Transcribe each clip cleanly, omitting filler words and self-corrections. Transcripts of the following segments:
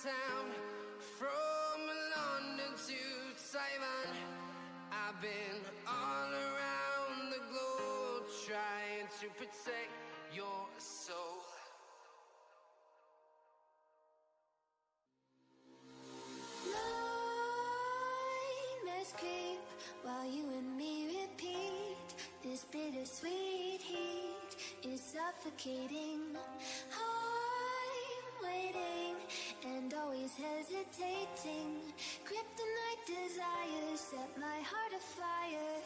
town, from London to Taiwan. I've been all around the globe trying to protect your soul. Nightmares creep while you and me repeat. This bittersweet heat is suffocating. I'm waiting and always hesitating. Kryptonite desires set my heart afire.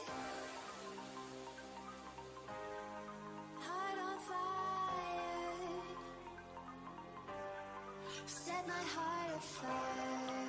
Heart on fire. Set my heart afire.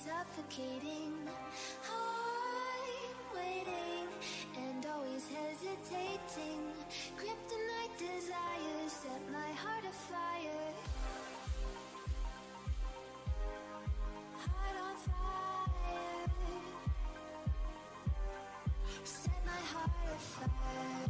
Suffocating. I'm waiting and always hesitating. Kryptonite desires set my heart afire. Heart on fire. Set my heart afire.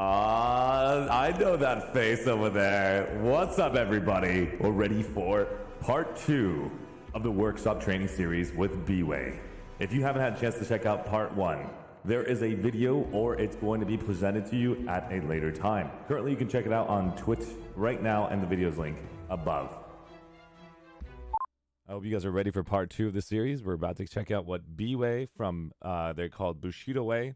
I know that face over there. What's up, everybody? We're ready for part 2 of the workshop training series with BWAE. If you haven't had a chance to check out part 1, there is a video or it's going to be presented to you at a later time. Currently, you can check it out on Twitch right now, and the video's link above. I hope you guys are ready for part 2 of the series. We're about to check out what BWAE from, they're called BWAE.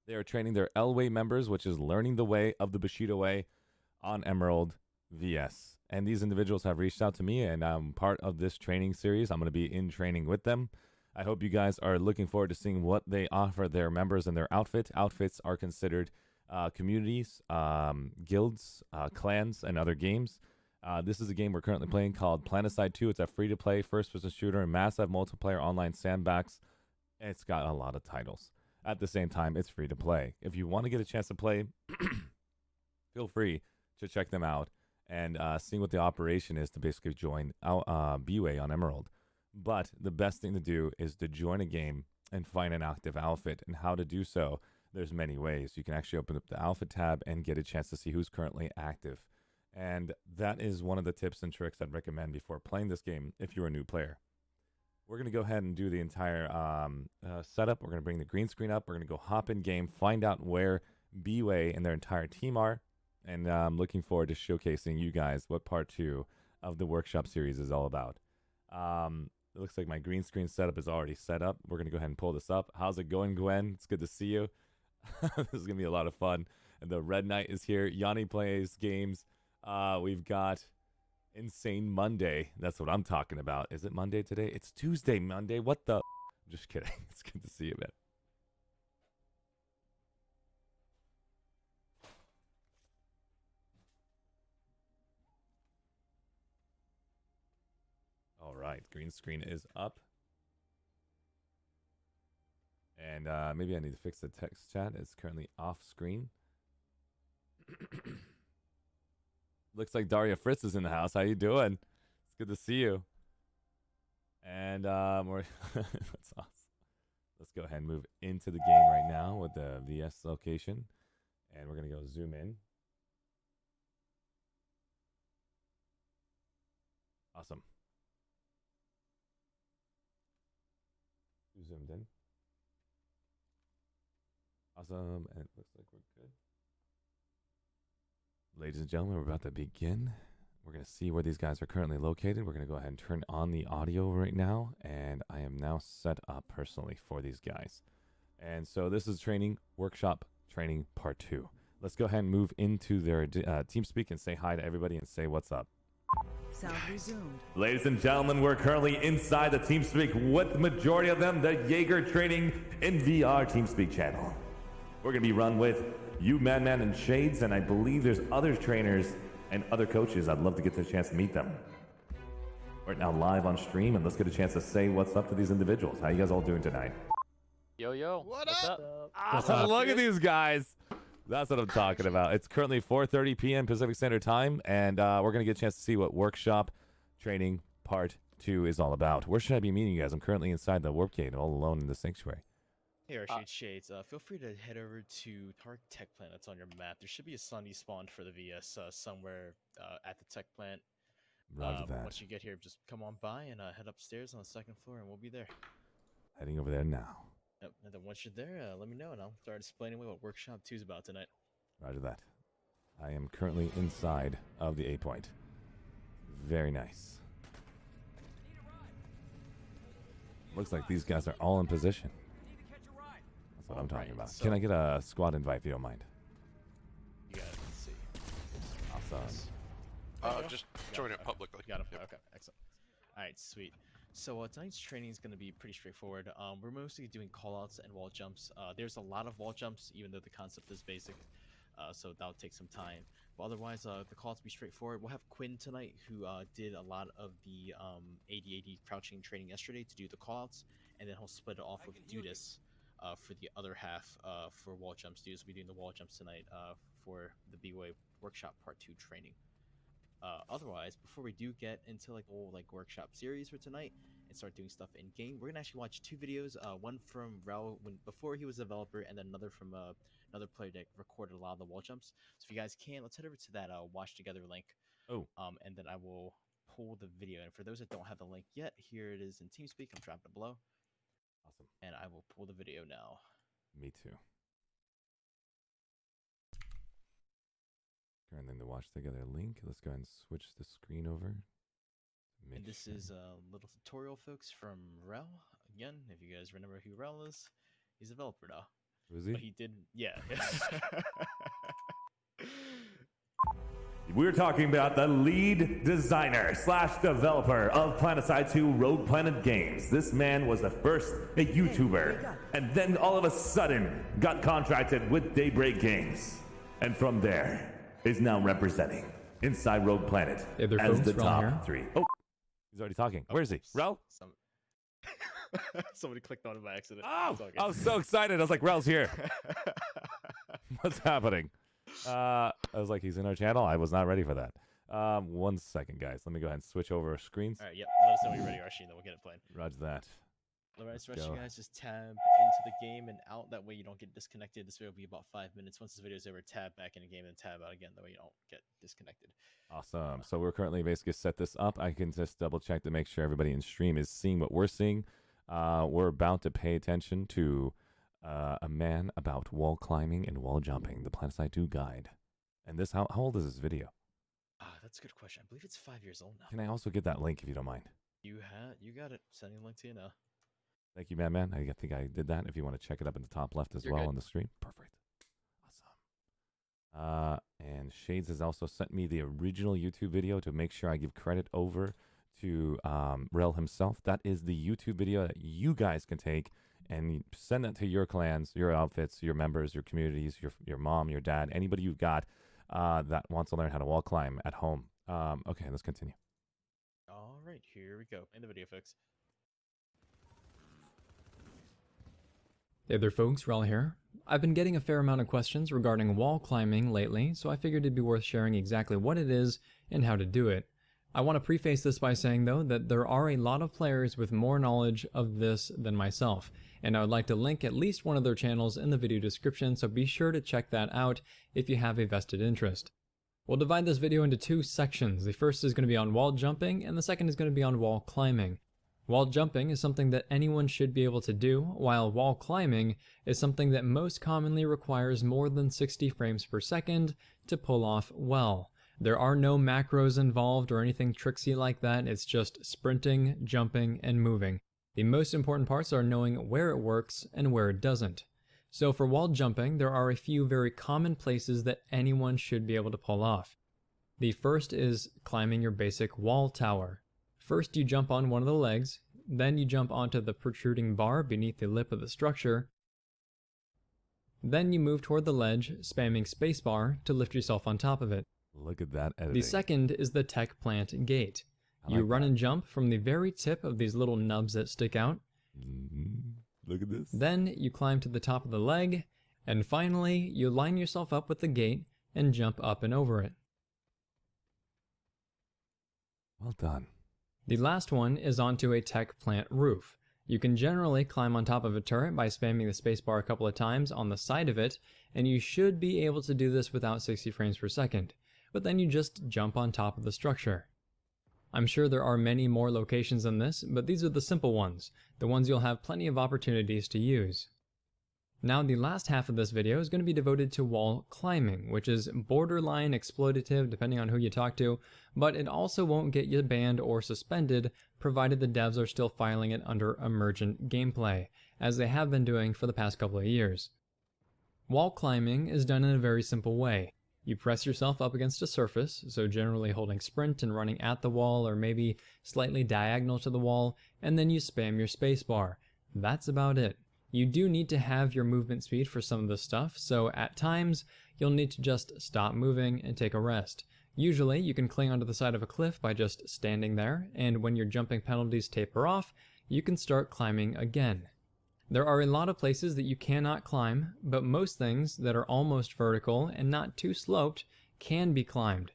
They are training their L-Way members, which is learning the way of the Bushido Way on Emerald VS. And these individuals have reached out to me, and I'm part of this training series. I'm going to be in training with them. I hope you guys are looking forward to seeing what they offer their members and their outfit. Outfits are considered communities, guilds, clans, and other games. This is a game we're currently playing called Planetside 2. It's a free-to-play, first-person shooter, massive multiplayer online sandbox. It's got a lot of titles. At the same time, it's free to play. If you want to get a chance to play, feel free to check them out and see what the operation is to basically join BWAE on Emerald. But the best thing to do is to join a game and find an active outfit. And how to do so, there's many ways. You can actually open up the outfit tab and get a chance to see who's currently active. And that is one of the tips and tricks I'd recommend before playing this game if you're a new player. We're going to go ahead and do the entire setup. We're going to bring the green screen up. We're going to go hop in game, find out where BWAE and their entire team are. And I'm looking forward to showcasing you guys what part 2 of the workshop series is all about. It looks like my green screen setup is already set up. We're going to go ahead and pull this up. How's it going, Gwen? It's good to see you. This is going to be a lot of fun. And the Red Knight is here. Yanni plays games. We've got Insane Monday. That's what I'm talking about. Is it Monday today? It's Tuesday, Monday. What the? I'm just kidding. It's good to see you, man. All right. Green screen is up. And maybe I need to fix the text chat. It's currently off screen. Looks like Daria Fritz is in the house. How you doing? It's good to see you. And we're that's awesome. Let's go ahead and move into the game right now with the VS location. And we're going to go zoom in. Awesome. Zoomed in. Awesome. And it looks like we're good. Ladies and gentlemen, we're about to begin. We're going to see where these guys are currently located. We're going to go ahead and turn on the audio right now. And I am now set up personally for these guys. And so this is training, workshop training part 2. Let's go ahead and move into their team speak and say hi to everybody and say what's up. Sound resumed. Ladies and gentlemen, we're currently inside the TeamSpeak with the majority of them, the Jaeger Training in VR TeamSpeak channel. We're going to be run with you, Man and Shades, and I believe there's other trainers and other coaches. I'd love to get the chance to meet them. Right now live on stream, and let's get a chance to say what's up to these individuals. How you guys all doing tonight? Yo. What's up? Awesome. Look at these guys. That's what I'm talking about. It's currently 4:30 p.m. Pacific Standard Time, and we're going to get a chance to see what workshop training part 2 is all about. Where should I be meeting you guys? I'm currently inside the warp gate, all alone in the sanctuary. Hey, Arsheet Shades, feel free to head over to Target Tech Plant that's on your map. There should be a Sunny spawned for the VS somewhere at the Tech Plant. Roger that. Once you get here, just come on by and head upstairs on the 2nd floor, and we'll be there. Heading over there now. Yep, and then once you're there, let me know, and I'll start explaining what Workshop 2 is about tonight. Roger that. I am currently inside of the A point. Very nice. Looks like these guys are all in position. That's what I'm talking about. So Can I get a squad invite if you don't mind? you got it. Let's see. Awesome. Just join it publicly. You got him. Yep. Okay, excellent. All right, sweet. So tonight's training is going to be pretty straightforward. We're mostly doing callouts and wall jumps. There's a lot of wall jumps, even though the concept is basic. So that'll take some time. But otherwise, the callouts will be straightforward. We'll have Quinn tonight, who did a lot of the AD crouching training yesterday to do the callouts, and then he'll split it off with Dudis for the other half for wall jumps. Dudis will be doing the wall jumps tonight for the BWAE Workshop Part 2 training. Otherwise, before we do get into like the whole workshop series for tonight, and start doing stuff in game. We're gonna actually watch 2 videos. One from Rel before he was a developer, and then another from another player that recorded a lot of the wall jumps. So if you guys can, let's head over to that watch together link. Oh. And then I will pull the video. And for those that don't have the link yet, here it is in TeamSpeak. I'm dropping it below. Awesome. And I will pull the video now. Me too. And then the watch together link. Let's go ahead and switch the screen over. And this is a little tutorial, folks, from Rel. Again, if you guys remember who Rel is, he's a developer now. Was he? But he did, yeah. We're talking about the lead designer / developer of Planetside 2 Rogue Planet games. This man was at first a YouTuber, and then all of a sudden got contracted with Daybreak Games. And from there is now representing inside Rogue Planet as the top 3. Oh, he's already talking. Where is he? Rel? Somebody clicked on it by accident. Oh, I was so excited. I was like, Rel's here. What's happening? I was like, he's in our channel. I was not ready for that. 1 second, guys. Let me go ahead and switch over screens. All right, yep. Let us know when you're ready, Arshee, and then we'll get it playing. Roger that. The rest of you guys just tab into the game and out. That way you don't get disconnected. This video will be about 5 minutes. Once this video is over, tab back in the game and tab out again. That way you don't get disconnected. Awesome. So we're currently basically set this up. I can just double check to make sure everybody in stream is seeing what we're seeing. We're about to pay attention to a man about wall climbing and wall jumping, the Planetside 2 guide. And this, how old is this video? That's a good question. I believe it's 5 years old now. Can I also get that link if you don't mind? You got it. Sending the link to you now. Thank you, man. I think I did that. If you want to check it up in the top left as well on the stream. Perfect. Awesome. And Shades has also sent me the original YouTube video to make sure I give credit over to Rel himself. That is the YouTube video that you guys can take and send that to your clans, your outfits, your members, your communities, your mom, your dad, anybody you've got that wants to learn how to wall climb at home. Okay, let's continue. All right, here we go. In the video, folks. Hey there folks, Rel here. I've been getting a fair amount of questions regarding wall climbing lately, so I figured it'd be worth sharing exactly what it is and how to do it. I want to preface this by saying though that there are a lot of players with more knowledge of this than myself, and I would like to link at least one of their channels in the video description, so be sure to check that out if you have a vested interest. We'll divide this video into 2 sections. The first is going to be on wall jumping, and the second is going to be on wall climbing. Wall jumping is something that anyone should be able to do, while wall climbing is something that most commonly requires more than 60 frames per second to pull off well. There are no macros involved or anything tricksy like that. It's just sprinting, jumping, and moving. The most important parts are knowing where it works and where it doesn't. So for wall jumping, there are a few very common places that anyone should be able to pull off. The first is climbing your basic wall tower. First you jump on one of the legs, then you jump onto the protruding bar beneath the lip of the structure. Then you move toward the ledge, spamming spacebar to lift yourself on top of it. Look at that editing. The second is the tech plant gate. You run and jump from the very tip of these little nubs that stick out. Look at this. Then you climb to the top of the leg, and finally you line yourself up with the gate and jump up and over it. Well done. The last one is onto a tech plant roof. You can generally climb on top of a turret by spamming the spacebar a couple of times on the side of it, and you should be able to do this without 60 frames per second. But then you just jump on top of the structure. I'm sure there are many more locations than this, but these are the simple ones, the ones you'll have plenty of opportunities to use. Now the last half of this video is going to be devoted to wall climbing, which is borderline exploitative depending on who you talk to, but it also won't get you banned or suspended provided the devs are still filing it under emergent gameplay, as they have been doing for the past couple of years. Wall climbing is done in a very simple way. You press yourself up against a surface, so generally holding sprint and running at the wall or maybe slightly diagonal to the wall, and then you spam your spacebar. That's about it. You do need to have your movement speed for some of this stuff, so at times you'll need to just stop moving and take a rest. Usually you can cling onto the side of a cliff by just standing there, and when your jumping penalties taper off, you can start climbing again. There are a lot of places that you cannot climb, but most things that are almost vertical and not too sloped can be climbed.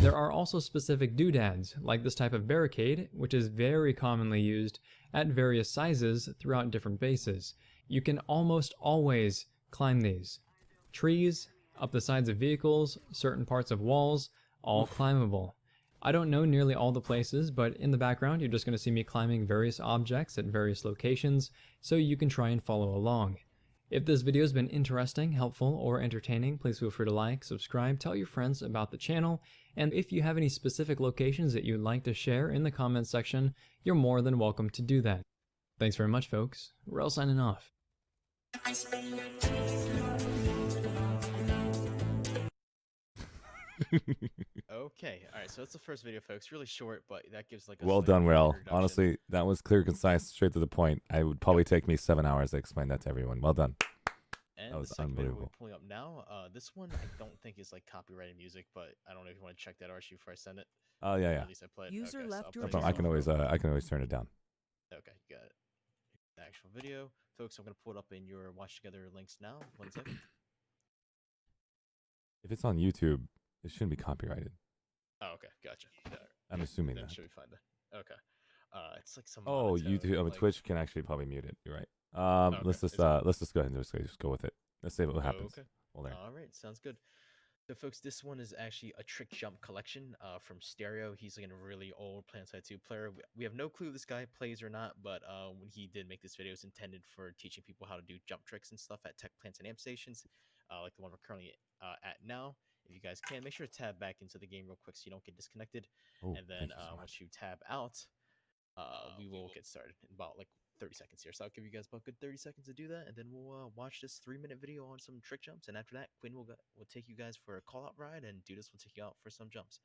There are also specific doodads, like this type of barricade, which is very commonly used, at various sizes throughout different bases. You can almost always climb these. Trees, up the sides of vehicles, certain parts of walls, all climbable. I don't know nearly all the places, but in the background you're just going to see me climbing various objects at various locations, so you can try and follow along. If this video has been interesting, helpful, or entertaining, please feel free to like, subscribe, tell your friends about the channel, and if you have any specific locations that you'd like to share in the comments section, you're more than welcome to do that. Thanks very much, folks. We're all signing off. Okay, alright, so that's the first video, folks. Really short, but that gives like a Well slight done, Rel. introduction. Honestly, that was clear, concise, straight to the point. I would probably take me 7 hours to explain that to everyone. Well done. And That was the second video unbelievable. we're pulling up now, this one I don't think is like copyrighted music, but I don't know if you want to check that, Archie, before I send it. Oh yeah, yeah. At least I played. User okay, left so your I'll play I can this always turn it down. Okay, got it. The actual video, folks. I'm gonna pull it up in your watch together links now. 1 second. If it's on YouTube, it shouldn't be copyrighted. Oh, okay, gotcha. I'm assuming That that. should be fine then. Okay. It's like some. Oh, monotone, YouTube, like- Twitch can actually probably mute it. You're right. Okay, Let's just is it? let's just go ahead and just go with it. Let's see what happens. Okay. Well, there. All right, sounds good. So, folks, this one is actually a trick jump collection from Stereo. He's like a really old Planetside 2 player. We have no clue if this guy plays or not, but when he did make this video, it's intended for teaching people how to do jump tricks and stuff at tech plants and amp stations, like the one we're currently at now. If you guys can, make sure to tab back into the game real quick so you don't get disconnected. Oh, And then thank you so much. once you tab out, we will get started in about like 30 seconds here. So I'll give you guys about a good 30 seconds to do that, and then we'll watch this 3-minute video on some trick jumps. And after that, Quinn will take you guys for a call-out ride, and Dudas will take you out for some jumps.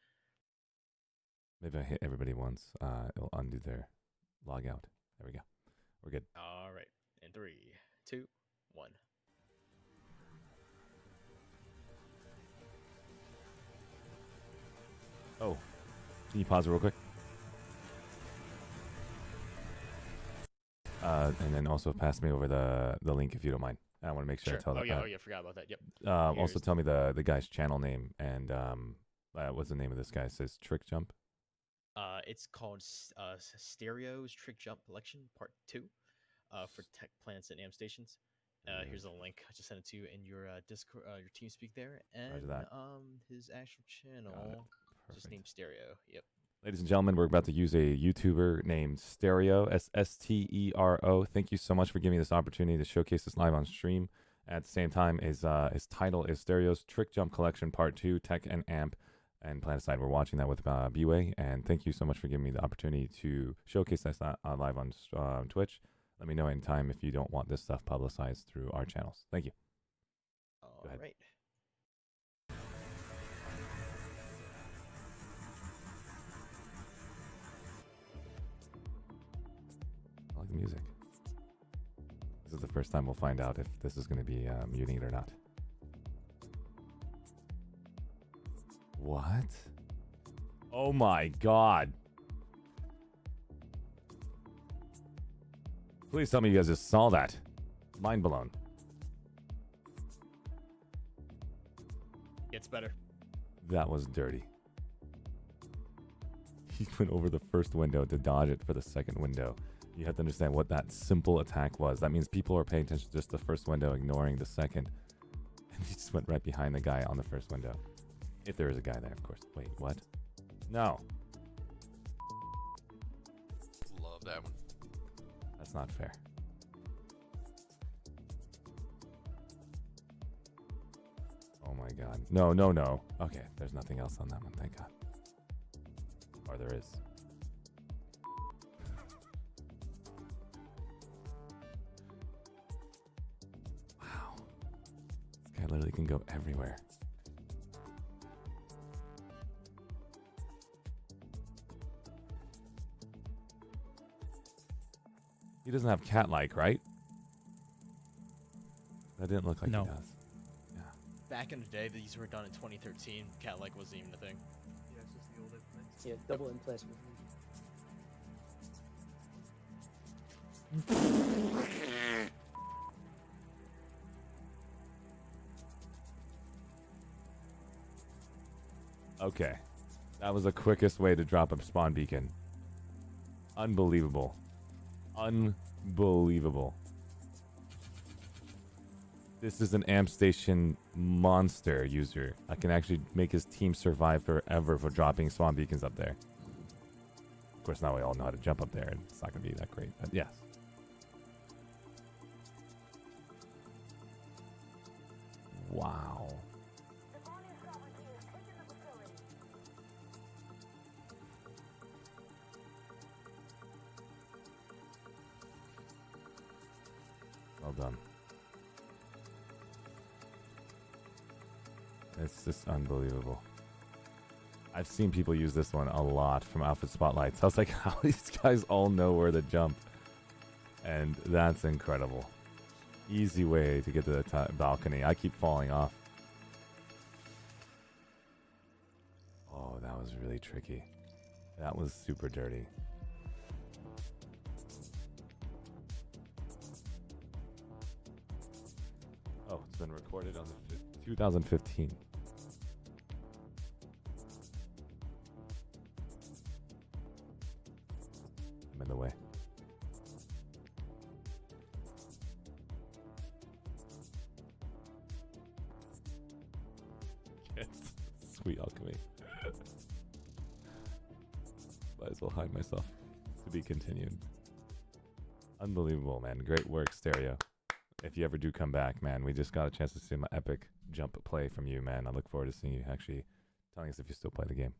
Maybe I hit everybody once. It'll undo their log out. There we go. We're good. All right, in 3, 2, 1. Oh, can you pause it real quick? And then also pass me over the link if you don't mind. I want to make sure I tell Oh that. yeah, forgot about that. Yep. Also Here's- tell me the guy's channel name and what's the name of this guy? It says Trick Jump. It's called Stereo's Trick Jump Collection Part 2 for tech plants and AM stations. Here's a link. I just sent it to you in your Discord, your TeamSpeak there, and that. his actual channel is just Perfect. named Stereo. Yep. Ladies and gentlemen, we're about to use a YouTuber named Stereo, Stero. Thank you so much for giving me this opportunity to showcase this live on stream. At the same time, his title is Stereo's Trick Jump Collection Part 2, Tech and Amp and Planetside. We're watching that with BWAE, and thank you so much for giving me the opportunity to showcase this live on Twitch. Let me know anytime if you don't want this stuff publicized through our channels. Thank you. All ahead. right. I like the music. This is the first time we'll find out if this is going to be muting it or not. What? Oh my god. Please tell me you guys just saw that. Mind blown. Gets better. That was dirty. He went over the first window to dodge it for the second window. You have to understand what that simple attack was. That means people are paying attention to just the first window, ignoring the second. And he just went right behind the guy on the first window. If there is a guy there, of course. Wait, what? No. Love that one. That's not fair. Oh my god. No, no, no. Okay, there's nothing else on that one, thank god. Or there is. Wow. This guy literally can go everywhere. He doesn't have cat-like, right? That didn't look like No. he does. Yeah. Back in the day, these were done in 2013. Cat-like wasn't even a thing. Yeah, double emplacement. Okay. That was the quickest way to drop a spawn beacon. Unbelievable. Unbelievable. This is an amp station monster user. I can actually make his team survive forever for dropping swan beacons up there. Of course, now we all know how to jump up there, and it's not going to be that great, but yes. Wow. Well done. It's just unbelievable. I've seen people use this one a lot from outfit spotlights. I was like, how these guys all know where to jump? And that's incredible. Easy way to get to the balcony. I keep falling off. Oh, that was really tricky. That was super dirty. Oh, it's been recorded on the 2015. I'm in the way. Yes. Sweet alchemy. Might as well hide myself. To be continued. Unbelievable, man. Great work, Stereo. If you ever do come back, man, we just got a chance to see my epic jump play from you, man. I look forward to seeing you actually telling us if you still play the game.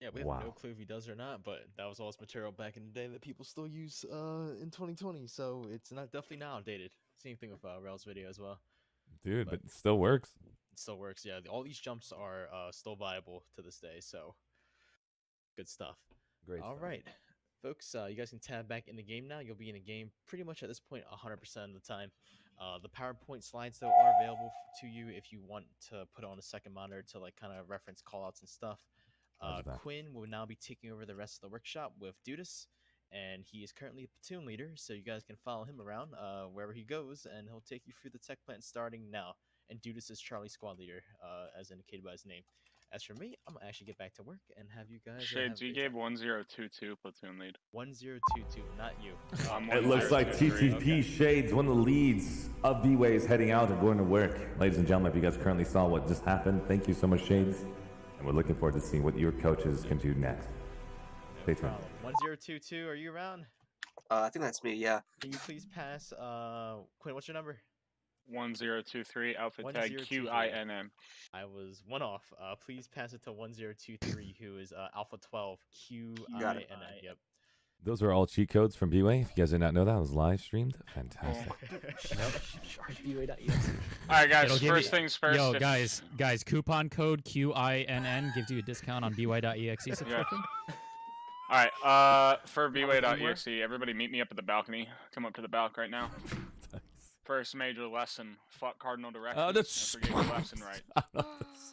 Yeah, we have no clue if he does or not, but that was all his material back in the day that people still use in 2020, so it's not definitely not outdated. Same thing with Rel's video as well. Dude, but it still works. It still works, yeah. All these jumps are still viable to this day, so good stuff. Great All stuff. right, folks, you guys can tab back in the game now. You'll be in a game pretty much at this point 100% of the time. The PowerPoint slides, though, are available to you if you want to put on a second monitor to like kind of reference callouts and stuff. Quinn will now be taking over the rest of the workshop with Dudis, and he is currently a platoon leader, so you guys can follow him around wherever he goes, and he'll take you through the tech plant starting now. And Dudis is Charlie's squad leader, as indicated by his name. As for me, I'm gonna actually get back to work and have you guys. Shades, you gave 1022 platoon lead. 1022, not you. It looks like TTP Shades, one of the leads of BWAE, is heading out and going to work. Ladies and gentlemen, if you guys currently saw what just happened, thank you so much, Shades. And we're looking forward to seeing what your coaches can do next. Stay tuned. 1022, are you around? I think that's me, yeah. Can you please pass, Quinn, what's your number? 1023, outfit tag QINN. I was one off. Please pass it to 1023, who is Alpha 12 QINN. Yep. Those are all cheat codes from BWAE. If you guys did not know that, it was live streamed. Fantastic. Alright, guys, first things first. Yo, guys, coupon code QINN gives you a discount on BWAE.exe subscription. Alright, for BWAE.exe, everybody meet me up at the balcony. Come up to the balcony right now. First major lesson, fuck cardinal directions. Oh, that's... Forget your left and right.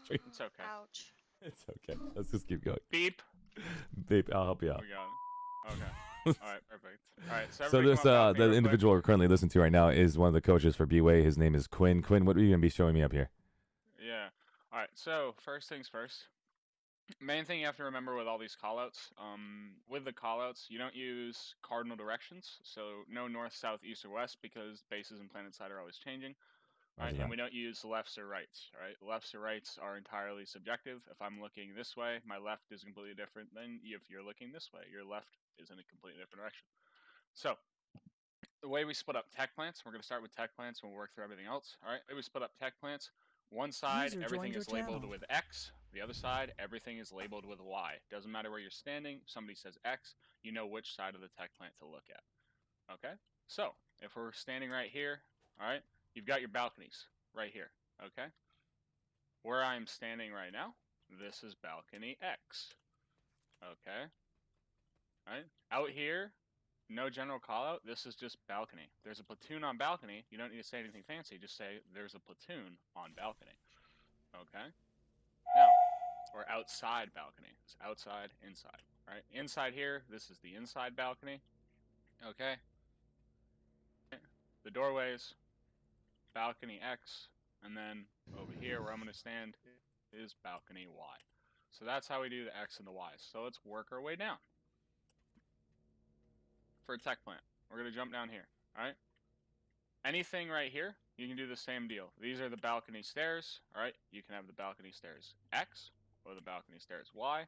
It's okay. Ouch. It's okay. Let's just keep going. Beep. Beep, I'll help you out. We got it. Okay. Alright, perfect. Alright, so this, the individual we're currently listening to right now is one of the coaches for BWAE. His name is Quinn. Quinn, what are you going to be showing me up here? Yeah. Alright, so first things first. Main thing you have to remember with all these callouts, with the callouts, you don't use cardinal directions, so no north, south, east, or west, because bases in Planetside are always changing. Right? And we don't use lefts or rights. Right? Lefts or rights are entirely subjective. If I'm looking this way, my left is completely different than if you're looking this way. Your left is in a completely different direction. So the way we split up tech plants, we're going to start with tech plants and we'll work through everything else. All right, the way we split up tech plants. One side, everything is labeled with X. The other side, everything is labeled with Y. Doesn't matter where you're standing. If somebody says X, you know which side of the tech plant to look at. Okay? So, if we're standing right here, all right, you've got your balconies right here. Okay? Where I'm standing right now, this is balcony X. Okay? All right? Out here, no general call out. This is just balcony. There's a platoon on balcony. You don't need to say anything fancy. Just say there's a platoon on balcony. Okay? Now, or outside balcony. It's outside, inside. Right? Inside here, this is the inside balcony. Okay? The doorways, balcony X, and then over here where I'm going to stand is balcony Y. So that's how we do the X and the Y. So let's work our way down. for a tech plant. We're going to jump down here, all right? Anything right here, you can do the same deal. These are the balcony stairs, all right? You can have the balcony stairs X or the balcony stairs Y.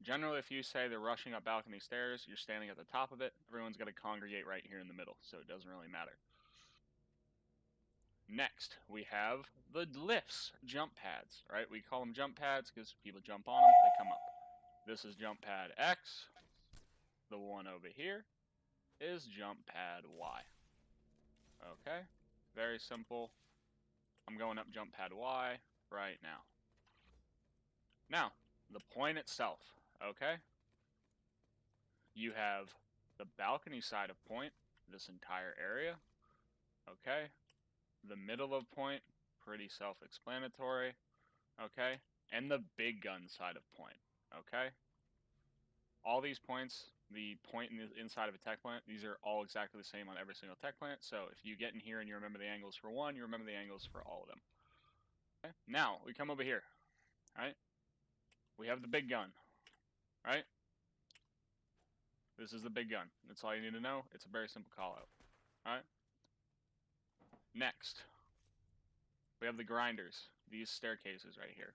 Generally, if you say they're rushing up balcony stairs, you're standing at the top of it, everyone's going to congregate right here in the middle, so it doesn't really matter. Next, we have the lifts, jump pads, right? We call them jump pads because people jump on them, they come up. This is jump pad X. The one over here is jump pad Y. Okay, very simple. I'm going up jump pad Y right now. Now, the point itself, okay? You have the balcony side of point, this entire area, okay? The middle of point, pretty self-explanatory, okay? And the big gun side of point, okay? All these points, the point in the inside of a tech plant, these are all exactly the same on every single tech plant. So if you get in here and you remember the angles for one, you remember the angles for all of them. Okay? Now, we come over here, right? We have the big gun, right? This is the big gun. That's all you need to know. It's a very simple call out, all right? Next, we have the grinders, these staircases right here.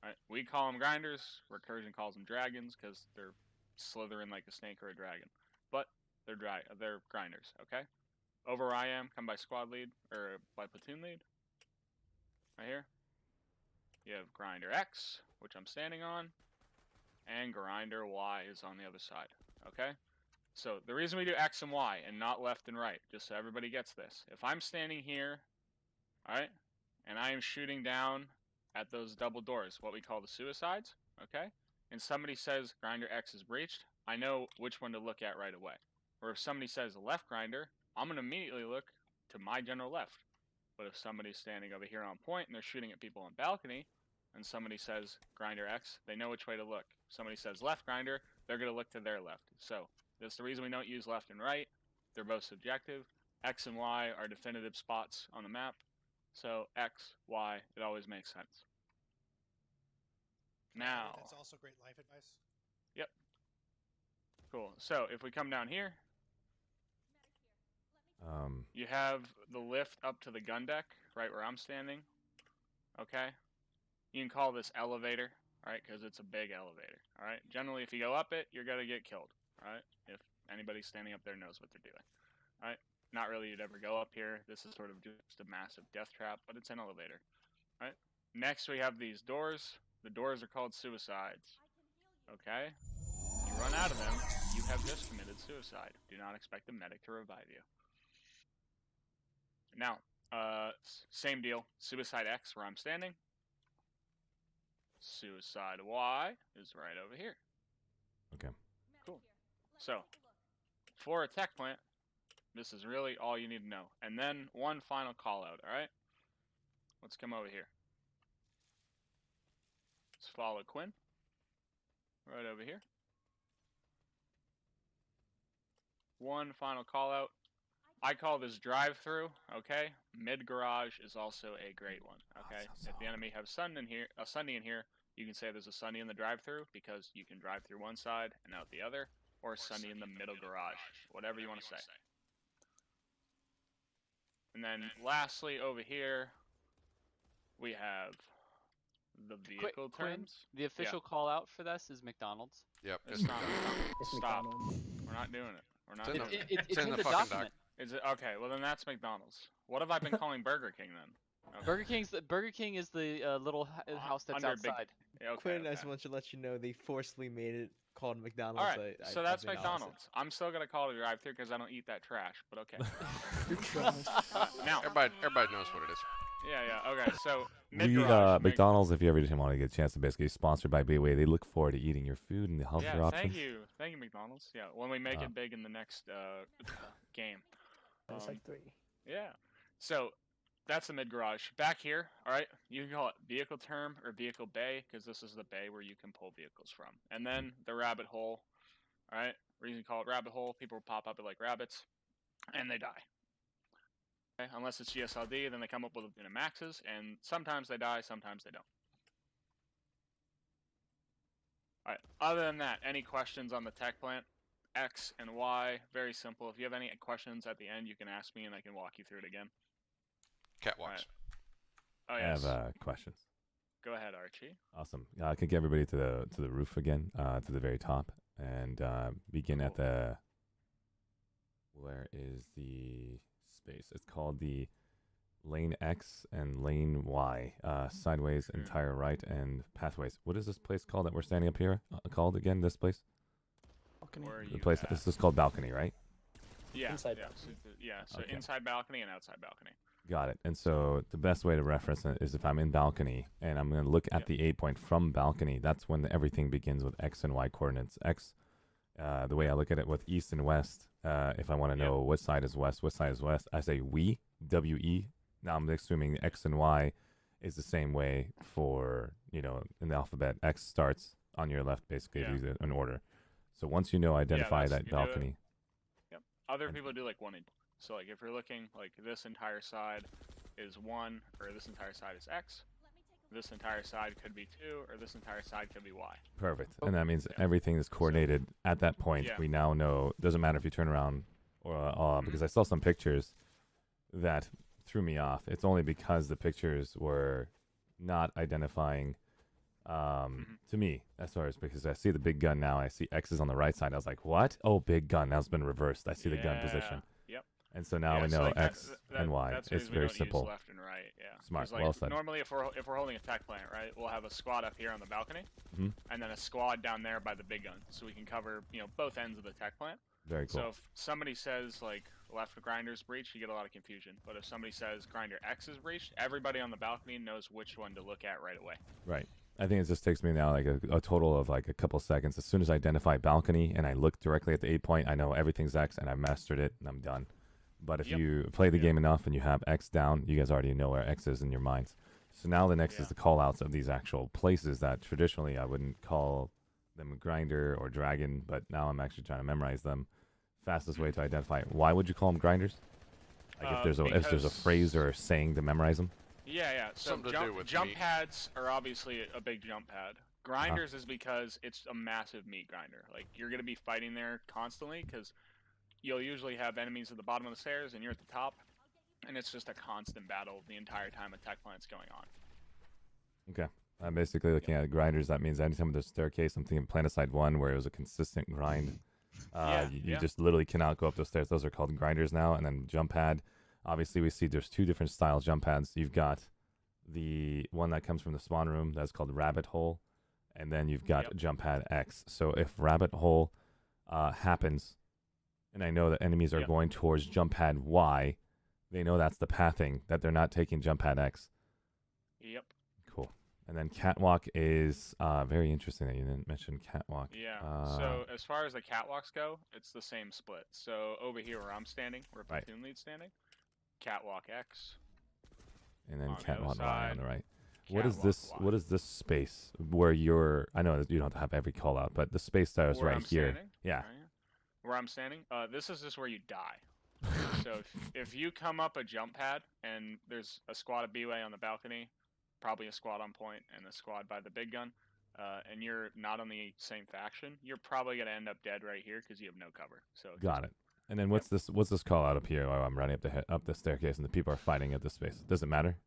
All right? We call them grinders. Recursion calls them dragons because they're slithering like a snake or a dragon, but they're grinders. Okay, over where I am, come by squad lead or by platoon lead. Right here, you have grinder X, which I'm standing on, and grinder Y is on the other side. Okay, so the reason we do X and Y and not left and right, just so everybody gets this. If I'm standing here, all right, and I am shooting down at those double doors, what we call the suicides. Okay. And somebody says grinder X is breached, I know which one to look at right away. Or if somebody says left grinder, I'm going to immediately look to my general left. But if somebody's standing over here on point and they're shooting at people on balcony, and somebody says grinder X, they know which way to look. If somebody says left grinder, they're going to look to their left. So that's the reason we don't use left and right. They're both subjective. X and Y are definitive spots on the map. So X, Y, it always makes sense. Now, that's also great life advice. Yep. Cool. So if we come down here, you have the lift up to the gun deck, right where I'm standing. Okay. You can call this elevator, right? Because it's a big elevator. All right. Generally, if you go up it, you're gonna get killed. All right. If anybody standing up there knows what they're doing. All right. Not really you'd ever go up here. This is sort of just a massive death trap, but it's an elevator. All right. Next, we have these doors. The doors are called suicides. Okay? If you run out of them, you have just committed suicide. Do not expect the medic to revive you. Now, same deal. Suicide X, where I'm standing. Suicide Y is right over here. Okay. Cool. So, for a tech plant, this is really all you need to know. And then one final call out, alright? Let's come over here. Let's follow Quinn. Right over here. One final call out. I call this drive-through, okay? Mid-garage is also a great one, okay? If the enemy have a Sunny in here, you can say there's a Sunny in the drive-through because you can drive through one side and out the other, or Sunny in the middle garage, whatever you want to say. And then lastly, over here, we have the vehicle terms. The official call out for this is McDonald's. Yep. It's not McDonald's. Stop. We're not doing it. We're not doing it. It's in the fucking document. Is it okay? Well, then that's McDonald's. What have I been calling Burger King then? Okay. Burger King is the little house that's Under big- outside. Yeah, okay, Quinn, I okay. just want to let you know they forcibly made it called McDonald's. All right, so that's I've been McDonald's. I'm still gonna call it a drive-thru because I don't eat that trash. But okay. Now, Everybody knows what it is. yeah. Okay, so We mid-garage. McDonald's, if you ever want to get a chance to basically sponsored by BWAE, they look forward to eating your food and the healthier Yeah, options. thank you, McDonald's. Yeah, when we make it big in the next game. That's like 3. Yeah. So that's the mid garage. Back here, all right, you can call it vehicle term or vehicle bay because this is the bay where you can pull vehicles from. And then the rabbit hole, all right, reason you call it rabbit hole, people pop up like rabbits and they die. Okay? Unless it's GSLD, then they come up with maxes, and sometimes they die, sometimes they don't. All right. Other than that, any questions on the tech plant? X and Y. Very simple. If you have any questions at the end, you can ask me and I can walk you through it again. Catwalks. Right. Oh, I yes. have questions. Go ahead, Archie. Awesome. I can get everybody to the roof again, to the very top, and begin at the. Where is the space? It's called the lane X and lane Y. Sideways, entire right, and pathways. What is this place called that we're standing up here? Called again? This place? Where are The you place. at? This is called balcony, right? Yeah. Inside yeah. balcony. So Okay. inside balcony and outside balcony. Got it. And so the best way to reference it is if I'm in balcony and I'm going to look at the 8 point from balcony, that's when everything begins with X and Y coordinates. X, the way I look at it with east and west, if I want to know what side is west, I say we, W-E. Now I'm assuming X and Y is the same way for, in the alphabet. X starts on your left, basically, if you use it in order. So once you know, identify that balcony. Yep. Other people do like 1 and 2. So like if you're looking like this entire side is 1, or this entire side is X, this entire side could be 2, or this entire side could be Y. Perfect. And that means everything is coordinated at that point. We now know, doesn't matter if you turn around or because I saw some pictures that threw me off. It's only because the pictures were not identifying to me as far as, because I see the big gun now. I see X's on the right side. I was like, what? Oh, big gun. Now it's been reversed. I see the gun position. Yep. And so now we know like X and Y. That's the It's reason very we don't simple. Use left and right. Yeah. Smart. 'Cause, like, Well said. Normally, if we're holding a tech plant, right, we'll have a squad up here on the balcony, Mhm. and then a squad down there by the big gun, so we can cover both ends of the tech plant. Very cool. So if somebody says like left grinder's breached, you get a lot of confusion. But if somebody says grinder X is breached, everybody on the balcony knows which one to look at right away. Right. I think it just takes me now like a total of like a couple seconds. As soon as I identify balcony and I look directly at the 8 point, I know everything's X and I've mastered it and I'm done. But if you play the game enough and you have X down, you guys already know where X is in your minds. So now the next is the call outs of these actual places that traditionally I wouldn't call them grinder or dragon, but now I'm actually trying to memorize them. Fastest way to identify it. Why would you call them grinders? Like if there's a phrase or a saying to memorize them? Yeah. So Something to do with jump meat. pads are obviously a big jump pad. Grinders is because it's a massive meat grinder. Like you're gonna be fighting there constantly because you'll usually have enemies at the bottom of the stairs and you're at the top, and it's just a constant battle the entire time a tech plant's going on. Okay. I'm basically looking at grinders. That means anytime there's a staircase, I'm thinking Planetside 1 where it was a consistent grind. You just literally cannot go up those stairs. Those are called grinders now. And then jump pad. Obviously, we see there's 2 different style jump pads. You've got the one that comes from the spawn room. That's called rabbit hole. And then you've got jump pad X. So if rabbit hole happens, and I know that enemies are going towards jump pad Y, they know that's the pathing, that they're not taking jump pad X. Yep. Cool. And then catwalk is very interesting that you didn't mention catwalk. Yeah. So as far as the catwalks go, it's the same split. So over here where I'm standing, where platoon lead's standing, catwalk X. And then on the catwalk other Y on side, the right. What is catwalk this? Y. What is this space where you're? I know that you don't have every call out, but the space that is Where right I'm here. standing? Yeah. Right here. Where I'm standing, this is just where you die. So if you come up a jump pad and there's a squad of BWAE on the balcony, probably a squad on point and a squad by the big gun, and you're not on the same faction, you're probably gonna end up dead right here because you have no cover. So Got it. And then what's this? What's this call out up here? While I'm running up the staircase and the people are fighting at this space. Does it matter?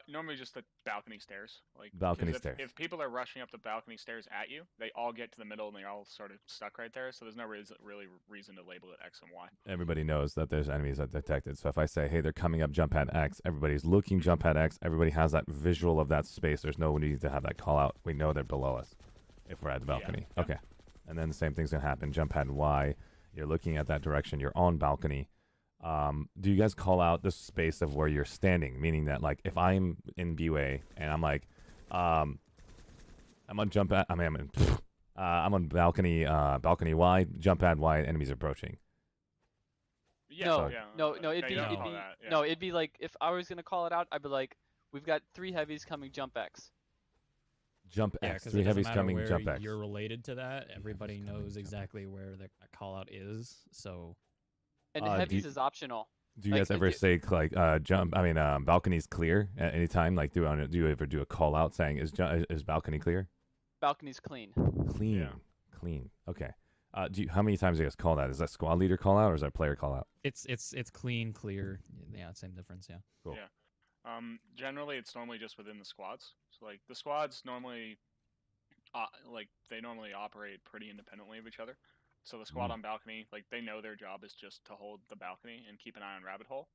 Normally just the balcony stairs. Like 'cause Balcony if, stairs. If people are rushing up the balcony stairs at you, they all get to the middle and they're all sort of stuck right there. So there's no reason to label it X and Y. Everybody knows that there's enemies that detected. So if I say, hey, they're coming up jump pad X, everybody's looking jump pad X. Everybody has that visual of that space. There's no need to have that call out. We know they're below us if we're at the balcony. Yeah. Okay. And then the same thing's going to happen. Jump pad Y, you're looking at that direction. You're on balcony. Do you guys call out the space of where you're standing? Meaning that, like, if I'm in BWAE and I'm like, I'm on jump pad, I'm on balcony Y, jump pad Y, enemies approaching. Yeah. No, it'd you be, don't call that, yeah. no, it'd be like if I was gonna call it out, I'd be like, we've got 3 heavies coming, jump X. Jump Yeah, X, 'cause 3 it doesn't heavies matter coming, where jump X. you're related to that. Everybody knows exactly where the call out is. So And do heavies you- is optional. Do you Like, guys ever say like balcony's clear at any time? Like do you ever do a call out saying is balcony clear? Balcony's clean. Clean. Okay. How many times do you guys call that? Is that squad leader call out or is that player call out? It's clean, clear. Yeah, same difference. Yeah. Cool. Yeah. Generally, it's normally just within the squads. So like the squads normally, they normally operate pretty independently of each other. So the squad on balcony, like they know their job is just to hold the balcony and keep an eye on rabbit hole.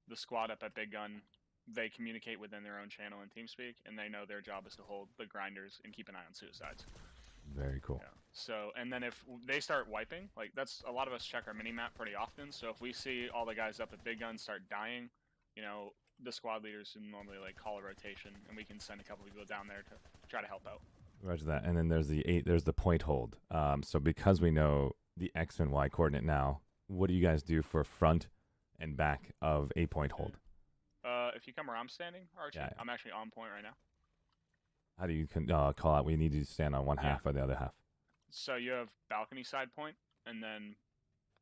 The squad up at Big Gun, they communicate within their own channel in TeamSpeak, and they know their job is to hold the grinders and keep an eye on suicides. Very cool. Yeah. So, and then if they start wiping, like that's a lot of us check our mini map pretty often. So if we see all the guys up at Big Gun start dying, you know, the squad leaders can normally like call a rotation, and we can send a couple people down there to try to help out. Roger that. And then there's the point hold. So because we know the X and Y coordinate now, what do you guys do for front and back of a point hold? If you come where I'm standing, Archie, Yeah. I'm actually on point right now. How do you call out? We need you to stand on one half or the other half. So you have balcony side point and then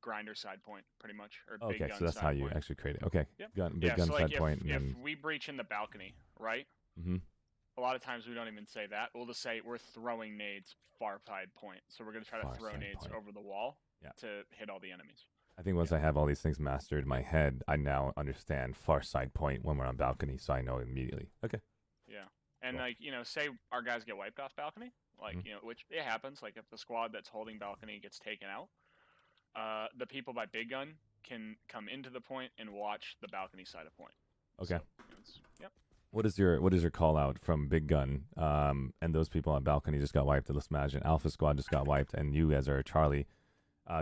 grinder side point, pretty much, or big Okay, gun so that's side how you point. actually create it. Okay, Yep. big gun so side like point, if and then we breach in the balcony, right? A lot of times we don't even say that. We'll just say we're throwing nades far side point. So we're going to try to Far throw side nades point. over the wall Yeah. to hit all the enemies. I think once I have all these things mastered in my head, I now understand far side point when we're on balcony, so I know immediately. Okay. Yeah. And Cool. like, you know, say our guys get wiped off balcony, like, you know, which it happens, like if the squad that's holding balcony gets taken out, the people by Big Gun can come into the point and watch the balcony side of point. Okay. So, yep. What is your call out from Big Gun? And those people on balcony just got wiped. Let's imagine Alpha Squad just got wiped, and you guys are Charlie.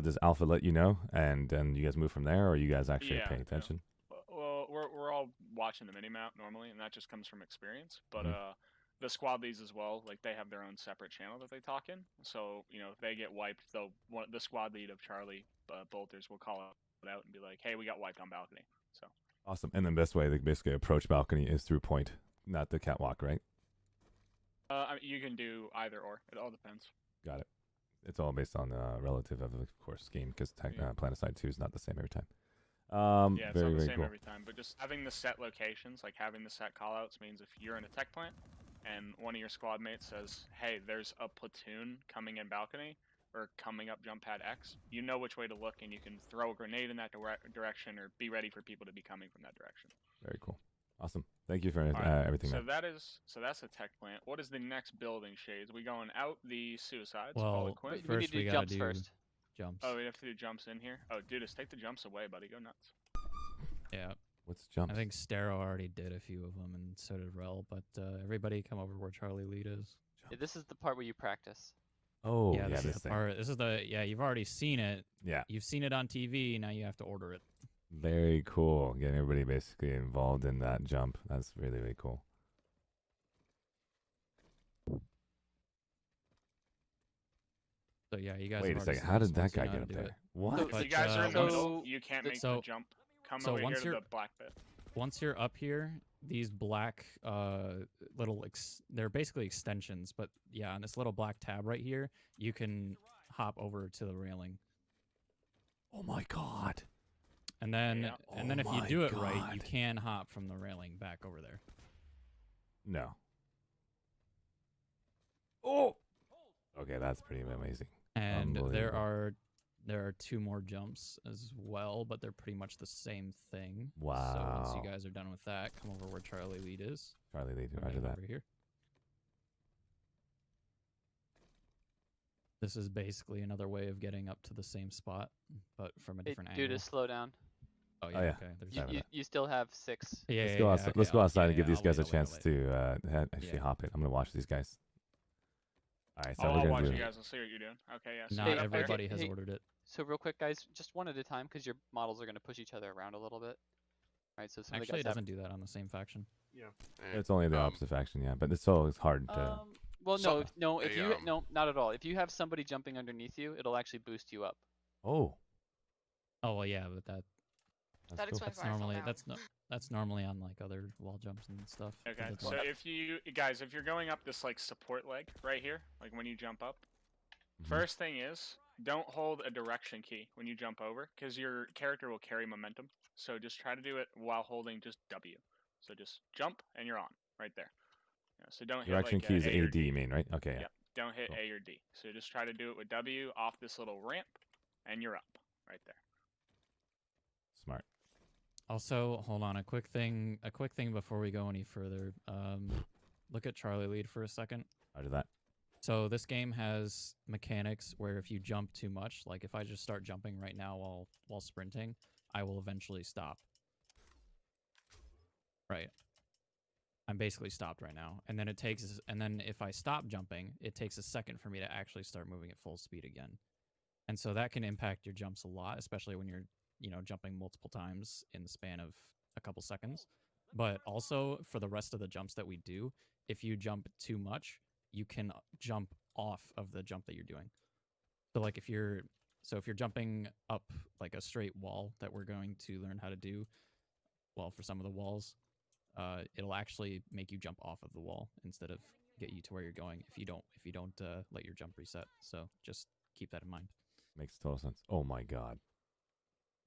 Does Alpha let you know, and then you guys move from there, or are you guys actually paying attention? Well, we're all watching the minimap normally, and that just comes from experience. But the squad leads as well, like they have their own separate channel that they talk in. So you know, if they get wiped, the squad lead of Charlie Bolters will call it out and be like, "Hey, we got wiped on balcony." So Awesome. And the best way to basically approach balcony is through point, not the catwalk, right? you can do either or. It all depends. Got it. It's all based on relative of course, game, because Planetside 2 is not the same every time. Yeah, it's very, not the very same cool. every time, but just having the set locations, like having the set callouts, means if you're in a tech plant and one of your squad mates says, "Hey, there's a platoon coming in balcony or coming up jump pad X," you know which way to look, and you can throw a grenade in that direction or be ready for people to be coming from that direction. Very cool. Awesome. Thank you for Alright, everything, so man. that's a tech plant. What is the next building, Shades? We going out the suicides? Well, all equipped? first we gotta do first. jumps. Oh, we have to do jumps in here. Oh, dude, just take the jumps away, buddy. Go nuts. Yeah. What's jumps? I think Stero already did a few of them, and so did Rel. But everybody come over where Charlie Lead is. Yeah, this is the part where you practice. Oh, yeah, this is this the thing. part. This is the you've already seen it. Yeah. You've seen it on TV. Now you have to order it. Very cool. Getting everybody basically involved in that jump. That's really, really cool. So yeah, you guys. Wait have a already second. seen How this did one, that so you guy know get how up to do there? it. What? If you guys are in the so- middle, you can't make the jump. Come so over here once to you're- the black bit. Once you're up here, these black little they're basically extensions, but yeah, on this little black tab right here, you can hop over to the railing. Oh my god. And then Yeah. if you my do it right, you God. can hop from the railing back over there. No. Oh. Okay, that's pretty amazing. And there Unbelievable. are two more jumps as well, but they're pretty much the same thing. So Wow. once you guys are done with that, come over where Charlie Lead is. Charlie Lead, and roger then that. over here. This is basically another way of getting up to the same spot, but from a Hey, different dude, angle. just slow down. Oh yeah, yeah. okay. There's You, that. you, you still have 6. Yeah, Let's yeah, go yeah, outside. okay, Let's go outside yeah, and give yeah, these guys a I'll wait, I'll chance wait. to actually Yeah. hop it. I'm gonna watch these guys. All right, so I'll we're watch gonna you do. guys and see what you're doing. Okay, yeah. So Not Hey, up there- everybody has hey, ordered it. So real quick, guys, just one at a time, because your models are going to push each other around a little bit. All right, so some Actually, it of the guys doesn't do that on the same faction. It's only the opposite faction, yeah, but it's so hard have... to. well, So- if you no, not at all. If you have somebody jumping underneath you, it'll actually boost you up. Oh, Oh well, yeah, but that's That cool. explains that's why I fell normally down. that's normally on like other wall jumps and stuff. but Okay, it's so like- if you guys, if you're going up this like support leg right here, like when you jump up, Mhm. first thing is don't hold a direction key when you jump over, because your character will carry momentum. So just try to do it while holding just W. So just jump and you're on right there. Yeah, so don't Direction hit like key is A or AD, D. you mean, right? Okay, yeah. Yep. don't hit Cool. A or D. So just try to do it with W off this little ramp, and you're up right there. Smart. Also, hold on, a quick thing before we go any further. Look at Charlie lead for a second. Roger that. So this game has mechanics where if you jump too much, like if I just start jumping right now while sprinting, I will eventually stop. Right. I'm basically stopped right now. And then if I stop jumping, it takes a second for me to actually start moving at full speed again. And so that can impact your jumps a lot, especially when you're, jumping multiple times in the span of a couple seconds. But also for the rest of the jumps that we do, if you jump too much, you can jump off of the jump that you're doing. So like if you're jumping up like a straight wall that we're going to learn how to do, well, for some of the walls, it'll actually make you jump off of the wall instead of get you to where you're going if you don't let your jump reset. So just keep that in mind. Makes total sense. Oh my god.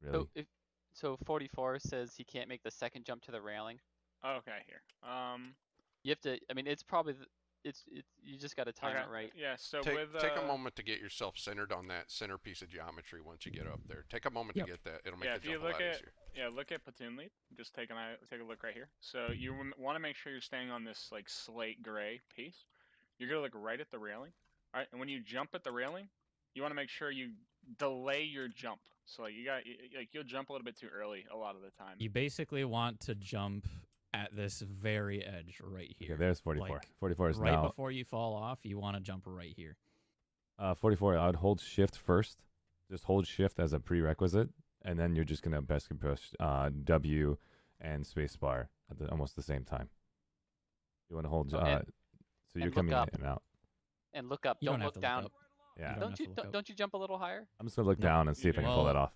Really? So 44 says he can't make the second jump to the railing. Okay, here. You have to. I mean, it's probably you just got to time it right. Yeah. So take a moment to get yourself centered on that center piece of geometry. Once you get up there, take a moment to get that. It'll make the jump a lot easier. Look at platoon lead. Just take a look right here. So you want to make sure you're staying on this like slate gray piece. You're gonna look right at the railing. All right, and when you jump at the railing, you want to make sure you delay your jump. So like you'll jump a little bit too early a lot of the time. You basically want to jump at this very edge right here. Okay, there's 44. Like, 44 is right now. before you fall off, you want to jump right here. 44, I would hold shift first. Just hold shift as a prerequisite, and then you're just going to basically push W and spacebar at almost the same time. You want to hold, so you're coming in and out. And look up. You Don't have look to down. Look up. Yeah. Don't you jump a little higher? I'm just going to look down and see if I can pull that off.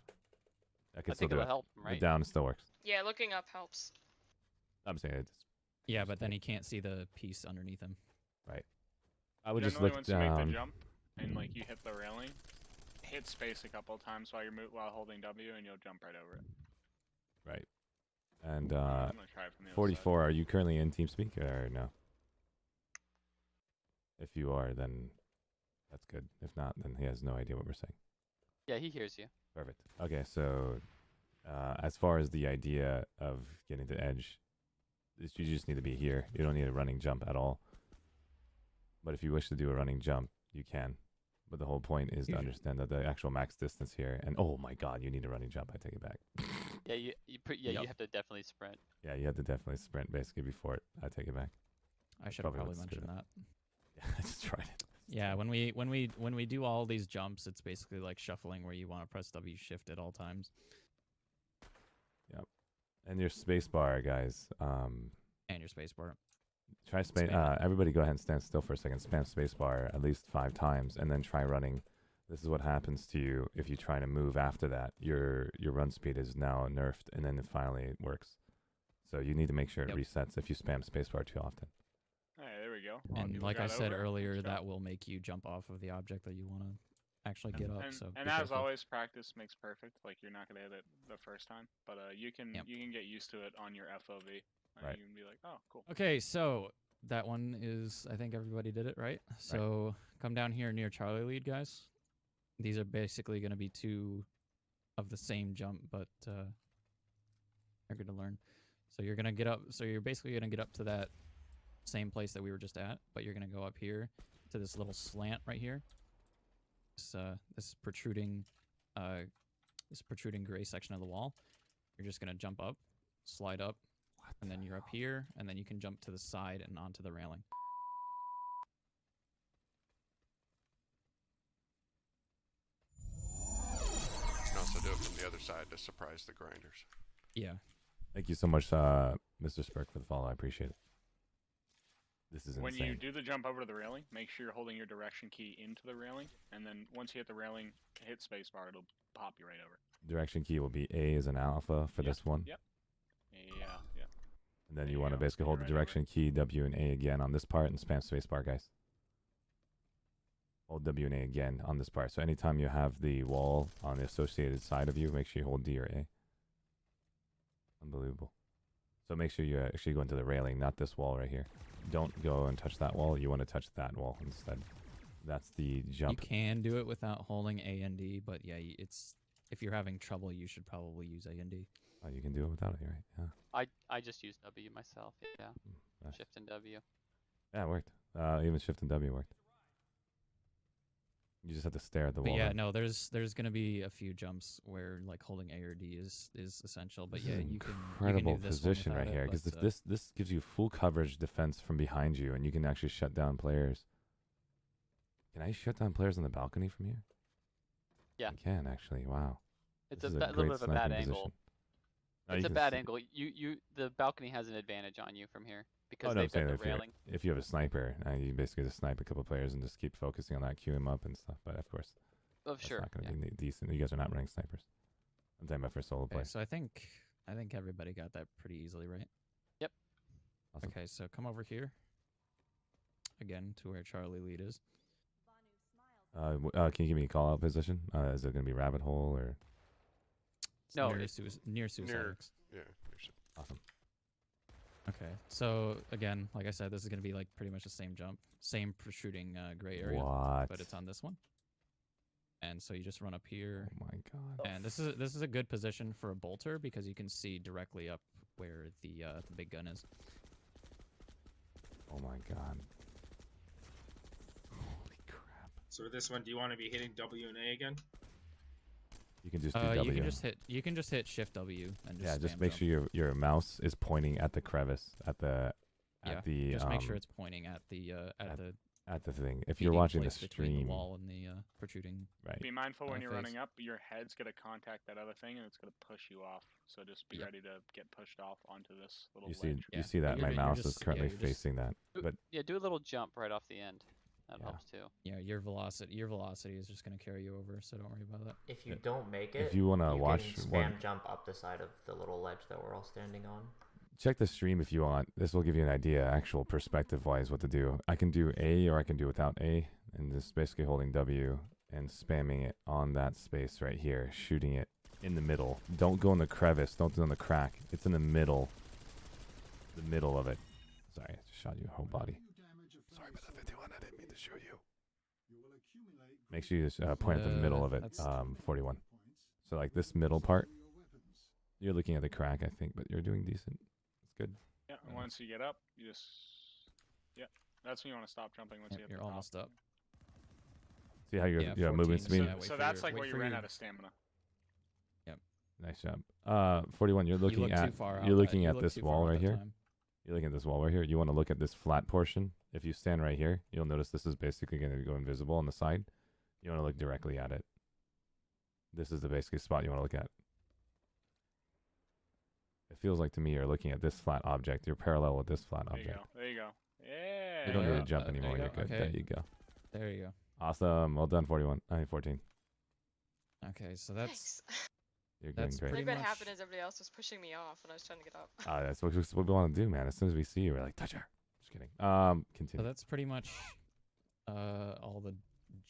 I can I still think do it'll it. help, right? The down still works. Yeah, looking up helps. I'm saying it's Yeah, but then he can't see the piece underneath him. right. I would just Generally, look once you make down. the jump and like you hit the railing, hit space a couple of times while holding W, and you'll jump right over it. Right. And I'm gonna try it from the other 44, are you currently in TeamSpeak or no? If you are, then that's good. If not, then he has no idea what we're saying. Yeah, he hears you. Perfect. Okay, so as far as the idea of getting to edge, you just need to be here. You don't need a running jump at all. But if you wish to do a running jump, you can. But the whole point is to understand that the actual max distance here, and oh my god, you need a running jump. I take it back. Yeah, you have to definitely sprint. Yeah, you have to definitely sprint basically before it. I take it back. I should have probably what's mentioned good. that. Yeah, I just tried it. Yeah, when we do all these jumps, it's basically like shuffling where you want to press W shift at all times. Yep. And your space bar, guys. And your space bar. Try space. Everybody, go ahead and stand still for a second. Spam space bar at least 5 times, and then try running. This is what happens to you if you try to move after that. Your run speed is now nerfed, and then it finally works. So you need to make sure it resets if you spam space bar too often. Hey, there we go. And like I said earlier, that will make you jump off of the object that you want to actually get up. So and as always, practice makes perfect. Like you're not gonna hit it the first time, but you can get used to it on your FOV. Right. You can be like, oh, cool. Okay, so that one is, I think everybody did it, right? So come down here near Charlie lead, guys. These are basically going to be 2 of the same jump, but you're going to learn. So you're going to get up. So you're basically going to get up to that same place that we were just at, but you're going to go up here to this little slant right here. This protruding gray section of the wall. You're just going to jump up, slide up, and then you're up here, and then you can jump to the side and onto the railing. You can also do it from the other side to surprise the grinders. Yeah. Thank you so much, Mr. Spurk, for the follow. I appreciate it. This is when insane. you do the jump over to the railing, make sure you're holding your direction key into the railing, and then once you hit the railing, hit spacebar, it'll pop you right over. Direction key will be A as an alpha for this one. Yep. Yeah. And then you want to basically hold the direction key, W and A again on this part, and spam spacebar, guys. Hold W and A again on this part. So anytime you have the wall on the associated side of you, make sure you hold D or A. Unbelievable. So make sure you actually go into the railing, not this wall right here. Don't go and touch that wall. You want to touch that wall instead. That's the You jump. can do it without holding A and D, but yeah, it's if you're having trouble, you should probably use A and D. Oh, you can do it without it, right? Yeah. I just use W myself. Yeah. Nice. Shift and W. Yeah, it worked. Even Shift and W worked. You just have to stare at the But wall. yeah, then. no, there's gonna be a few jumps where like holding A or D is essential. But This yeah, is you can incredible do this one position right without it, here because but, this gives you full coverage defense from behind you, and you can actually shut down players. Can I shut down players on the balcony from here? Yeah. I can actually. Wow. It's This a is little great bit of a bad sniping angle. position. No, It's you a can bad see- angle. The balcony has an advantage on you from here because Oh, no, I'm they've got saying the if, you're- railing. if you have a sniper, you basically just snipe a couple players and just keep focusing on that, queue him up and stuff. But of course, Of that's sure. not going Yeah. to be decent. You guys are not running snipers. I'm talking about for solo play. Okay, so I think everybody got that pretty easily, right? Yep. Awesome. Okay, so come over here. Again, to where Charlie lead is. Can you give me a call out position? Is it going to be rabbit hole or? It's No, near Suicide X. Yeah. Awesome. Okay, so again, like I said, this is gonna be like pretty much the same jump, same protruding gray area, What? but it's on this one. And so you just run up here, Oh my god. and this is a good position for a bolter because you can see directly up where the big gun is. Oh my god. Holy crap. So with this one, do you want to be hitting W and A again? You can just do W. You can just hit Shift W and just Yeah, just spam make jump. sure your mouse is pointing at the crevice Just make sure it's pointing at the at the thing. If you're feeding watching the place between stream, the wall and the protruding. right? Be mindful when you're face. running up. Your head's gonna contact that other thing, and it's gonna push you off. So just be Yep. ready to get pushed off onto this little You see, ledge. you see that You're my ju- you're mouse is just- yeah, currently you're just- facing that, but Yeah, do a little jump right off the end. That Yeah. helps too. Yeah, your velocity is just gonna carry you over, so don't worry about that. If you don't make it, if you want to you watch can spam one, jump up the side of the little ledge that we're all standing on. check the stream if you want. This will give you an idea, actual perspective wise, what to do. I can do A or I can do without A, and just basically holding W and spamming it on that space right here, shooting it in the middle. Don't go in the crevice. Don't do it in the crack. It's in the middle of it. Sorry, I just shot you whole body. Sorry about the 51. I didn't mean to shoot you. Make sure you just point at the middle of it. 41. So like this middle part. You're looking at the crack, I think, but you're doing decent. It's good. Yeah, and once you get up, you just that's when you want to stop jumping once you Yep, hit you're the top. almost up. See how you're Yeah, moving 14, speed? yeah, wait So for that's your- like wait where you for ran your- out of stamina. Nice job. 41. You're looking look too at far out you're that- looking you at look this too far wall out right that here. time. You're looking at this wall right here. You want to look at this flat portion. If you stand right here, you'll notice this is basically going to go invisible on the side. You want to look directly at it. This is the basic spot you want to look at. It feels like to me you're looking at this flat object. You're parallel with this flat There you object. go. There you go. Yeah. You don't need Yeah, to jump there you anymore. go. You're good. Okay. There you go. There you go. Awesome. Well done, 41. 14. Okay, so that's You're doing that's great. pretty What much. happened is everybody else was pushing me off when I was trying to get up. That's what we want to do, man. As soon as we see you, we're like, touch her. Just kidding. So Continue. that's pretty much all the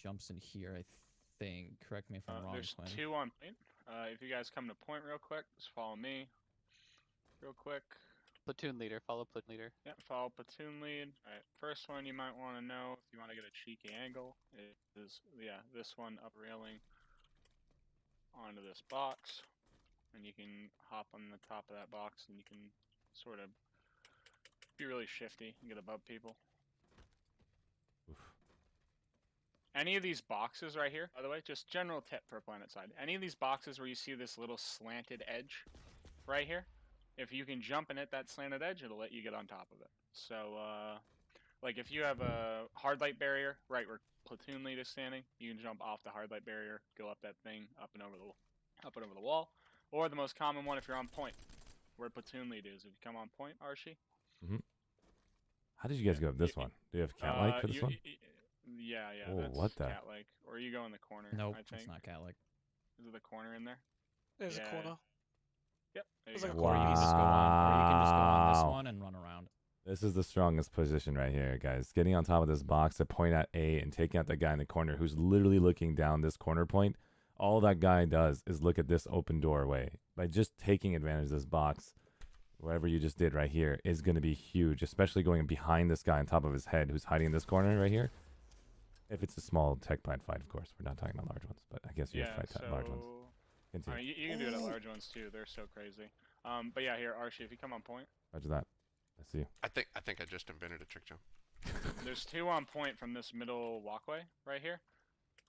jumps in here, I think. Correct me if I'm wrong, There's Quinn. 2 on point. If you guys come to point real quick, just follow me. Real quick. Platoon leader, follow platoon leader. Yeah, follow platoon lead. Alright, first one you might want to know if you want to get a cheeky angle is, this one up railing onto this box. And you can hop on the top of that box and you can sort of be really shifty and get above people. Any of these boxes right here, by the way, just general tip for Planetside. Any of these boxes where you see this little slanted edge right here, if you can jump and hit that slanted edge, it'll let you get on top of it. So, like if you have a hard light barrier right where platoon lead is standing, you can jump off the hard light barrier, go up that thing, up and over the wall. Or the most common one if you're on point, where platoon lead is. If you come on point, Arshee. How did you guys go up this one? Do you have cat like for this one? Yeah, Oh, that's what the? cat like. Or you go in the corner. Nope, I think. it's not cat-like. Is it the corner in there? There's Yeah. a corner. Yep. There you There's go. Or you can just go on. Or you can just go on this Wow. one and run around. This is the strongest position right here, guys. Getting on top of this box to point at A and taking out that guy in the corner who's literally looking down this corner point. All that guy does is look at this open doorway. By just taking advantage of this box, whatever you just did right here is going to be huge, especially going behind this guy on top of his head who's hiding in this corner right here. If it's a small tech plant fight, of course. We're not talking about large ones, but I guess you have to fight large ones. I Continue. mean, you can do it at large ones too. They're so crazy. But yeah, here, Archie, if you come on point. Roger that. I see you. I think I just invented a trick jump. There's 2 on point from this middle walkway right here.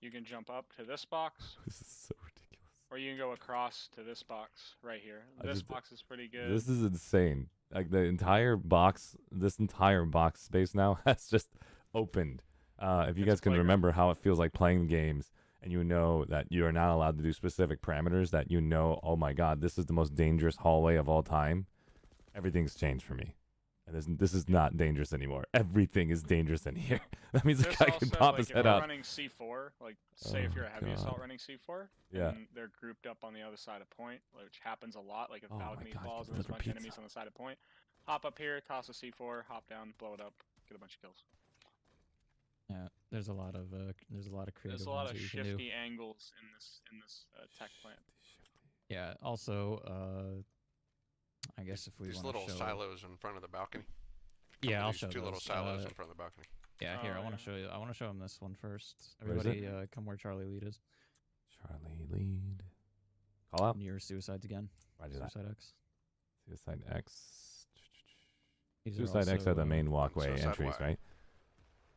You can jump up to this box. This is so ridiculous. Or you can go across to this box right here. This box is pretty good. This is insane. Like the entire box, this entire box space now has just opened. If you guys can remember how it feels like playing games, and you know that you are not allowed to do specific parameters, that you know, oh my god, this is the most dangerous hallway of all time. Everything's changed for me. And this is not dangerous anymore. Everything is dangerous in here. That means the guy can pop his head out. out. Running C4, like say if you're a heavy assault running C4, yeah, and they're grouped up on the other side of point, which happens a lot. Like if balcony falls and there's a bunch of enemies on the side of point, hop up here, toss a C4, hop down, blow it up, get a bunch of kills. Yeah, there's a lot of creative. There's a lot of shifty angles in this tech plant. Yeah. Also, I guess if we these want little to show... silos in front of the balcony. Yeah, I'll show 2 little those. silos in front of the balcony. Yeah, here I want to show you. I want to show him this one first. Everybody, come where Charlie Lead is. Charlie Lead. Call out. Near Suicides again. Roger that. Suicide X. Suicide X. These Suicide X are the main walkway entries, right?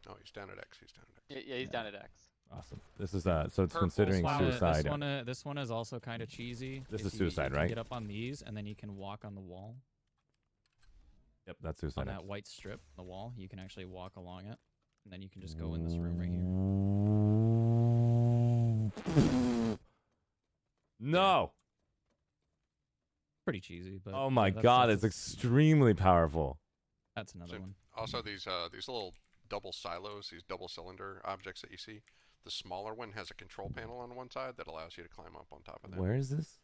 Oh, he's down at X. He's down at X. Yeah, he's down at X. Awesome. This is so it's considering suicide. This one is also kind of cheesy. This is suicide, right? You get up on these, and then you can walk on the wall. Yep, that's suicide. On that white strip, the wall, you can actually walk along it, and then you can just go in this room right here. No. Pretty cheesy, but oh my god, it's extremely powerful. That's another one. Also, these little double silos, these double cylinder objects that you see. The smaller one has a control panel on one side that allows you to climb up on top of that. Where is this?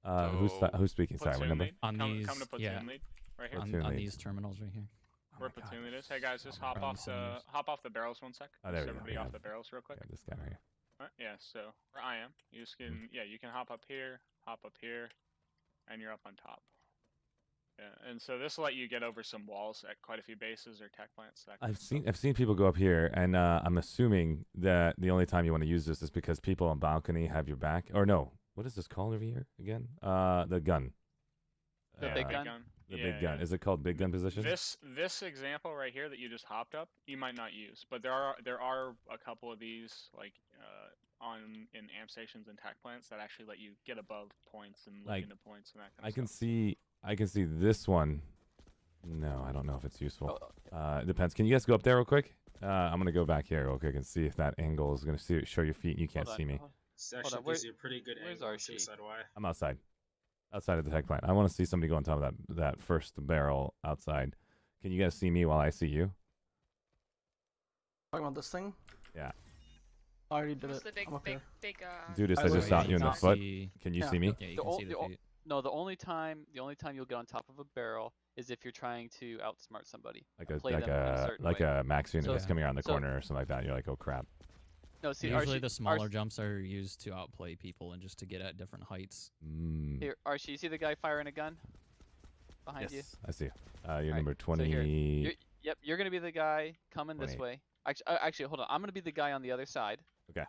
Who's speaking? Sorry, what number? On these, come to platoon lead right here. On these terminals right here. Where platoon lead is. Hey guys, just hop off the barrels 1 sec. Oh, there we go. Everybody off the barrels real quick. Yeah, this guy right here. Right, yeah, so where I am, you just can you can hop up here, and you're up on top. Yeah, and so this will let you get over some walls at quite a few bases or tech plants. I've seen people go up here, and I'm assuming that the only time you want to use this is because people on balcony have your back. Or no, what is this called over here again? The gun. The big gun. The big gun. Is it called big gun position? This example right here that you just hopped up, you might not use, but there are a couple of these like in amp stations and tech plants that actually let you get above points and look into points and that kind of stuff. I can see this one. No, I don't know if it's useful. It depends. Can you guys go up there real quick? I'm gonna go back here real quick and see if that angle is gonna show your feet and you can't see me. This actually gives you a pretty good angle on Suicide Y. I'm outside of the tech plant. I want to see somebody go on top of that first barrel outside. Can you guys see me while I see you? Talking about this thing? Yeah. I already did it. The big, I'm up here. Dude, I just shot you in the foot. Can you see me? Yeah, you can see the feet. No, the only time you'll get on top of a barrel is if you're trying to outsmart somebody. Like a max unit that's coming around the corner or something like that. You're like, oh crap. No, see, usually the smaller jumps are used to outplay people and just to get at different heights. Here, Archie, you see the guy firing a gun behind you? I see. You're number 20. So you're gonna be the guy coming this way. Actually, hold on. I'm gonna be the guy on the other side. Okay.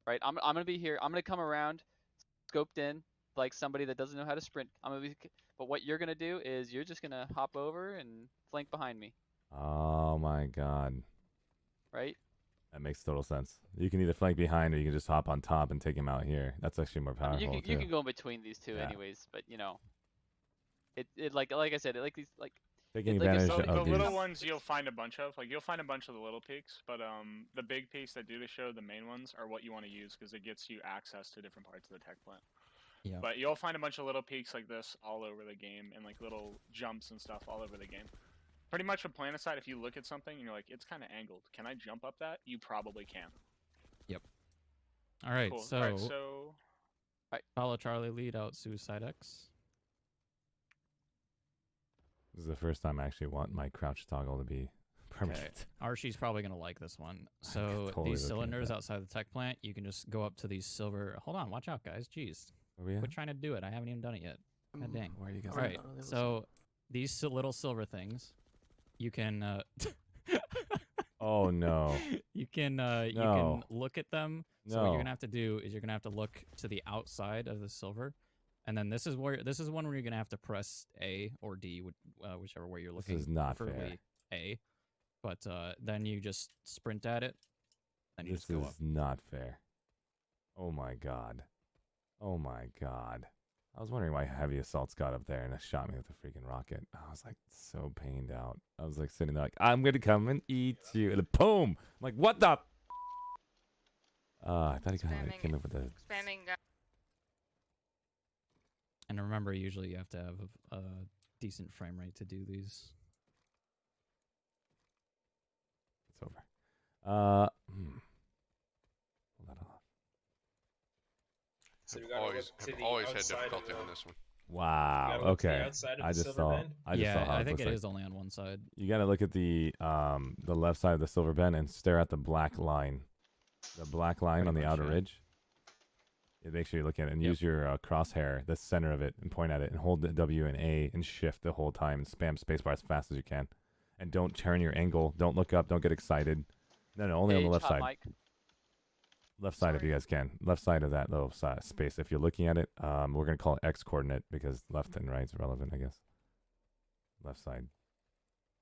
Right. I'm gonna be here. I'm gonna come around, scoped in, like somebody that doesn't know how to sprint. But what you're gonna do is you're just gonna hop over and flank behind me. Oh my god. Right. That makes total sense. You can either flank behind or you can just hop on top and take him out here. That's actually more powerful. I mean, you can go in between these two anyways, but you know, it like I said, it like these like. Taking advantage of the little ones you'll find a bunch of. Like you'll find a bunch of the little peaks, but the big peaks that do the show, the main ones, are what you want to use because it gets you access to different parts of the tech plant. Yeah. But you'll find a bunch of little peaks like this all over the game, and like little jumps and stuff all over the game. Pretty much with Planetside, if you look at something and you're like, it's kind of angled, can I jump up that? You probably can. Yep. All right, cool. so, Right. Follow Charlie, lead out Suicide X. This is the first time I actually want my crouch toggle to be permanent. Okay. Archie's probably going to like this one. So totally these looking at cylinders that. outside the tech plant, you can just go up to these silver... Hold on, watch out, guys. Jeez. Quit trying to do it. I haven't even done it yet. God dang. Where are you guys? All right, so these little silver things, you can... Oh no. You can you No. can look at them. So what No. you're gonna have to do is you're gonna have to look to the outside of the silver, and then this is one where you're gonna have to press A or D, whichever way you're looking. This is not fair. preferably A, but then you just sprint at it, and you This just go up. is not fair. Oh my god. Oh my god. I was wondering why heavy assaults got up there and it shot me with a freaking rocket. I was like so pained out. I was like sitting there like, I'm gonna come and eat you. And then boom! I'm like, what the? I thought he kind of came up with a. Spamming. And remember, usually you have to have a decent frame rate to do these. It's over. Pull that off. So we I've gotta always, look to have the always had outside of difficulty the- on this one. Wow. You gotta look to the Okay. outside of I the just silver saw. band? I just saw how I it think looks it like. is only on one side. You gotta look at the left side of the silver bend and stare at the black line. The black line on the outer ridge. Yeah, make sure you look at it and use your crosshair, the center of it, and point at it, and hold the W and A and shift the whole time and spam spacebar as fast as you can. And don't turn your angle. Don't look up. Don't get excited. No, only on the left side. Left side if you guys can. Left side of that little space. If you're looking at it, we're going to call it X coordinate because left and right is relevant, I guess. Left side.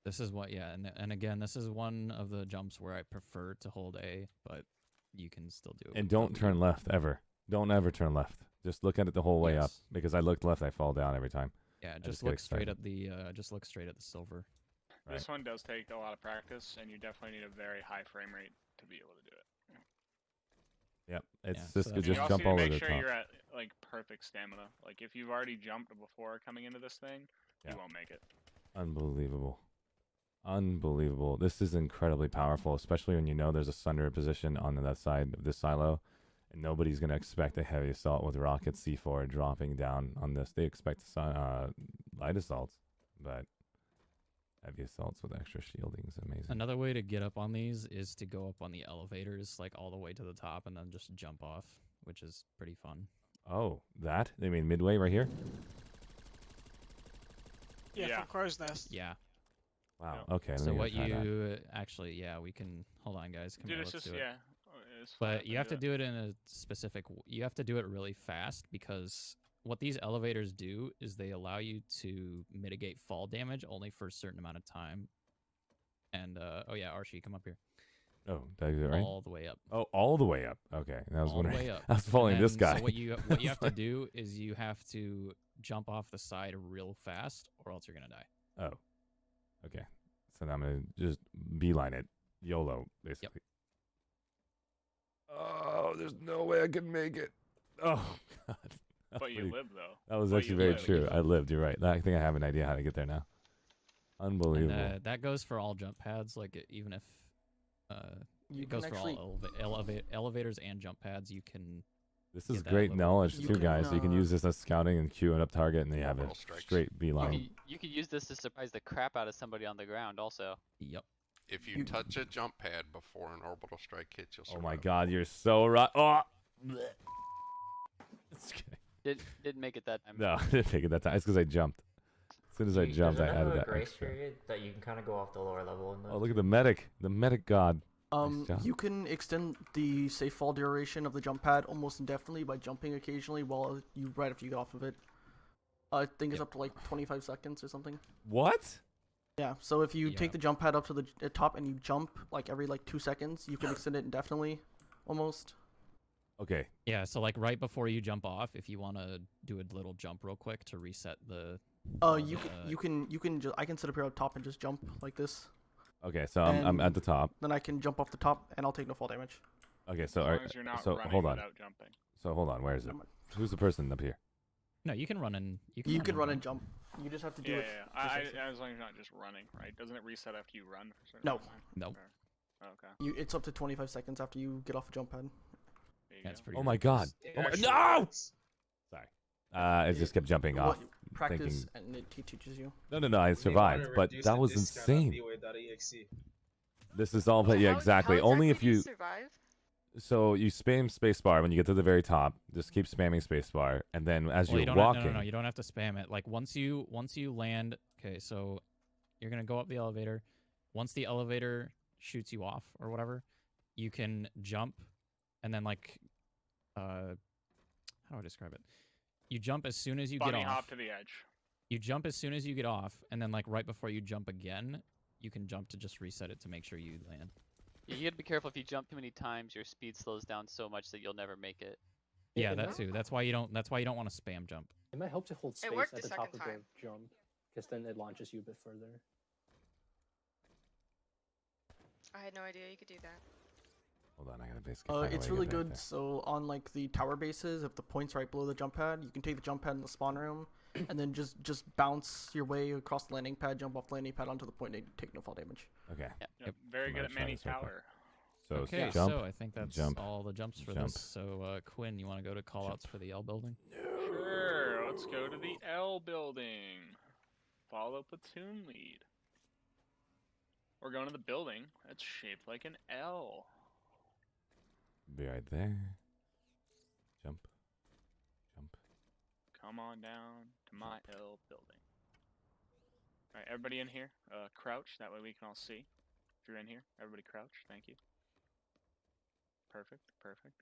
This is what, and again, this is one of the jumps where I prefer to hold A, but you can still do it. And don't turn left ever. Don't ever turn left. Just look at it the whole way up because I looked left, I fall down every time. Yeah, I just get look straight excited. at the silver. This one does take a lot of practice, and you definitely need a very high frame rate to be able to do it. Yep, it's so just that's just you jump also all need over to the make sure top. you're at like perfect stamina. Like if you've already jumped before coming into this thing, Yeah. you won't make it. Unbelievable. Unbelievable. This is incredibly powerful, especially when you know there's a sunder position on that side of this silo, and nobody's going to expect a heavy assault with rocket C4 dropping down on this. They expect light assaults, but heavy assaults with extra shielding is amazing. Another way to get up on these is to go up on the elevators, like all the way to the top, and then just jump off, which is pretty fun. Oh, that? They mean midway right here? Yeah, from Crow's Nest. Yeah. Wow. Okay. let So me go what try that. you actually, we can hold on, guys. Come Dude, here, it's let's just do it. it's fun But you have to do it in a specific. You have to do it really fast because what these elevators do is they allow you to mitigate fall damage only for a certain amount of time. And oh yeah, Arshee, come up here. Oh, did I do it right? All the way up. Oh, all the way up. Okay. I was All the wondering. way up. I was following And this then, guy. So what you have to do is you have to jump off the side real fast, or else you're gonna die. Oh. Okay. So now I'm going to just beeline it. YOLO, basically. Oh, there's no way I can make it. Oh, God. That's But you pretty- live, though. That was But actually you very live. true. I lived. You're right. I think I have an idea how to get there now. Unbelievable. And, that goes for all jump pads. Like even if You it goes can for actually- all elevators and jump pads, you can. This is get that great level. knowledge, You too, can, guys. You can use this as scouting and queuing up target, and they have a Orbital strikes. straight beeline. You could use this to surprise the crap out of somebody on the ground also. Yep. If you touch a jump pad before an orbital strike hits, you'll survive. Oh, my God. You're so right. Oh! Just kidding. Didn't make it that time. No, I didn't take it that time. It's because I jumped. As soon as I jumped, I There's added another that grace extra. period that you can kind of go off the lower level. In Oh, look at the medic. The medic god. Nice job. You can extend the safe fall duration of the jump pad almost indefinitely by jumping occasionally while right after you get off of it. I think it's up to like 25 seconds or something. What? Yeah, so if you Yeah. take the jump pad up to the top and you jump like every like 2 seconds, you can extend it indefinitely, almost. Okay. Yeah. So like right before you jump off, if you want to do a little jump real quick to reset the. You can just I can sit up here up top and just jump like this. Okay, so I'm at the top. Then I can jump off the top and I'll take no fall damage. Okay, so As long as you're not running hold on. without jumping. So hold on, where is it? Who's the person up here? No, you can run and You can run and jump. You just have to do Yeah, it. as long as you're not just running, right? Doesn't it reset after you run for a certain No. amount of time? No. Or- Okay. It's up to 25 seconds after you get off a jump pad. There you That's go. pretty. Oh my God! Oh my, no! Sorry. It just kept jumping Well, off. practice thinking, and it teaches you. no, I survived, but that was insane. This is all, but yeah, exactly. Only if you. survive? So you spam spacebar when you get to the very top. Just keep spamming spacebar, and then as Well, you're you don't walking. no, you don't have to spam it. Like once you land, okay, so you're gonna go up the elevator. Once the elevator shoots you off or whatever, you can jump, and then like, how do I describe it? You jump as soon as you Bunny get off. hop to the edge. You jump as soon as you get off, and then like right before you jump again, you can jump to just reset it to make sure you land. You gotta be careful if you jump too many times, your speed slows down so much that you'll never make it. Yeah, that too. That's why you don't want to spam jump. It might help to hold space worked at the the top second of the time. jump, because then it launches you a bit further. I had no idea you could do that. Hold on, I gotta basically. find a It's way to really get back good. there. So on like the tower bases, if the point's right below the jump pad, you can take the jump pad in the spawn room, and then just bounce your way across the landing pad, jump off the landing pad onto the point, and take no fall damage. Okay. Yep. Very I'm good gonna at try mini this real quick. tower. So Okay, jump, so I think that's jump, all the jumps for jump. this. So Quinn, you want to go to callouts for the L building? Sure. Let's go to the L building. Follow platoon lead. We're going to the building that's shaped like an L. Be right there. Jump. Jump. Come on down to my L building. All right, everybody in here, crouch. That way we can all see. If you're in here, everybody crouch. Thank you. Perfect. Perfect.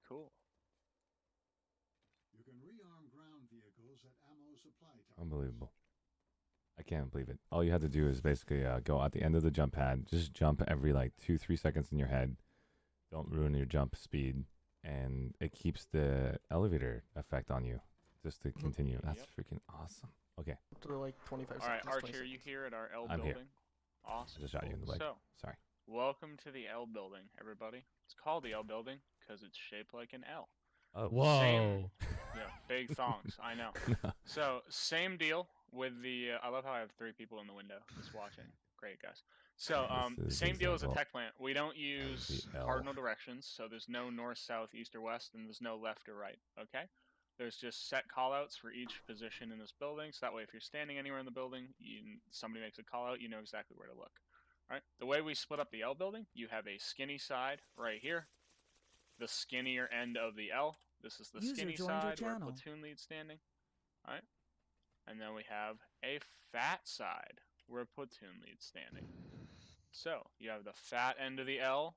Cool. You can rearm ground vehicles at ammo supply towers. Unbelievable. I can't believe it. All you have to do is basically go at the end of the jump pad. Just jump every like 2-3 seconds in your head. Don't ruin your jump speed, and it keeps the elevator effect on you. Just to continue. That's freaking awesome. Okay. Up to like 25 All right, seconds. Archie, 20 are you seconds. here at our L I'm building? here. Awesome. I just shot you in the leg. So, Sorry. welcome to the L building, everybody. It's called the L building because it's shaped like an L. Oh. Whoa. Yeah, big thongs. I know. So same deal with the. I love how I have 3 people in the window just watching. Great guys. So This is same deal as a example tech plant. We don't use the L. cardinal directions, so there's no north, south, east, or west, and there's no left or right. Okay. There's just set callouts for each position in this building, so that way if you're standing anywhere in the building, somebody makes a callout, you know exactly where to look. All right. The way we split up the L building, you have a skinny side right here, the skinnier end of the L. This is the User skinny joined your side where channel. platoon lead's standing. All right. And then we have a fat side where platoon lead's standing. So you have the fat end of the L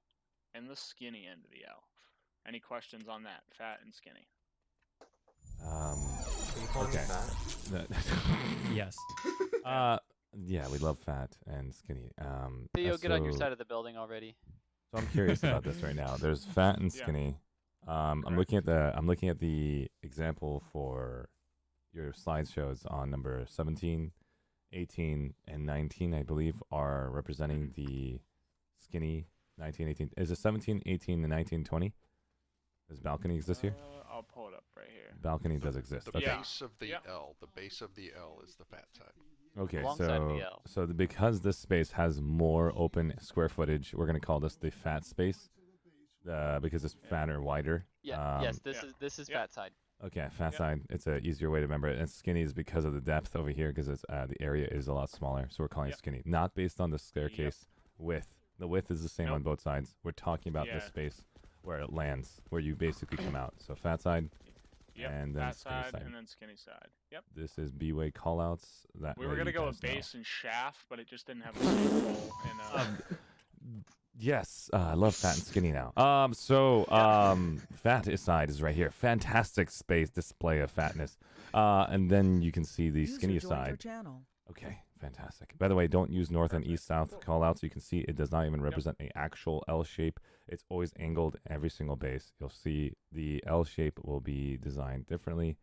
and the skinny end of the L. Any questions on that? Fat and skinny. Okay. Yes. Yeah, we love fat and skinny. Theo, get on your so- side of the building already. So I'm curious about this right now. There's fat and Yeah. skinny. I'm looking at the example for your slideshows on number 17, 18, and 19. I believe are representing the skinny 19, 18. Is it 17, 18, and 19, 20? Does balcony exist here? I'll pull it up right here. Balcony does exist. The Okay. base of the L. The base of the L is the fat side. Okay, Alongside the L. because this space has more open square footage, we're gonna call this the fat space, because it's fatter, wider. Yeah. Yes. This is fat side. Okay, fat side. It's an easier way to remember it. And skinny is because of the depth over here, because it's the area is a lot smaller, so we're calling it skinny. Not based on the staircase width. The width is the same on both sides. We're talking about this space where it lands, where you basically come out. So fat side. Yep, And then fat skinny side, side. and then skinny side. Yep. This is BWAE callouts. That We way were gonna you go guys with know. base and shaft, but it just didn't have the same hole. And Yes, I love fat and skinny now. Fat side is right here. Fantastic space display of fatness. And then you can see the User skinny joined your side. channel. Okay, fantastic. By the way, don't use north and east south callouts. You can see it does not even represent an actual L shape. It's always angled every single base. You'll see the L shape will be designed differently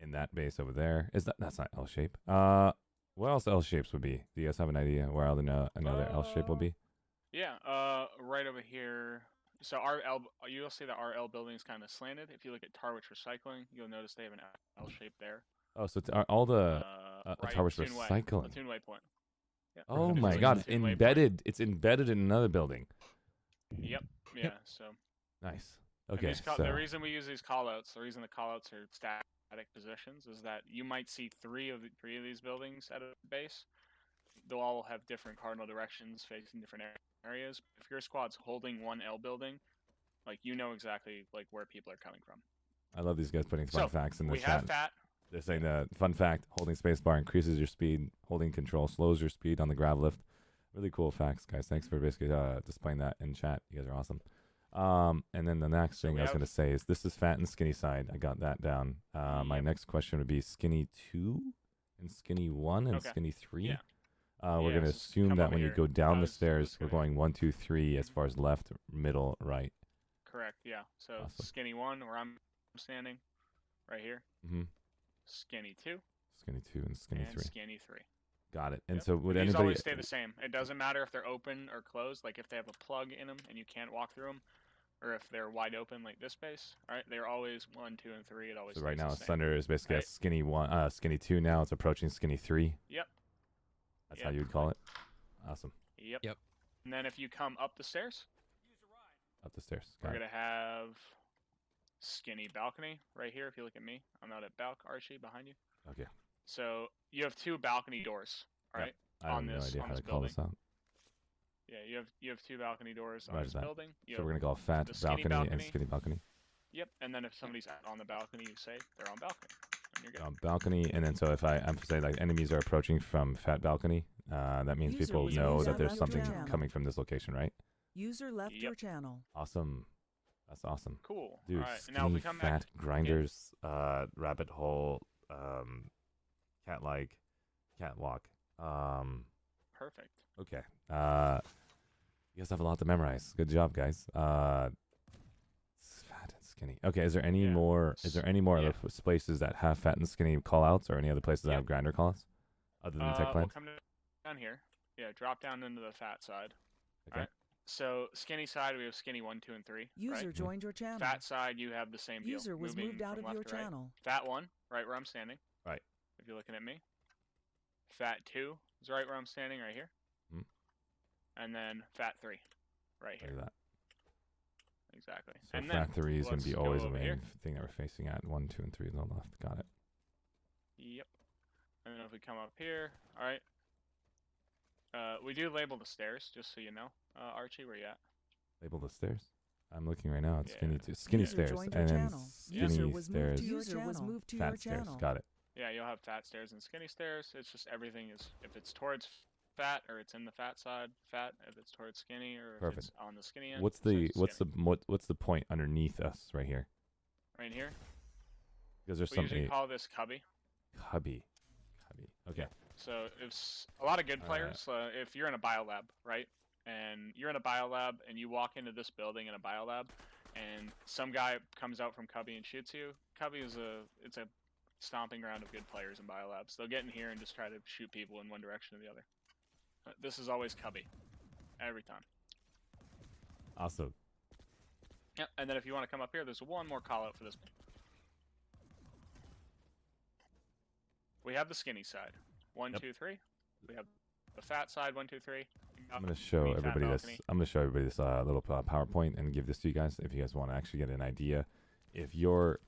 in that base over there. That's not L shape. What else L shapes would be? Do you guys have an idea where another L shape will be? yeah, right over here. So our L, you'll see that our L building is kind of slanted. If you look at Tarwich Recycling, you'll notice they have an L shape there. Oh, so all the Right, Tarwich platoon way, Recycling. Platoon waypoint. Yeah, Oh platoon my way, God! platoon waypoint. Embedded. It's embedded in another building. Yep. Yeah. So. Nice. And Okay. the reason we use these callouts, the reason the callouts are static positions, is that you might see three of these buildings at a base. They'll all have different cardinal directions facing different areas. If your squad's holding one L building, like you know exactly like where people are coming from. I love these guys putting fun facts in the we chat. have fat. They're saying the fun fact: holding spacebar increases your speed. Holding control slows your speed on the grav lift. Really cool facts, guys. Thanks for basically displaying that in chat. You guys are awesome. And then the next thing I was going to say is this is fat and skinny side. I got that down. My next question would be skinny 2 and skinny 1 and skinny 3. Yeah. We're going to assume that when you go down the stairs, we're going 1, 2, 3 as far as left, middle, right. Correct. Yeah. So Awesome. skinny 1, where I'm standing, right here. Mm-hmm. Skinny 2. Skinny 2 and skinny 3. Skinny 3. Got it. And so would These anybody always stay the same. It doesn't matter if they're open or closed. Like if they have a plug in them and you can't walk through them, or if they're wide open like this space. All right, they're always 1, 2, and 3. It always. So right stays now, the same. Thunder is basically a skinny 1, skinny 2 now. It's approaching skinny 3. Yep. That's how you would call it. Awesome. Yep. And then if you come up the stairs, Up the stairs. we're Got it. gonna have skinny balcony right here. If you look at me, I'm out at Archie behind you. Okay. So you have 2 balcony doors. All right. I have on no this idea on how this to call building. this out. Yeah, you have 2 balcony doors on Roger this that. building. So we're gonna go fat the skinny balcony and skinny balcony. Yep. And then if somebody's on the balcony, you say they're on balcony, and you're good. Balcony, and then so if I say like enemies are approaching from fat balcony, that means User people was know moved that out there's of something your channel. coming from this location, right? User left your channel. Awesome. That's awesome. Cool. Dude, Alright, skinny, now if we come back fat, grinders, rabbit hole, cat-like, catwalk. Perfect. Okay. You guys have a lot to memorize. Good job, guys. Fat and skinny. Okay, is there any more? Is there any more other places that have fat and skinny callouts, or any other places that have grinder callouts, other than tech We'll plants? come down here. Yeah, drop down into the fat side. Okay. Alright. So skinny side, we have skinny 1, 2, and 3. User right? joined your channel. Fat side, you have the same deal. User was moving moved out from of your left to right. channel. Fat 1, right where I'm standing. Right. If you're looking at me. Fat 2 is right where I'm standing, right here. And then fat 3, right here. Look at that. Exactly. So and fat then 3 is going let's to be go always the over main here. thing that we're facing at. 1, 2, and 3 on the left. Got it. Yep. And then if we come up here, all right. We do label the stairs, just so you know. Archie, where you at? Label the stairs. I'm looking right now. It's Yeah. skinny User stairs, joined your and then channel. skinny User was moved stairs. to your channel. Fat stairs. Got it. Yeah, you'll have fat stairs and skinny stairs. It's just everything is, if it's towards fat or it's in the fat side, fat. If it's towards skinny or if Perfect. it's on the skinny end. What's so the it's what's skinny. the what's the point underneath us right here? Right here? Because there's We usually something. call this cubby. Cubby. Okay. So if a lot of good players, if you're in a biolab, right, and you're in a biolab and you walk into this building in a biolab, and some guy comes out from cubby and shoots you, cubby is it's a stomping ground of good players in biolabs. They'll get in here and just try to shoot people in one direction or the other. This is always cubby, every time. Awesome. Yep. And then if you want to come up here, there's one more call out for this. We have the skinny side. 1, 2, 3. We have the fat side. 1, 2, 3. I'm gonna show everybody this. I'm gonna show everybody this little PowerPoint and give this to you guys if you guys want to actually get an idea. If your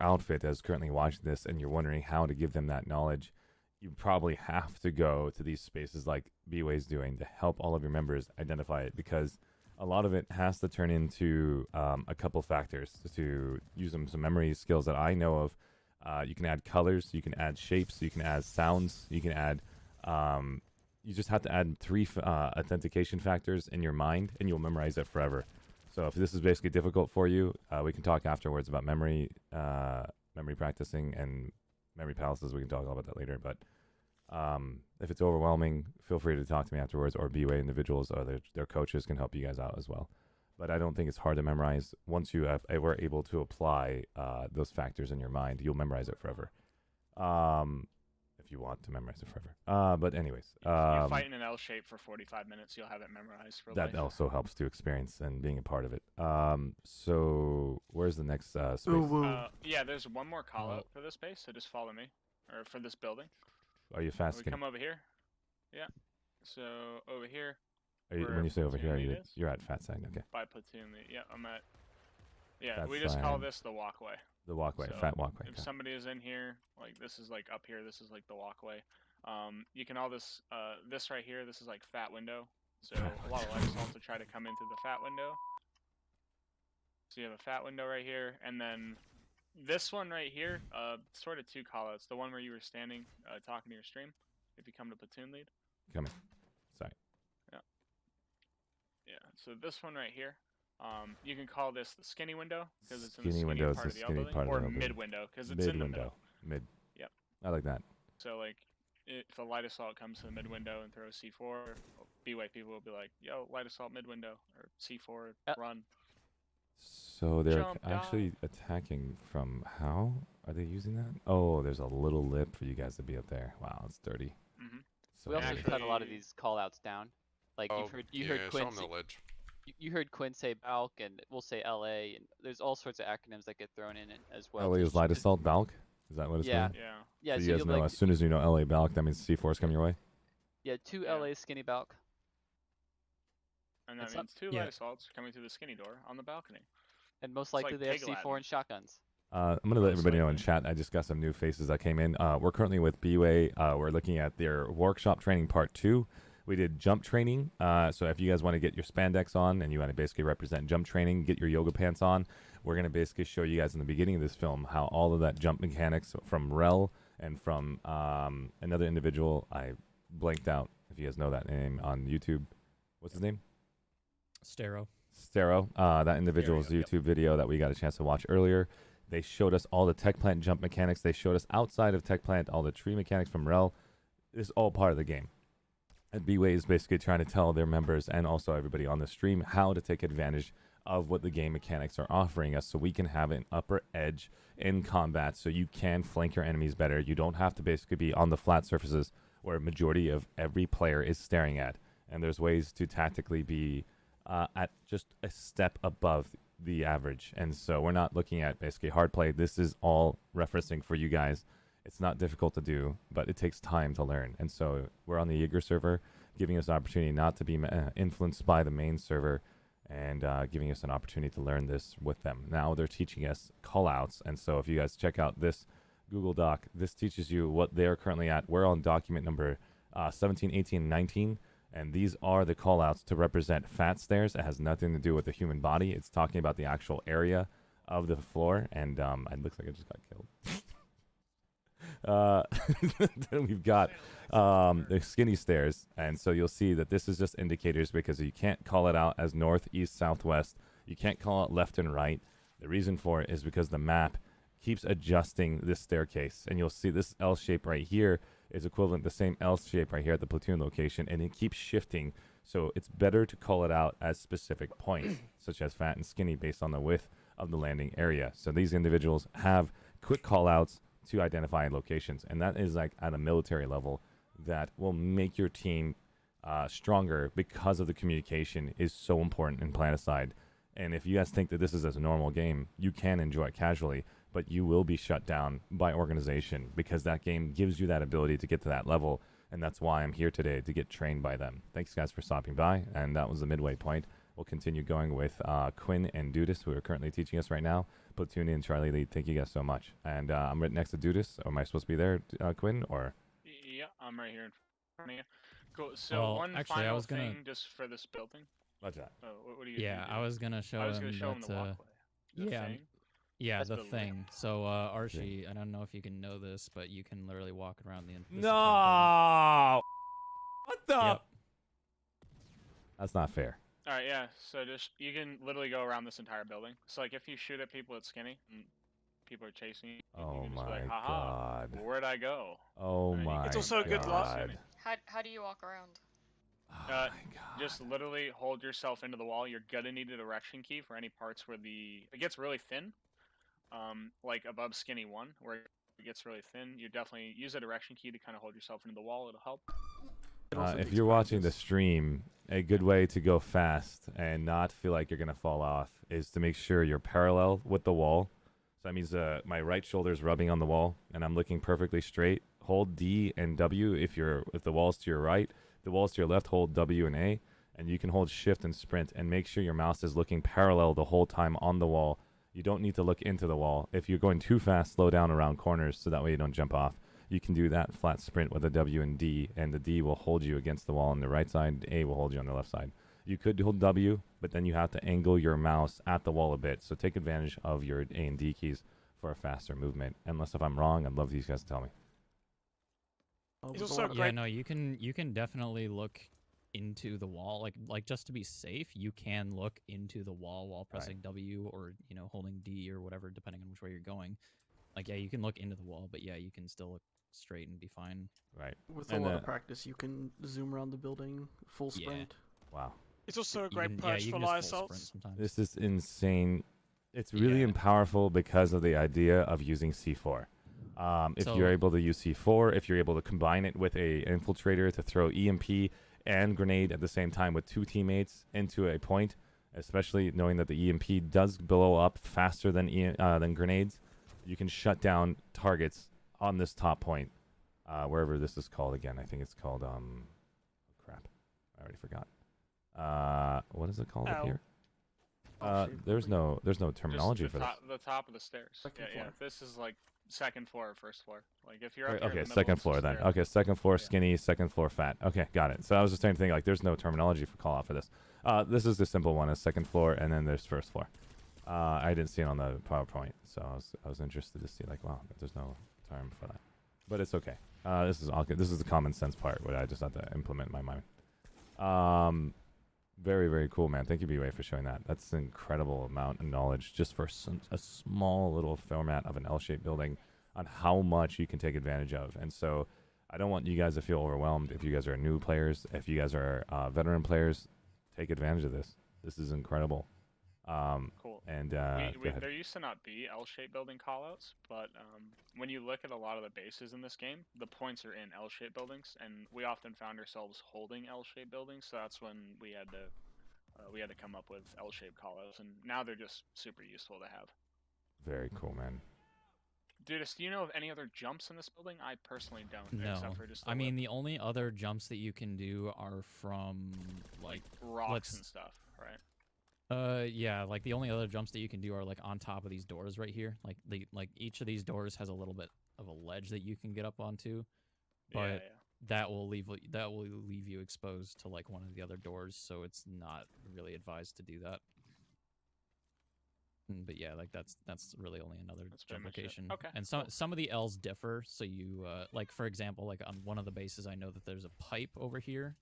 outfit is currently watching this and you're wondering how to give them that knowledge, you probably have to go to these spaces like BWAE is doing to help all of your members identify it, because a lot of it has to turn into a couple factors to use some memory skills that I know of. You can add colors, you can add shapes, you can add sounds, you can add. You just have to add 3 authentication factors in your mind, and you'll memorize it forever. So if this is basically difficult for you, we can talk afterwards about memory practicing and memory palaces. We can talk all about that later. But if it's overwhelming, feel free to talk to me afterwards, or BWAE individuals or their coaches can help you guys out as well. But I don't think it's hard to memorize. Once you were able to apply those factors in your mind, you'll memorize it forever. If you want to memorize it forever. But anyways. You fight in an L shape for 45 minutes, you'll have it memorized for that life. also helps to experience and being a part of it. So where's the next space? Yeah, there's one more call out for this space, so just follow me. Or for this building. Are you fast? We come over here. Yeah. So over here. When you say over here, platoon lead is. you're at fat side. Okay. By platoon lead. Yeah, I'm at. Yeah, Fat we just call side. this the walkway. The walkway, So fat walkway. If okay. somebody is in here, like this is like up here, this is like the walkway. You can all this right here, this is like fat window. So a lot of lights also try to come into the fat window. So you have a fat window right here, and then this one right here, sort of 2 callouts. The one where you were standing, talking to your stream. If you come to platoon lead. Coming. Sorry. So this one right here, you can call this the skinny window because it's in the Skinny skinny window is part the of the skinny building, part of or the building. mid window because it's Mid in the window. middle. Mid. Yep. I like that. So like, if a light assault comes to the mid window and throws C4, BWAE people will be like, "Yo, light assault mid window," or C4 run. So they're Jump actually attacking from how? Are they using that? Oh, there's a little lip for you guys to be up there. Wow, it's dirty. Mm-hmm. So We also dirty. cut a lot of these call outs down. Like you heard show Quinn 'em the ledge. you heard Quinn say Balk, and we'll say LA, and there's all sorts of acronyms that get thrown in it as well. LA is light assault Balk? Is that what it's Yeah. for? Yeah. So So you guys you'll know, like as soon as you know LA Balk, that means C4 is coming your way? yeah, 2 LA skinny Balk. And that It's means two Yeah. light assaults coming through the skinny door on the balcony. And most It's likely like they have pig C4 Latin. and shotguns. I'm going to let everybody know in chat. I just got some new faces that came in. We're currently with BWAE. We're looking at their workshop training part 2. We did jump training. So if you guys want to get your spandex on and you want to basically represent jump training, get your yoga pants on, we're going to basically show you guys in the beginning of this film how all of that jump mechanics from Rel and from another individual. I blanked out, if you guys know that name on YouTube. What's his name? Stero. That individual's YouTube video that we got a chance to watch earlier. They showed us all the tech plant jump mechanics. They showed us outside of tech plant all the tree mechanics from Rel. This is all part of the game. And BWAE is basically trying to tell their members and also everybody on the stream how to take advantage of what the game mechanics are offering us so we can have an upper edge in combat so you can flank your enemies better. You don't have to basically be on the flat surfaces where a majority of every player is staring at. And there's ways to tactically be at just a step above the average. And so we're not looking at basically hard play. This is all referencing for you guys. It's not difficult to do, but it takes time to learn. And so we're on the Jaeger server, giving us an opportunity not to be influenced by the main server and giving us an opportunity to learn this with them. Now they're teaching us callouts. And so if you guys check out this Google Doc, this teaches you what they're currently at. We're on document number 17, 18, 19. And these are the callouts to represent fat stairs. It has nothing to do with the human body. It's talking about the actual area of the floor. And it looks like I just got killed. Then we've got the skinny stairs. And so you'll see that this is just indicators because you can't call it out as north, east, southwest. You can't call it left and right. The reason for it is because the map keeps adjusting this staircase. And you'll see this L shape right here is equivalent to the same L shape right here at the platoon location, and it keeps shifting. So it's better to call it out as specific points, such as fat and skinny, based on the width of the landing area. So these individuals have quick call outs to identify locations, and that is like at a military level that will make your team stronger because of the communication is so important in Planetside. And if you guys think that this is a normal game, you can enjoy it casually, but you will be shut down by organization because that game gives you that ability to get to that level, and that's why I'm here today, to get trained by them. Thanks, guys, for stopping by, and that was the midway point. We'll continue going with Quinn and Dudis, who are currently teaching us right now. Platoon and Charlie Lead, thank you guys so much. And I'm right next to Dudis. Am I supposed to be there, Quinn, or? Yeah, I'm right here in front of you. Cool. So Well, one actually, final I was gonna... thing just for this building. What's that? What do you? Yeah, do? I was gonna show him. I was gonna show him the walkway. The yeah. thing? Yeah, That's the the thing. So, Arshee, I don't know if you can know this, but you can literally walk around the. No! What the? Yep. That's not fair. All right, yeah. So just you can literally go around this entire building. So like if you shoot at people at skinny and people are chasing you, Oh you can just be my like, haha, god. where'd I go? Oh Right, you my can god. It's also a good luck. How do you walk around? Just literally hold yourself into the wall. You're gonna need a direction key for any parts where it gets really thin. Like above skinny 1, where it gets really thin. You definitely use a direction key to kind of hold yourself into the wall. It'll help. If you're watching the stream, a good way to go fast and not feel like you're going to fall off is to make sure you're parallel with the wall. So that means my right shoulder is rubbing on the wall and I'm looking perfectly straight. Hold D and W if the wall's to your right. The wall's to your left, hold W and A. And you can hold shift and sprint and make sure your mouse is looking parallel the whole time on the wall. You don't need to look into the wall. If you're going too fast, slow down around corners so that way you don't jump off. You can do that flat sprint with a W and D, and the D will hold you against the wall on the right side, A will hold you on the left side. You could hold W, but then you have to angle your mouse at the wall a bit, so take advantage of your A and D keys for a faster movement. Unless if I'm wrong, I'd love these guys to tell me. Yeah, no, you can definitely look into the wall. Like just to be safe, you can look into the wall while pressing W or holding D or whatever, depending on which way you're going. Like yeah, you can look into the wall, but yeah, you can still look straight and be fine. Right. With a lot of practice, you can zoom around the building full sprint. Wow. It's also a great perch for live assaults. This is insane. It's really powerful because of the idea of using C4. If you're able to use C4, if you're able to combine it with a infiltrator to throw EMP and grenade at the same time with 2 teammates into a point, especially knowing that the EMP does blow up faster than grenades, you can shut down targets on this top point, wherever this is called again. I think it's called crap, I already forgot. What is it called up here? There's no terminology for this. The top of the stairs. Yeah. This is like second floor or first floor. Like if you're up here in the Okay, middle, second floor it's then. there. Okay, second floor skinny, second floor fat. Okay, got it. So I was just trying to think like there's no terminology for call out for this. This is the simple one: is second floor, and then there's first floor. I didn't see it on the PowerPoint, so I was interested to see like, wow, there's no term for that, but it's okay. This is the common sense part, what I just had to implement in my mind. Very, very cool, man. Thank you, BWAE, for showing that. That's an incredible amount of knowledge just for a small little format of an L-shaped building on how much you can take advantage of. And so I don't want you guys to feel overwhelmed. If you guys are new players, if you guys are veteran players, take advantage of this. This is incredible. Cool. And there used to not be L-shaped building callouts, but when you look at a lot of the bases in this game, the points are in L-shaped buildings, and we often found ourselves holding L-shaped buildings. So that's when we had to come up with L-shaped callouts, and now they're just super useful to have. Very cool, man. Dude, do you know of any other jumps in this building? I personally don't. No, Except for just I mean the only other jumps that you can do are from like rocks and stuff, right? Yeah, like the only other jumps that you can do are like on top of these doors right here. Like each of these doors has a little bit of a ledge that you can get up onto, but that will leave you exposed to like one of the other doors, so it's not really advised to do that. But yeah, like that's really only another jump location. Okay. And some of the L's differ, so you like for example, like on one of the bases, I know that there's a pipe over here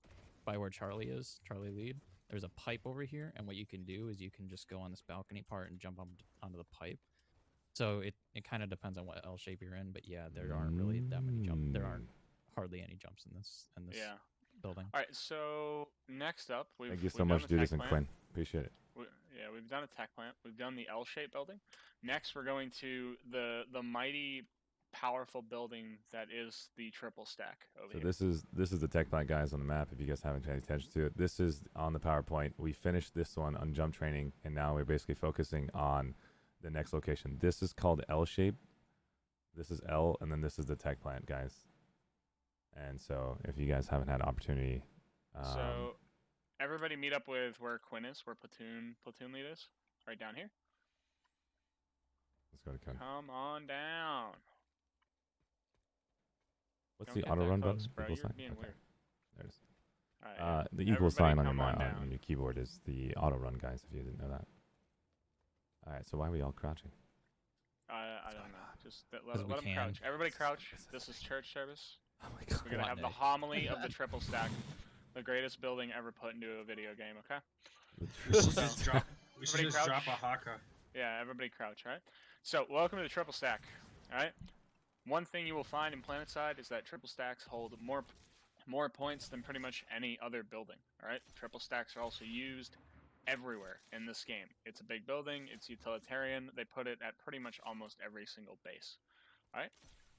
by where Charlie lead. There's a pipe over here, and what you can do is you can just go on this balcony part and jump onto the pipe. So it kind of depends on what L shape you're in, but yeah, there aren't really that many jumps. There aren't hardly any jumps in this building. All right, so next up, thank you so much, Dudas and Quinn. Appreciate it. We've done a tech plant. We've done the L-shaped building. Next, we're going to the mighty, powerful building that is the triple stack over here. So this is the tech plant, guys, on the map. If you guys haven't paid attention to it, this is on the PowerPoint. We finished this one on jump training, and now we're basically focusing on the next location. This is called L-shape. This is L, and then this is the tech plant, guys. And so, if you guys haven't had opportunity, so everybody meet up with where Quinn is, where platoon lead is, right down here. Let's go to Quinn. Come on down. What's the auto run button? Bro, Equal you're sign? being weird. There it is. Right, the equal sign on down. your keyboard is the auto run, guys, if you didn't know that. Alright, so why are we all crouching? I don't know. Just let them crouch. Everybody crouch. This is church service. Oh my God. We're going to have the homily of the triple stack. The greatest building ever put into a video game, okay? We should just drop a haka. Yeah, everybody crouch, alright? So, welcome to the triple stack, alright? One thing you will find in Planetside is that triple stacks hold more points than pretty much any other building, alright? Triple stacks are also used everywhere in this game. It's a big building, it's utilitarian, they put it at pretty much almost every single base, alright?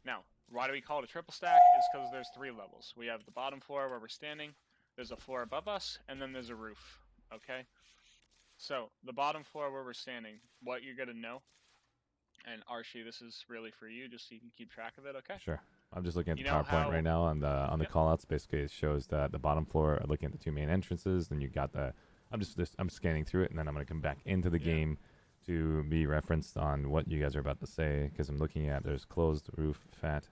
Now, why do we call it a triple stack? Is because there's 3 levels. We have the bottom floor where we're standing, there's a floor above us, and then there's a roof, okay? So, the bottom floor where we're standing, what you're going to know, and Arshee, this is really for you, just so you can keep track of it, okay? Sure. I'm just looking at the PowerPoint right now on the callouts. Basically, it shows that the bottom floor, looking at the 2 main entrances, then you got the... I'm scanning through it, and then I'm going to come back into the game to be referenced on what you guys are about to say, because I'm looking at there's closed roof, fat,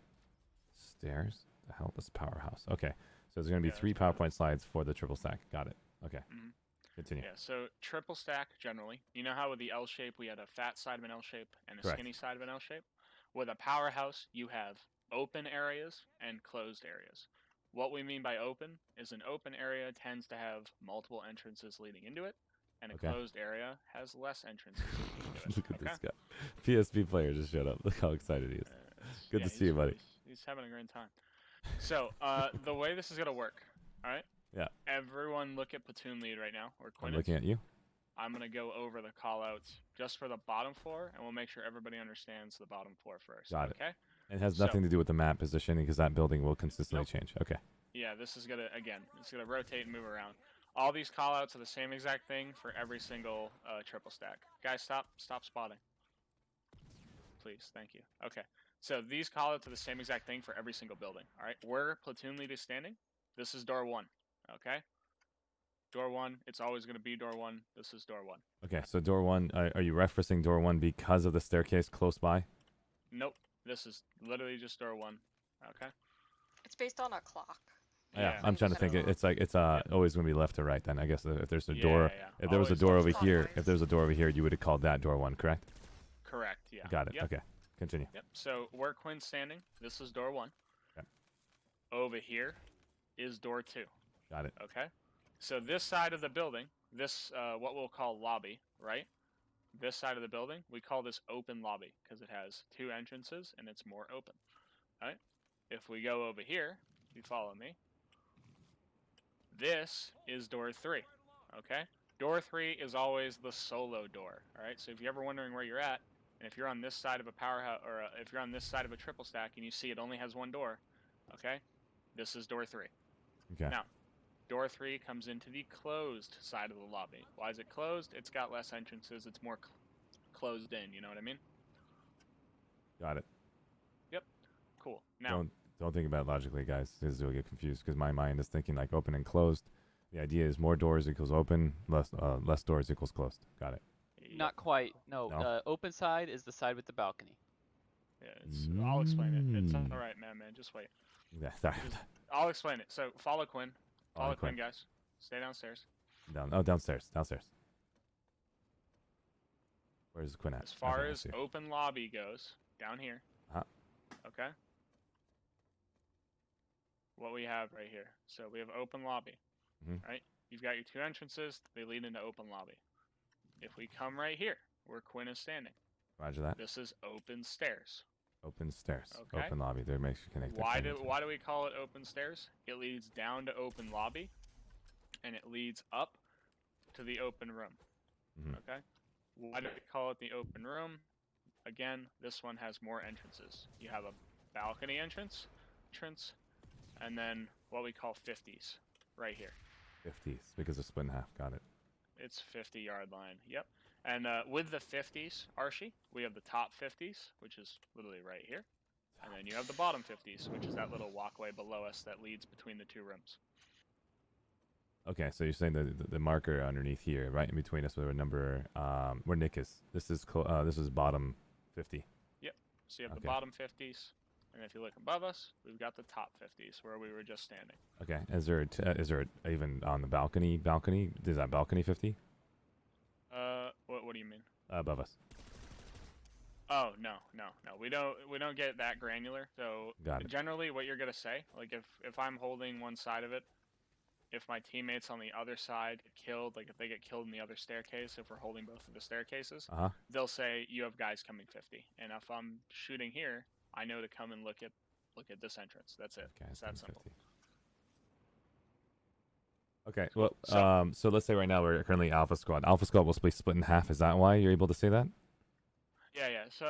stairs. The hell, this powerhouse. Okay, so there's going to be 3 PowerPoint slides for the triple stack. Got it. Okay. Continue. Yeah, so triple stack generally. You know how with the L shape we had a fat side of an L shape and a skinny side of an L shape? With a powerhouse, you have open areas and closed areas. What we mean by open is an open area tends to have multiple entrances leading into it, and a Okay. closed area has less entrances leading into it. Look at okay? this guy. PSP player just showed up. Look how excited he is. Good to see you, buddy. He's having a great time. So, the way this is going to work, all right? Yeah. Everyone look at platoon lead right now, or Quinn I'm looking at you. I'm going to go over the callouts just for the bottom floor, and we'll make sure everybody understands the bottom floor first. Got it. Okay? It has nothing to do with the map positioning because that building will consistently change. Okay. Yeah, this is going to, again, it's going to rotate and move around. All these callouts are the same exact thing for every single triple stack. Guys, stop spotting. Please, thank you. Okay, so these callouts are the same exact thing for every single building. All right, where platoon lead is standing, this is door 1. Okay? Door 1, it's always going to be door 1. This is door 1. Okay, so door 1, are you referencing door 1 because of the staircase close by? Nope, this is literally just door 1. Okay? It's based on a clock. Yeah, I'm trying to think. It's like it's always going to be left to right. Then I guess if there's a door, if there was a door over here, you would have called that door 1, correct? Correct. Yeah. Got it. Yep. Okay, continue. Yep. So where Quinn's standing, this is door 1. Okay. Over here is door 2. Got it. Okay. So this side of the building, this what we'll call lobby, right? This side of the building, we call this open lobby because it has 2 entrances and it's more open. All right. If we go over here, you follow me. This is door 3. Okay. Door 3 is always the solo door. All right. So if you're ever wondering where you're at, and if you're on this side of a powerhouse, or if you're on this side of a triple stack and you see it only has 1 door, okay, this is door 3. Okay. Now, door 3 comes into the closed side of the lobby. Why is it closed? It's got less entrances. It's more closed in. You know what I mean? Got it. Yep. Cool. Now, don't think about it logically, guys, because you'll get confused. Because my mind is thinking like open and closed. The idea is more doors equals open, less doors equals closed. Got it. Not quite. No. Open side is the side with the balcony. Yeah, I'll explain it. It's all right, man. Just wait. Yeah, sorry. I'll explain it. So follow Quinn. Follow Quinn, guys. Stay downstairs. Downstairs. Where's Quinn at? As far as open lobby goes, down here. Okay. What we have right here. So we have open lobby. Right? You've got your 2 entrances. They lead into open lobby. If we come right here, where Quinn is standing. Roger that. This is open stairs. Open stairs. Okay. Open lobby. There makes you connect. Why do we call it open stairs? It leads down to open lobby, and it leads up to the open room. Okay. Why do we call it the open room? Again, this one has more entrances. You have a balcony entrance, and then what we call 50s right here. 50s because it's split in half. Got it. It's 50-yard line. Yep. And with the 50s, Arshee, we have the top 50s, which is literally right here. And then you have the bottom 50s, which is that little walkway below us that leads between the 2 rooms. Okay, so you're saying the marker underneath here, right in between us, where number where Nick is. This is bottom 50. Yep. So you have the bottom 50s, and if you look above us, we've got the top 50s where we were just standing. Okay. Is there even on the balcony? Is that balcony 50? What do you mean? Above us. Oh no. We don't get that granular. So generally, what you're gonna say, like if I'm holding one side of it, if my teammates on the other side get killed, like if they get killed in the other staircase, if we're holding both of the staircases, they'll say you have guys coming 50. And if I'm shooting here, I know to come and look at this entrance. That's it. Okay, it's that simple. 50. Okay, well, so let's say right now we're currently Alpha Squad. Alpha Squad will be split in half. Is that why you're able to say that? Yeah. So,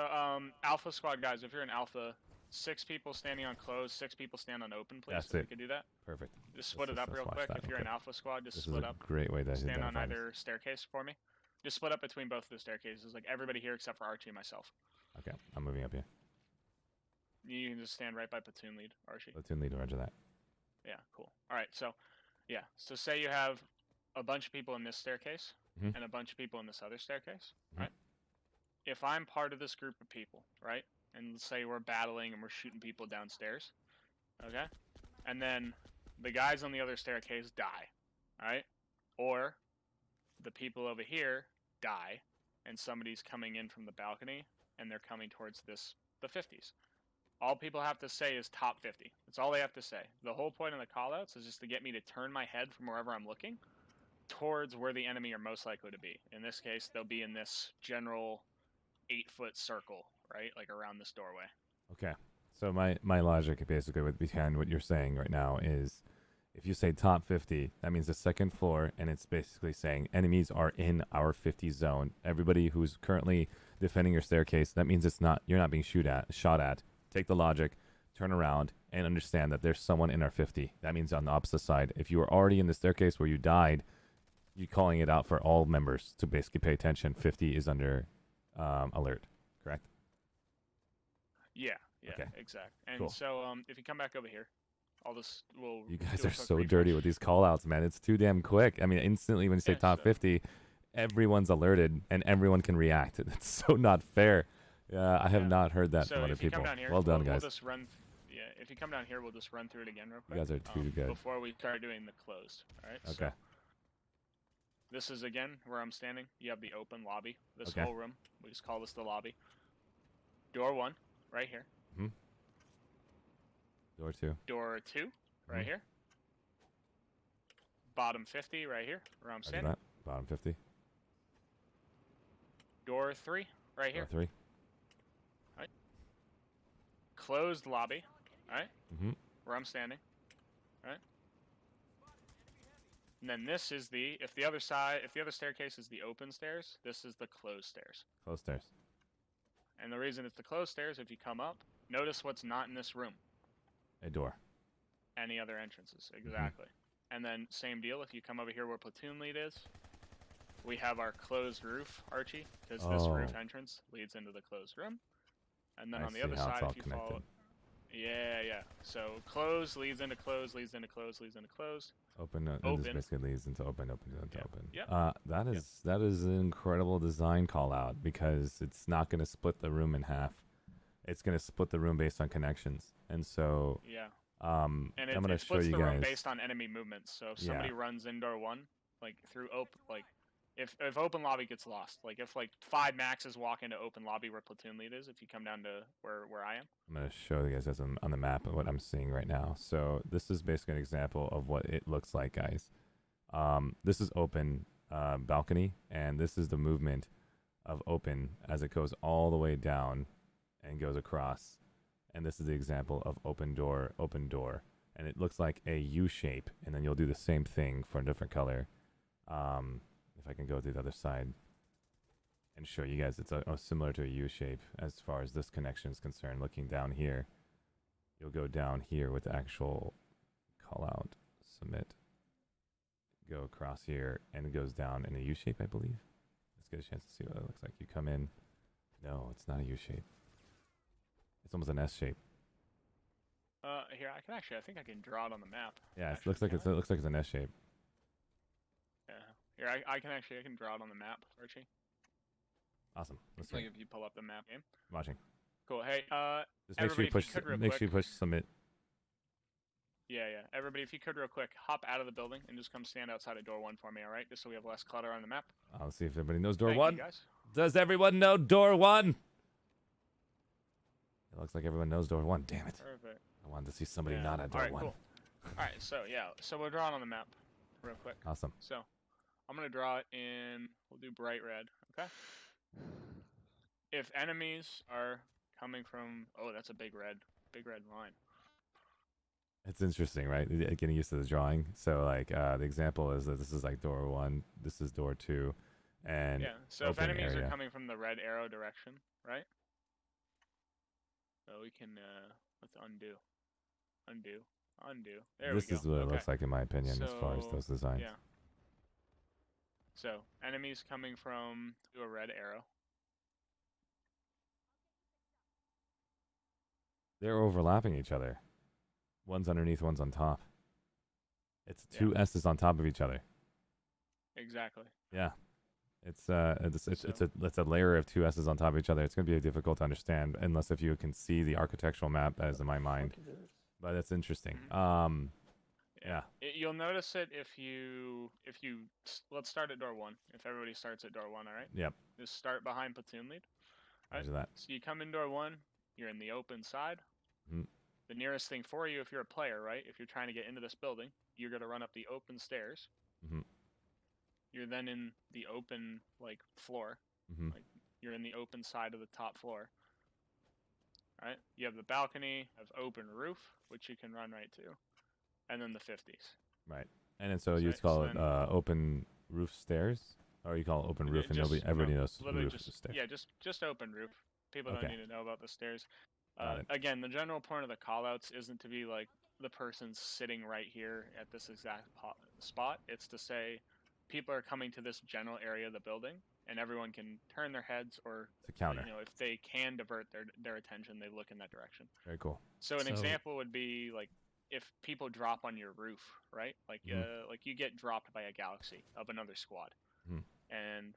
Alpha Squad guys, if you're an Alpha, 6 people standing on closed, 6 people stand on open, please. That's so it. We can do that. Perfect. Just split it up real quick. If you're an Alpha Squad, just split up. This is a great way to stand on identify either staircase for me. Just split up between both of the staircases, like everybody here except for Archie and myself. Okay, I'm moving up here. You can just stand right by platoon lead, Archie. Platoon lead, roger that. Yeah, cool. All right, so say you have a bunch of people in this staircase and a bunch of people in this other staircase, right? If I'm part of this group of people, right, and let's say we're battling and we're shooting people downstairs, okay, and then the guys on the other staircase die, all right, or the people over here die and somebody's coming in from the balcony and they're coming towards the 50s. All people have to say is top 50. That's all they have to say. The whole point of the callouts is just to get me to turn my head from wherever I'm looking towards where the enemy are most likely to be. In this case, they'll be in this general 8-foot circle, right? Like around this doorway. Okay. So my logic basically behind what you're saying right now is if you say top 50, that means the second floor, and it's basically saying enemies are in our 50 zone. Everybody who's currently defending your staircase, that means you're not being shot at. Take the logic, turn around, and understand that there's someone in our 50. That means on the opposite side. If you were already in the staircase where you died, you're calling it out for all members to basically pay attention. 50 is under alert, correct? Yeah, Okay. exact. And Cool. so if you come back over here, we'll You guys do a are quick so refresh. dirty with these call-outs, man. It's too damn quick. I mean, instantly when you say Yeah, top so- 50, everyone's alerted and everyone can react. It's so not fair. I have not heard that So from other if you people. come down here, Well done, we'll guys. just run. Yeah, if you come down here, we'll just run through it again real You quick. guys are too good. Before we start doing the closed. All right. Okay. So this is again where I'm standing. You have the open lobby. This Okay. whole room. We just call this the lobby. Door 1, right here. Hmm. Door 2. Door 2, right Mhm. here. Bottom 50, right here, where I'm Roger standing. that. Bottom 50. Door 3, right here. Door 3. Right. Closed lobby, right? Mm-hmm. Where I'm standing, right? And then this is if the other staircase is the open stairs, this is the closed stairs. Close stairs. And the reason it's the closed stairs, if you come up, notice what's not in this room. A door. Any other entrances, exactly. And then same deal, if you come over here where platoon lead is, we have our closed roof, Archie, because this roof entrance leads into the closed room. And then I on the see other how it's side, all if you connected. follow, yeah. So close leads into close, leads into close, leads into close. Open. This Open. basically leads into open, open, into open. Yep. That is an incredible design call out because it's not going to split the room in half. It's going to split the room based on connections, and so Yeah. I'm And going to it show splits you the guys. room based on enemy movements. So if somebody runs in door 1, like through if open lobby gets lost, like if 5 maxes walk into open lobby where platoon lead is, if you come down to where I am. I'm going to show you guys on the map what I'm seeing right now. So this is basically an example of what it looks like, guys. This is open balcony, and this is the movement of open as it goes all the way down and goes across. And this is the example of open door. And it looks like a U shape, and then you'll do the same thing for a different color. If I can go to the other side and show you guys, it's similar to a U shape as far as this connection is concerned. Looking down here, you'll go down here with the actual call out, submit, go across here, and it goes down in a U shape, I believe. Let's get a chance to see what it looks like. You come in. No, it's not a U shape. It's almost an S shape. Here I think I can draw it on the map. Yeah, Actually, it looks like it's an S shape. Yeah. Here I can draw it on the map, Archie. Awesome. Let's Like see. if you pull up the map game. Watching. Cool. Hey, Just make sure you everybody, push. if you could real Make quick. sure you push submit. Yeah. Everybody, if you could real quick, hop out of the building and just come stand outside of door 1 for me, all right? Just so we have less clutter on the map. I'll see if everybody knows door Thank you, 1. guys. Does everyone know door 1? It looks like everyone knows door 1. Damn it. Perfect. I wanted to see somebody Yeah. not at door All right, 1. cool. All right, so we're drawing on the map real quick. Awesome. So I'm gonna draw it in. We'll do bright red. Okay. If enemies are coming from, that's a big red line. It's interesting, right? Getting used to the drawing. So, like, the example is that this is like door 1, this is door 2, and Yeah. So if open enemies area. are coming from the red arrow direction, right? So we can let's undo. There This we go. is what it looks Okay. like, in my opinion, as far as So, those designs. Yeah. So enemies coming from to a red arrow. They're overlapping each other. One's underneath, one's on top. It's two S's on top of each other. Exactly. Yeah. It's a layer of 2 S's on top of each other. It's going to be difficult to understand unless if you can see the architectural map that is in my mind. But it's interesting. Yeah. You'll notice it if you let's start at door 1. If everybody starts at door 1, all right? Yep. Just start behind platoon lead. All right? Roger that. So you come in door 1, you're in the open side. The nearest thing for you, if you're a player, right? If you're trying to get into this building, you're gonna run up the open stairs. You're then in the open like floor, like you're in the open side of the top floor. Right? You have the balcony, have open roof, which you can run right to, and then the 50s. Right. And then so you call it open roof stairs, or you call it open roof, and everybody knows roof is stairs. Yeah, just open roof. People don't need to know about the stairs. Again, the general point of the callouts isn't to be like the person's sitting right here at this exact spot. It's to say people are coming to this general area of the building, and everyone can turn their heads or to counter. You know, if they can divert their attention, they look in that direction. Very cool. So an example would be like if people drop on your roof, right? Like like you get dropped by a galaxy of another squad, and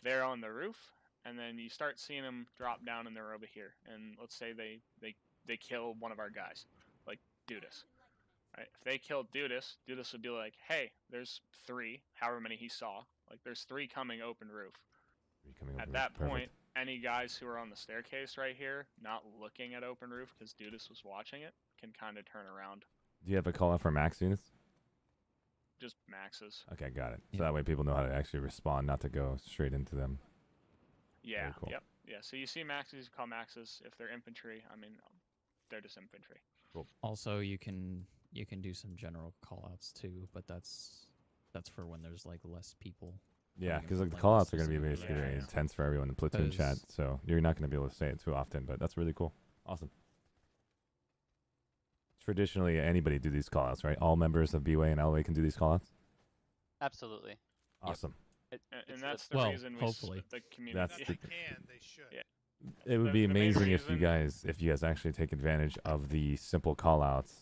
they're on the roof, and then you start seeing them drop down and they're over here, and let's say they kill one of our guys, like Dudis. Right? If they kill Dudis would be like, hey, there's 3, however many he saw. Like there's 3 coming open roof. At that point, any guys who are on the staircase right here, not looking at open roof because Dudis was watching it, can kind of turn around. Do you have a call out for max units? Just maxes. Okay, got it. So that way people know how to actually respond, not to go straight into them. Yeah. Cool. Yep. Yeah. So you see maxes, you call maxes. If they're infantry, I mean, they're just infantry. Cool. Also, you can do some general callouts too, but that's for when there's like less people. Yeah, because like the callouts are going to be basically very intense for everyone in platoon chat, so you're not going to be able to say it too often. But that's really cool. Awesome. Traditionally, anybody do these callouts, right? All members of BWAE and LWAE can do these callouts. Absolutely. Awesome. And that's the reason we split the community. They should. Yeah. It would be amazing if you guys actually take advantage of the simple callouts.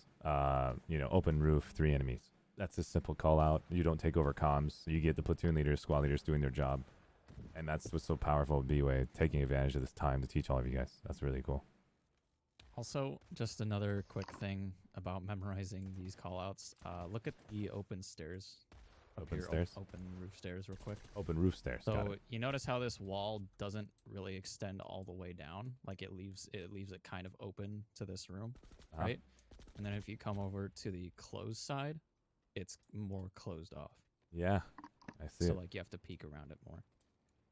You know, open roof, 3 enemies. That's a simple call out. You don't take over comms. You get the platoon leaders, squad leaders doing their job. And that's what's so powerful with BWAE, taking advantage of this time to teach all of you guys. That's really cool. Also, just another quick thing about memorizing these callouts. Look at the open stairs. Open stairs? Open roof stairs real quick. Open roof stairs. So you notice how this wall doesn't really extend all the way down? Like it leaves it kind of open to this room, right? And then if you come over to the closed side, it's more closed off. Yeah, I see. So like you have to peek around it more.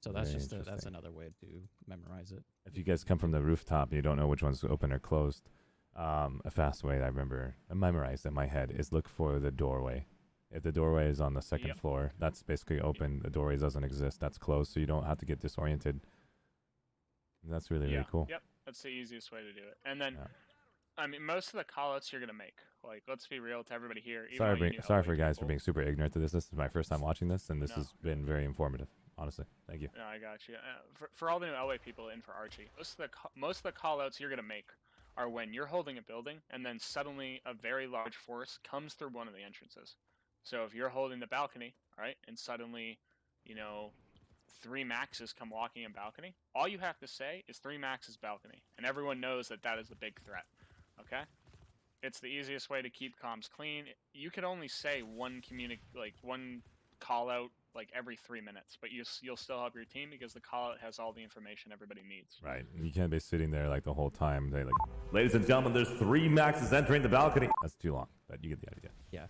So that's just that's another way to memorize it. If you guys come from the rooftop and you don't know which one's open or closed, a fast way I memorized in my head is look for the doorway. If the doorway is on the second floor, that's basically open. The doorway doesn't exist. That's closed, so you don't have to get disoriented. And that's really cool. Yep, that's the easiest way to do it. And then, I mean, most of the callouts you're gonna make. Like, let's be real to everybody here. Sorry for guys for being super ignorant to this. This is my first time watching this, and this has been very informative. Honestly, thank you. No, I got you. For all the new LA people in for Archie, most of the callouts you're gonna make are when you're holding a building, and then suddenly a very large force comes through one of the entrances. So if you're holding the balcony, right, and suddenly, you know, 3 maxes come walking in balcony, all you have to say is 3 maxes balcony, and everyone knows that that is the big threat. Okay? It's the easiest way to keep comms clean. You could only say one call out like every 3 minutes, but you'll still help your team because the call out has all the information everybody needs. Right. You can't be sitting there like the whole time. They like, ladies and gentlemen, there's 3 maxes entering the balcony. That's too long, but you get the idea. Yeah.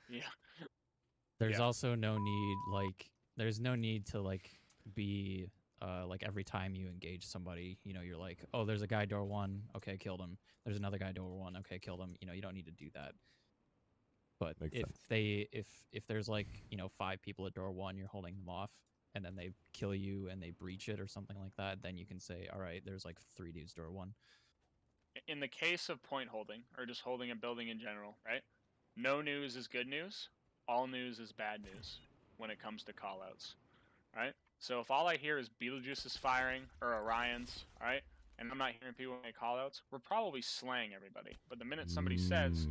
Yeah. There's also no need, there's no need to, be, every time you engage somebody, you know, you're like, oh, there's a guy door 1, okay, killed him. There's another guy door 1, okay, killed him. You know, you don't need to do that. But if there's 5 people at door 1, you're holding them off, and then they kill you and they breach it or something like that, then you can say, all right, there's 3 dudes door 1. In the case of point holding, or just holding a building in general, right? No news is good news. All news is bad news when it comes to callouts, right? So if all I hear is Beetlejuice is firing or Orion's, right, and I'm not hearing people make callouts, we're probably slaying everybody. But the minute somebody says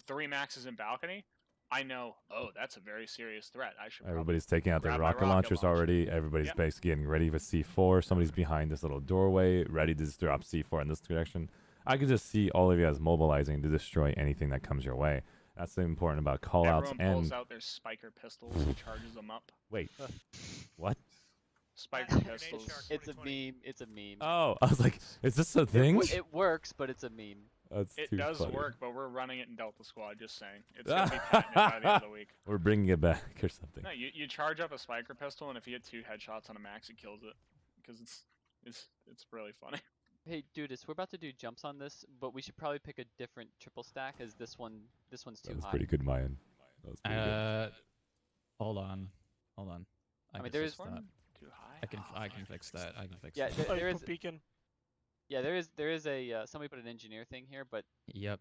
3 maxes in balcony, I know, oh, that's a very serious threat. I should. Everybody's taking out their rocket launchers already. Everybody's basically getting ready for C4. Somebody's behind this little doorway, ready to just drop C4 in this direction. I could just see all of you guys mobilizing to destroy anything that comes your way. That's important about callouts. Everyone pulls out their spiker pistols and charges them up. Wait, what? Spiker pistols. It's a meme. It's a meme. Oh, I was like, is this a thing? It works, but it's a meme. That's It too does funny. work, but we're running it in Delta Squad. Just saying, it's gonna be patented by the end of the week. We're bringing it back or something. No, you charge up a spiker pistol, and if you hit 2 headshots on a max, it kills it. Because it's really funny. Hey, Dudis, we're about to do jumps on this, but we should probably pick a different triple stack, as this one's too That was high. pretty good, Mayan. That was pretty good. Hold on. I mean, can there fix is that. Too high. I can fix that. I can fix Yeah, that. there is. Beacon. Yeah, there is a somebody put an engineer thing here, but Yep.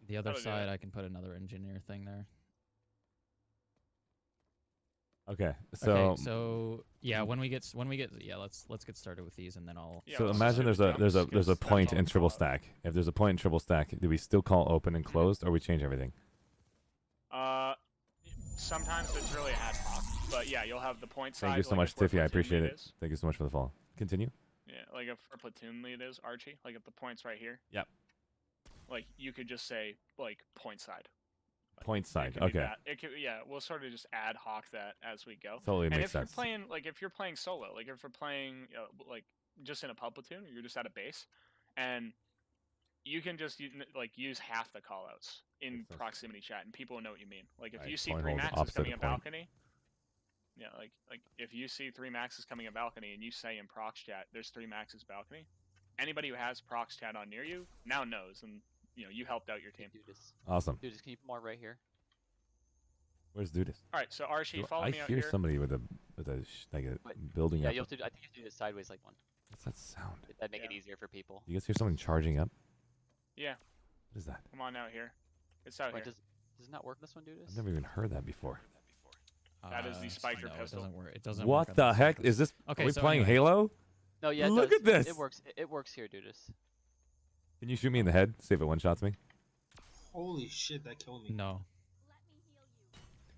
The other That'll do side, it. I can put another engineer thing there. Okay, Okay, so yeah, when we get yeah, let's get started with these, and then I'll. Yeah, So let's imagine just there's do a the jumps, 'cause that's point all in it's triple about. stack. If there's a point in triple stack, do we still call open and closed, or we change everything? Sometimes it's really ad hoc, but yeah, you'll have the point side. Thank you so like much, if where Tiffy. I platoon appreciate lead it. is. Thank you so much for the follow. Continue. Yeah, like if our platoon lead is Archie, like if the point's right here. Yep. Like you could just say like point side. Point It side. could be Okay. that. It could, yeah, we'll sort of just ad hoc that as we go. Totally and makes if sense. you're playing, like if you're playing solo, like if you're playing like just in a pub platoon, or you're just at a base, and you can just use half the callouts in proximity chat, and people will know what you mean. Like if Right, you see point 3 hold maxes opposite coming of in point. balcony, yeah, like if you see 3 maxes coming in balcony, and you say in prox chat, "There's 3 maxes balcony," anybody who has prox chat on near you now knows, and you helped out your team. Awesome. Dudis, can you put more right here? Where's Dudis? All right, so Archie, follow I me out hear here. somebody with a like a building Yeah, up. you'll have to. I think you have to do this sideways like one. What's that sound? That'd make it easier for people. You guys hear someone charging up? Yeah. What is that? Come on out here. It's out Wait, here. does it not work this one, Dudis? I've never even heard that before. That is the spiker no, pistol. It doesn't work. It doesn't What work on the this heck surface. is this? Okay, Are we so playing anyway. Halo? No, yeah. Look it does. at this. It works. It works here, Dudis. Can you shoot me in the head? See if it one shots me. Holy shit, that killed me. No.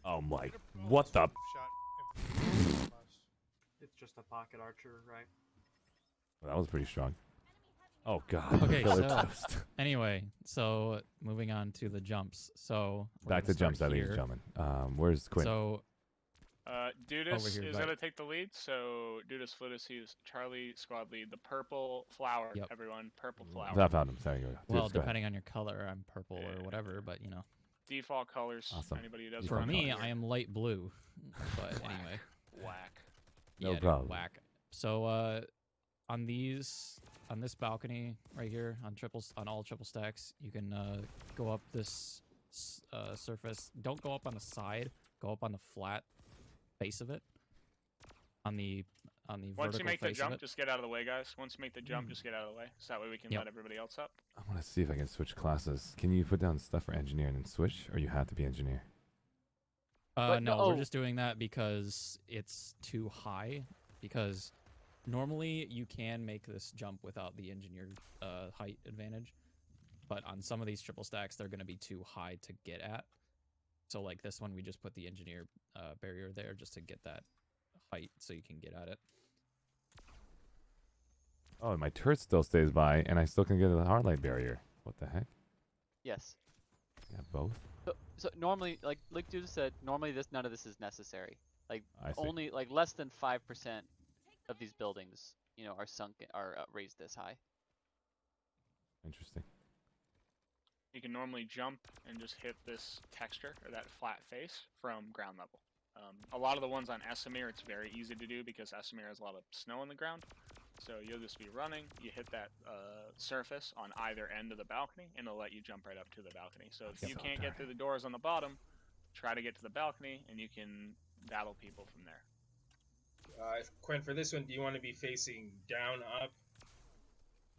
Oh my! What the? It's just a pocket archer, right? Well, that was pretty strong. Oh god. Okay, Pillar so toast. anyway, so moving on to the jumps. So we're Back gonna to jumps, start ladies and here. gentlemen. Where's Quinn? So Dudis here, is right. gonna take the lead. So Dudis Flutus, he's Charlie squad lead. The purple flower, Yep. everyone. Purple flower. I found him. Sorry. Go. well, Dudis, go ahead. depending on your color, I'm purple or whatever, but you know. Default colors. Awesome. Anybody who does For Default me, colors. I am light blue. But anyway. Whack. No Yeah, dude, problem. whack. So on this balcony right here on all triple stacks, you can go up this surface. Don't go up on the side. Go up on the flat face of it. On the Once vertical you make the face of jump, it. just get out of the way, guys. Once you make the jump, just get out of the way. So that way we can Yep. let everybody else up. I want to see if I can switch classes. Can you put down stuff for engineer and then switch, or you have to be engineer? No, we're just doing that because it's too high. Because normally you can make this jump without the engineered height advantage, but on some of these triple stacks, they're going to be too high to get at. So like this one, we just put the engineer barrier there just to get that height so you can get at it. Oh, and my turret still stays by, and I still can get to the hard light barrier. What the heck? Yes. Yeah, both. So normally, like Dudis said, normally none of this is necessary. Like I see. only like less than 5% of these buildings, are raised this high. Interesting. You can normally jump and just hit this texture or that flat face from ground level. A lot of the ones on Esamir, it's very easy to do because Esamir has a lot of snow on the ground. So you'll just be running, you hit that surface on either end of the balcony, and it'll let you jump right up to the balcony. So if you can't get through the doors on the bottom, try to get to the balcony, and you can battle people from there. Quinn, for this one, do you want to be facing down, up?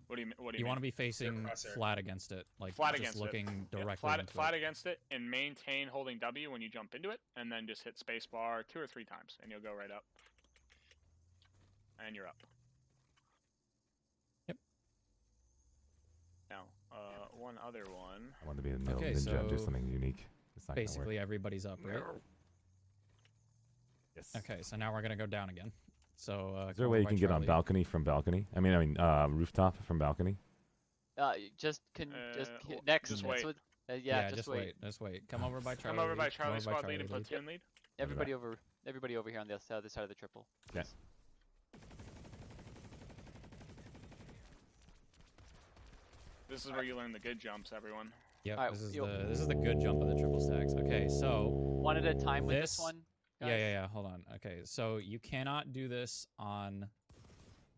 What do you mean? You want to be facing crosshair. flat against it, like Flat just against looking it. directly Yeah, into flat it. against it, and maintain holding W when you jump into it, and then just hit spacebar 2 or 3 times, and you'll go right up. And you're up. Yep. Now, one other one. I want to be a Okay, ninja, do so something unique. It's not gonna work. Basically, everybody's up, right? Yes. Okay, so now we're gonna go down again. So Is there a way you can get on balcony from balcony? I mean, rooftop from balcony? Just next. Just wait. Yeah, just wait. Just wait. Come over by Charlie. Come over by lead. Come Charlie over by squad Charlie lead and lead. platoon lead. Everybody over here on the other side of the triple. Yeah. This is where you learn the good jumps, everyone. Yep, Alright, this is the good jump of the triple stacks. Okay, so one at a time with this one. Guys. Yeah. Hold on. Okay, so you cannot do this on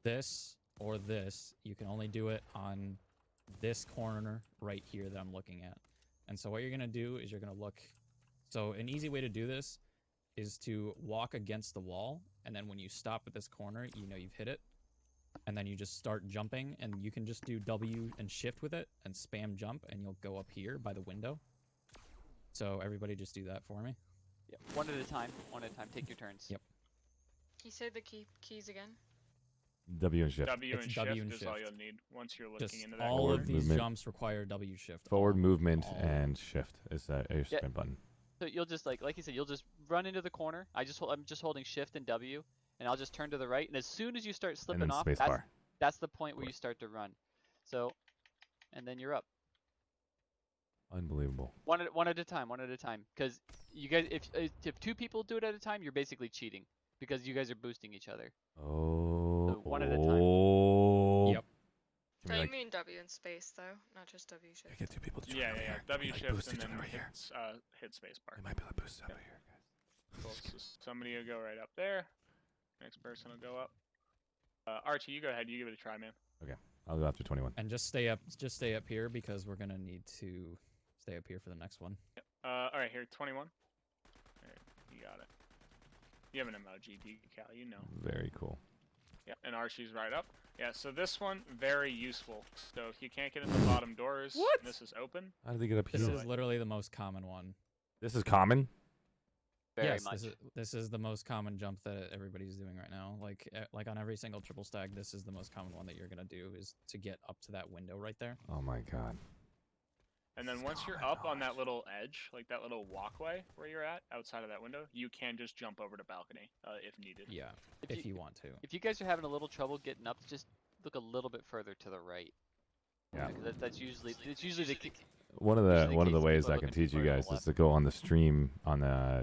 this or this. You can only do it on this corner right here that I'm looking at. And so what you're gonna do is you're gonna look. So an easy way to do this is to walk against the wall, and then when you stop at this corner, you know you've hit it. And then you just start jumping, and you can just do W and shift with it and spam jump, and you'll go up here by the window. So everybody just do that for me. Yep. One at a time. One at a time. Take your turns. Yep. Can you say the keys again? W and shift. W and It's shift W and is all shift. you'll need once you're looking Just into that. all Forward of these movement. jumps require W shift. Forward movement all. and shift is your sprint button. So you'll just like you said, you'll just run into the corner. I'm just holding shift and W, and I'll just turn to the right. And as soon as you start slipping then off, space bar. that's the point where you start to run. So, and then you're up. Unbelievable. One at a time. One at a time. Because you guys, if two people do it at a time, you're basically cheating because you guys are boosting each other. Oh. So one at a time. Oh. Yep. So you mean W in space though, not just W shift. Get two people to join Yeah. over here. W Like, shift boost and each then other right here. hit space bar. We might be able to boost over here, guys. Cool. So somebody will go right up there. Next person will go up. Archie, you go ahead. You give it a try, man. Okay. I'll go after 21. And just stay up here because we're gonna need to stay up here for the next one. All right, here, 21. All right, you got it. You have an emoji decal, you know. Very cool. Yeah, and Archie's right up. Yeah, so this one, very useful. So if you can't get in the bottom doors, this is open. How did they get up here? This is literally the most common one. This is common? Very yes, much. This is the most common jump that everybody's doing right now. Like on every single triple stack, this is the most common one that you're gonna do is to get up to that window right there. Oh my god. And then once you're up on that little edge, like that little walkway where you're at, outside of that window, you can just jump over to balcony if needed. Yeah, if you want to. If you guys are having a little trouble getting up, just look a little bit further to the right. Yeah. That's usually the One of the ways people I are can looking teach you further to guys the is to go on the stream on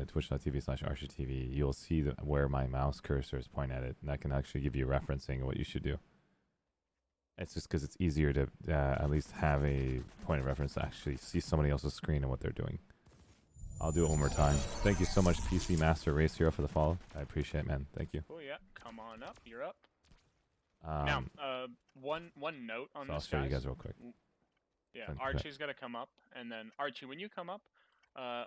twitch.tv/ArsheeTV. You'll see where my mouse cursor is pointing at it, and that can actually give you referencing of what you should do. It's just because it's easier to at least have a point of reference to actually see somebody else's screen and what they're doing. I'll do it one more time. Thank you so much, PC Master Race Hero, for the follow. I appreciate it, man. Thank you. Oh yeah, come on up. You're up. Now, one note on So this, I'll show you guys real quick. Yeah, Okay. Archie's got to come up, and then Archie, when you come up,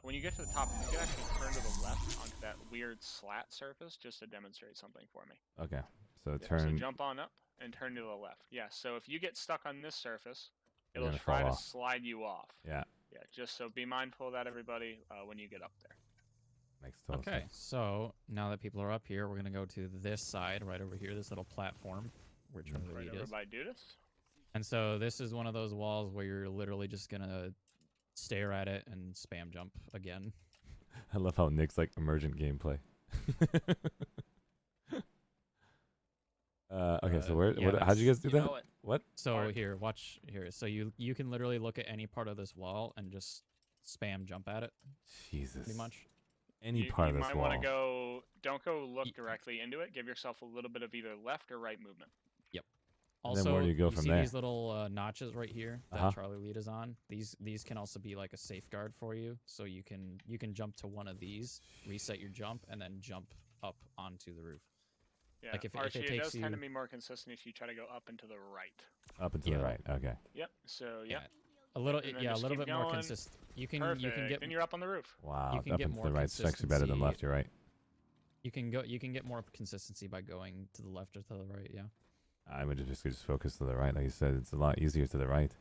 when you get to the top, you can actually turn to the left onto that weird slat surface just to demonstrate something for me. Okay, so Yeah, turn. So jump on up and turn to the left. Yeah, so if you get stuck on this surface, You're it'll gonna try fall to off. slide you off. Yeah. Yeah, just so be mindful of that, everybody, when you get up there. Makes total Okay, sense. so now that people are up here, we're gonna go to this side right over here, this little platform, which one of the Right lead over is. by Dudis. And so this is one of those walls where you're literally just gonna stare at it and spam jump again. I love how Nick's like emergent gameplay. Okay, so how'd you guys do that? What? So here, watch here. So you can literally look at any part of this wall and just spam jump at it. Jesus. Pretty much. Any You part of this might wall. want to don't go look directly into it. Give yourself a little bit of either left or right movement. Yep. And Also, then where do you go from see there? these little notches right here that Uh-huh. Charlie Lead is on? These can also be like a safeguard for you, so you can jump to one of these, reset your jump, and then jump up onto the roof. Yeah, Like if Archie, it it takes does you tend to be more consistent if you try to go up and to the right. Up and to the right. Okay. Yep. So yep. a little And then a just little keep bit more going. consistent. You can Perfect. get and you're up on the roof. Wow. You can Up get and to more the right's actually better than left. You're right. You can get more consistency by going to the left or to the right. Yeah. I would just focus to the right. Like you said, it's a lot easier to the right.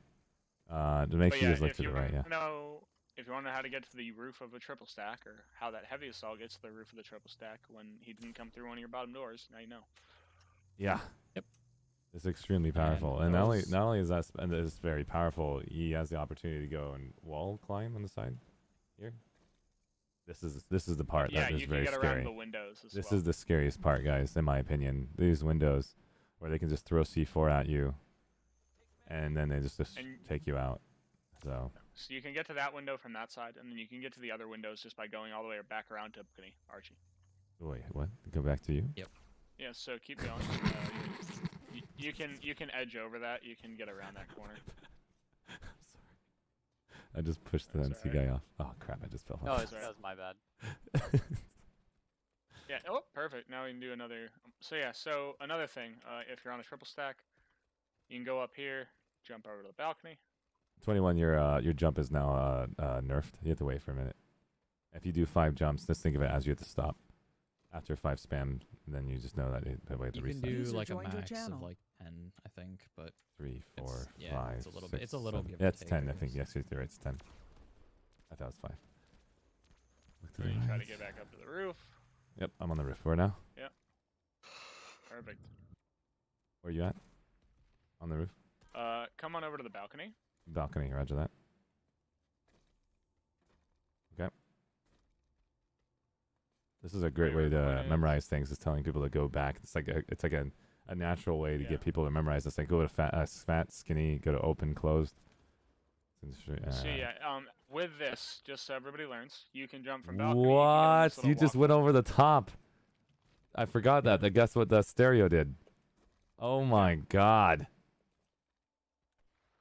To make But sure you yeah, just look if to the you right. Yeah. wanna know if you want to know how to get to the roof of a triple stack or how that heavy assault gets to the roof of the triple stack when he didn't come through one of your bottom doors, now you know. Yeah. Yep. It's extremely powerful, and not only is that it's very powerful, he has the opportunity to go and wall climb on the side here. This is the part Yeah, that is you very can get scary. around the windows as This well. is the scariest part, guys, in my opinion. These windows where they can just throw C4 at you, and then they just And- take you out. So So you can get to that window from that side, and then you can get to the other windows just by going all the way back around to balcony, Archie. wait, what? Go back to you? Yep. Yeah, so keep going. You can edge over that. You can get around that corner. I just pushed the NC guy off. Oh crap! I just fell Oh, off. that was my bad. Yeah. Oh, perfect. Now we can do another. So yeah. So another thing, if you're on a triple stack, you can go up here, jump over to the balcony. 21. Your jump is now nerfed. You have to wait for a minute. If you do 5 jumps, just think of it as you have to stop. After 5 spam, then you just know that you have to You reset. can do User like a joined your max of channel. like 10, I think, but 3, 4, it's, 5, it's a little 6, bit. It's a little 7. give Yeah, or it's take, 10. I guess. think yes, you're right. It's 10. I thought it was 5. Look to So the you try to right. get back up to the roof. Yep, I'm on the roof. Where now? Yep. Perfect. Where you at? On the roof? Come on over to the balcony. Balcony. Roger that. Okay. This is a great way to memorize things. Is telling people to go back. It's like a natural way to get people to memorize this. Like go to fat, skinny. Go to open, closed. So yeah, with this, just so everybody learns, you can jump from balcony. What? You just went over the top. I forgot that. Guess what the stereo did? Oh my god.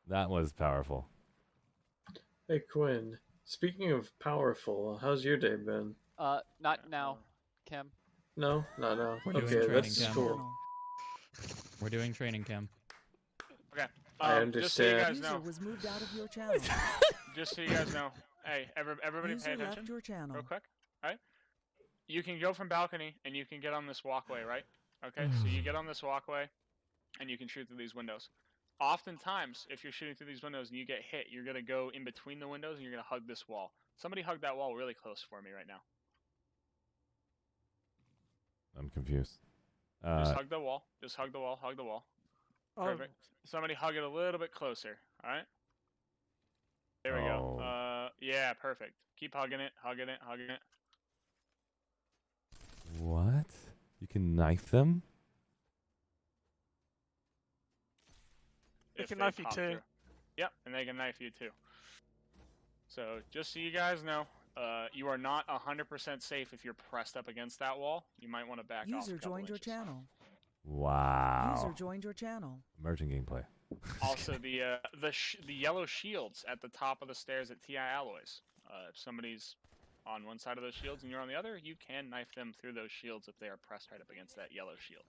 That was powerful. Hey Quinn, speaking of powerful, how's your day been? Not now, Kim. No, not now. We're doing Okay, training, that's Cam. cool. We're doing training, Cam. Okay. I Just so you understand. guys know. User was moved out of your channel. Just so you guys know. Hey, everybody User pay left attention your channel. real quick. All right? You can go from balcony and you can get on this walkway, right? Okay, so you get on this walkway and you can shoot through these windows. Oftentimes, if you're shooting through these windows and you get hit, you're going to go in between the windows and you're going to hug this wall. Somebody hug that wall really close for me right now. I'm confused. Just hug the wall. Just hug the wall. Hug the wall. Oh. Perfect. Somebody hug it a little bit closer. All right? There we go. Yeah, perfect. Keep hugging it, hugging it, hugging it. What? You can knife them? They If can knife you pop too. through. Yep, and they can knife you too. So just so you guys know, you are not 100% safe if you're pressed up against that wall. You might want to back off. User joined your channel. Wow. User joined your channel. Emerging gameplay. Also, the yellow shields at the top of the stairs at TI Alloys. If somebody's on one side of those shields and you're on the other, you can knife them through those shields if they are pressed right up against that yellow shield.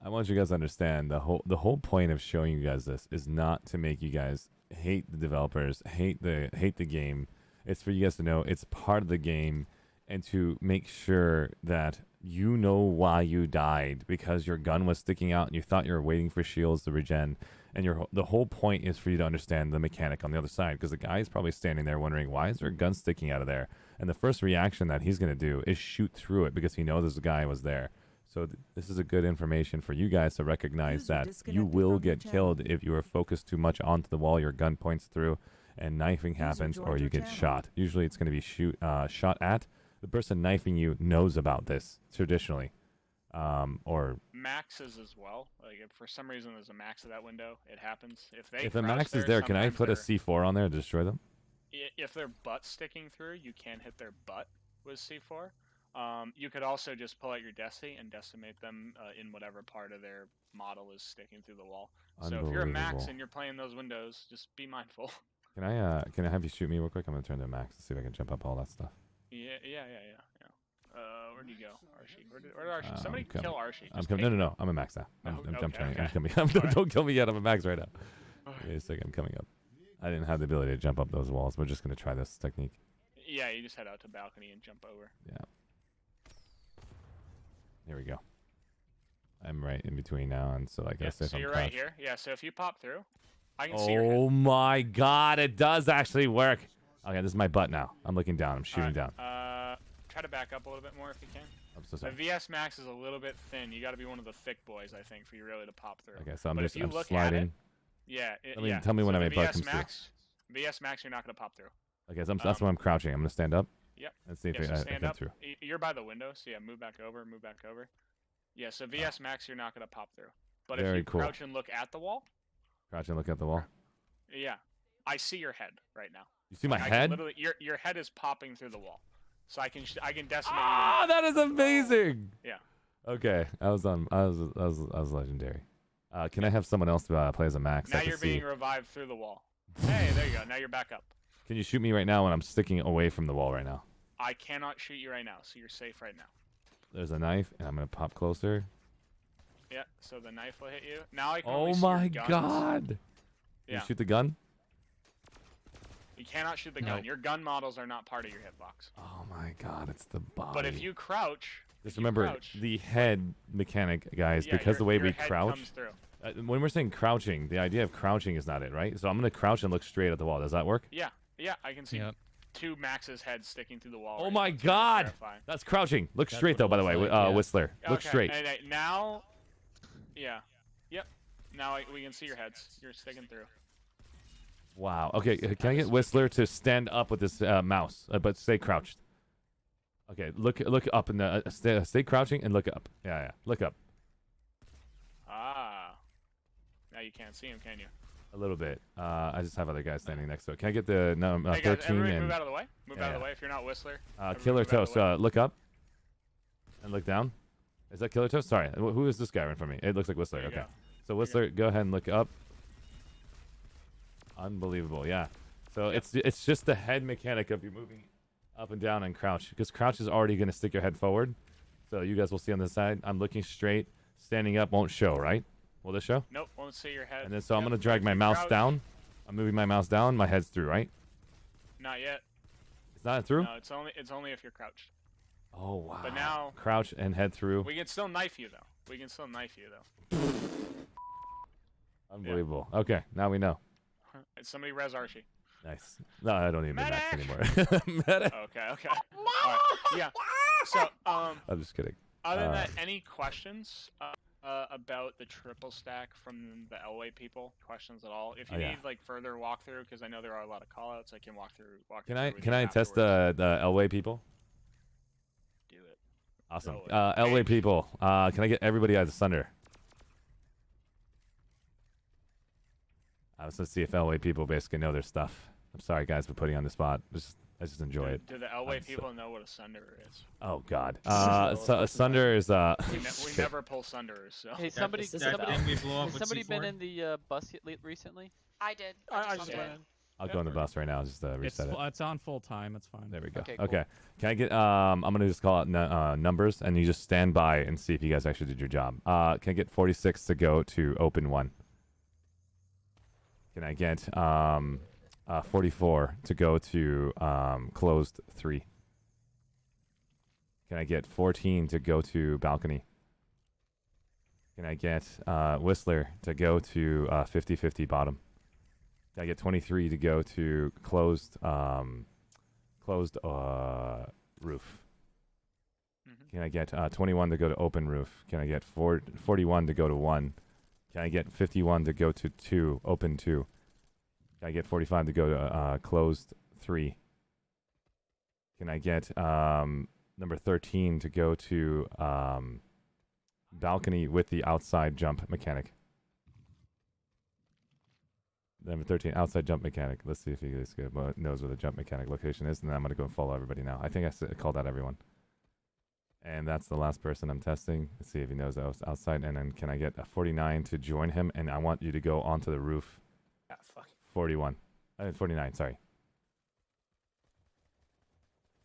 I want you guys to understand the whole point of showing you guys this is not to make you guys hate the developers, hate the game. It's for you guys to know it's part of the game and to make sure that you know why you died because your gun was sticking out and you thought you were waiting for shields to regen. And the whole point is for you to understand the mechanic on the other side because the guy is probably standing there wondering why is there a gun sticking out of there? And the first reaction that he's going to do is shoot through it because he knows this guy was there. So this is a good information for you guys to recognize that you will get killed if you are focused too much onto the wall, your gun points through, and knifing happens, or you get shot. Usually it's going to be shot at. The person knifing you knows about this, traditionally. Or Maxes as well. Like if for some reason there's a max of that window, it happens. if a max is there, can I put a C4 on there to destroy them? If their butt's sticking through, you can hit their butt with C4. You could also just pull out your Deci and decimate them in whatever part of their model is sticking through the wall. So if you're a max Unbelievable. and you're playing those windows, just be mindful. Can I have you shoot me real quick? I'm gonna turn to a max to see if I can jump up all that stuff. Yeah. Where'd you go, Arshee? Where did Arshee? Somebody kill Arshee. I'm Just coming. take- No. I'm a max now. I'm turning. okay. I'm coming. Alright. Don't kill me yet. I'm a max right now. Wait a second. I'm coming up. I didn't have the ability to jump up those walls. We're just gonna try this technique. Yeah, you just head out to balcony and jump over. Yeah. Here we go. I'm right in between now, and so I guess if So I'm you're crouched. right here. Yeah. So if you pop through, I can see your head. Oh my God! It does actually work. Okay, this is my butt now. I'm looking down. I'm shooting down. Try to back up a little bit more if you can. I'm so sorry. The VS Max is a little bit thin. You got to be one of the thick boys, I think, for you really to pop through. Okay, so I'm But just if you look sliding. At it, yeah. Tell me when so my the butt VS comes Max, VS Max, you're not gonna pop through. Okay, so that's why I'm crouching. I'm gonna stand up. Yep. And see if so I stand come up. through. You're by the window, so yeah, move back over, move back over. Yeah, so VS Max, you're not gonna pop through. But if Very you cool. crouch and look at the wall, Crouch and look at the wall. yeah, I see your head right now. You see my I can head? literally, your head is popping through the wall, so I can decimate. Ah, that is amazing. Yeah. Okay, I was legendary. Can I have someone else play as a max? Now I can you're see. being revived through the wall. Hey, there you go. Now you're back up. Can you shoot me right now when I'm sticking away from the wall right now? I cannot shoot you right now, so you're safe right now. There's a knife, and I'm gonna pop closer. Yeah, so the knife will hit you. Now I can Oh only see my your guns. god! Can Yeah. you shoot the gun? You cannot shoot the gun. Your gun models are not part of your hitbox. Oh my god, it's the body. But if you crouch, Just remember crouch, the head mechanic, guys, yeah, because the way your we head crouch. comes through. When we're saying crouching, the idea of crouching is not it, right? So I'm gonna crouch and look straight at the wall. Does that work? Yeah, I can see two Max's heads sticking through the wall. Oh right my now. It's god! terrifying. That's crouching. Look That's straight what though, it by the way, looks like, yeah. Whistler. Look Okay, straight. now, yeah, yep. Now we can see your heads. You're sticking through. Wow. Okay, can I get Whistler to stand up with this mouse, but stay crouched? Okay, look up and stay crouching and look up. Yeah, look up. Ah. Now you can't see him, can you? A little bit. I just have other guys standing next to it. Can I get the Hey guys, 13 everybody and move out of the way. Move out of the way if you're not Whistler. Killer Everybody move out of Toast? the way. Look up and look down. Is that Killer Toast? Sorry, who is this guy in front of me? It looks like Whistler. There you Okay, go. so Whistler, go ahead and look up. Unbelievable, yeah. So it's just the head mechanic of you moving up and down and crouch, because crouch is already going to stick your head forward. So you guys will see on the side. I'm looking straight. Standing up won't show, right? Will this show? Nope, won't see your head. And then so I'm Yep, going to drag if my you mouse crouch- down. I'm moving my mouse down. My head's through, right? Not yet. It's not through? No, it's only if you're crouched. Oh, wow. But now Crouch and head through. we can still knife you though. We can still knife you though. Unbelievable. Okay, now we know. Somebody res Archie. Nice. No, I don't need Medic! Max anymore. Medic. Okay. All right. Yeah. So I'm just kidding. other than that, any questions about the triple stack from the Elway people? Questions at all? If you yeah. need like further walkthrough, because I know there are a lot of callouts, I can walk through. Can I test the Elway people? Do it. Awesome. Elway people. Can I get everybody out of Thunder? I was gonna see if Elway people basically know their stuff. I'm sorry, guys, for putting you on the spot. I just enjoy it. Do the Elway people know what a Sunder is? Oh God. So a Sunder is We never pull Sunders. So. Hey, somebody, Is this that somebody, thing we blew up has with somebody been C4? in the bus recently? I did. I just just went went in. I'll go on the bus right now. Just reset it. It's on full time. It's fine. There we go. Okay, cool. Okay. Can I get? I'm gonna just call out numbers, and you just stand by and see if you guys actually did your job. Can I get 46 to go to open 1? Can I get 44 to go to closed 3? Can I get 14 to go to balcony? Can I get Whistler to go to 50-50 bottom? Can I get 23 to go to closed roof? Can I get 21 to go to open roof? Can I get 41 to go to 1? Can I get 51 to go to 2, open 2? Can I get 45 to go to closed 3? Can I get number 13 to go to balcony with the outside jump mechanic? Number 13, outside jump mechanic. Let's see if he knows where the jump mechanic location is, and then I'm going to go and follow everybody now. I think I called out everyone. And that's the last person I'm testing. Let's see if he knows outside. And then can I get a 49 to join him? And I want you to go onto the roof. 41. 49, sorry.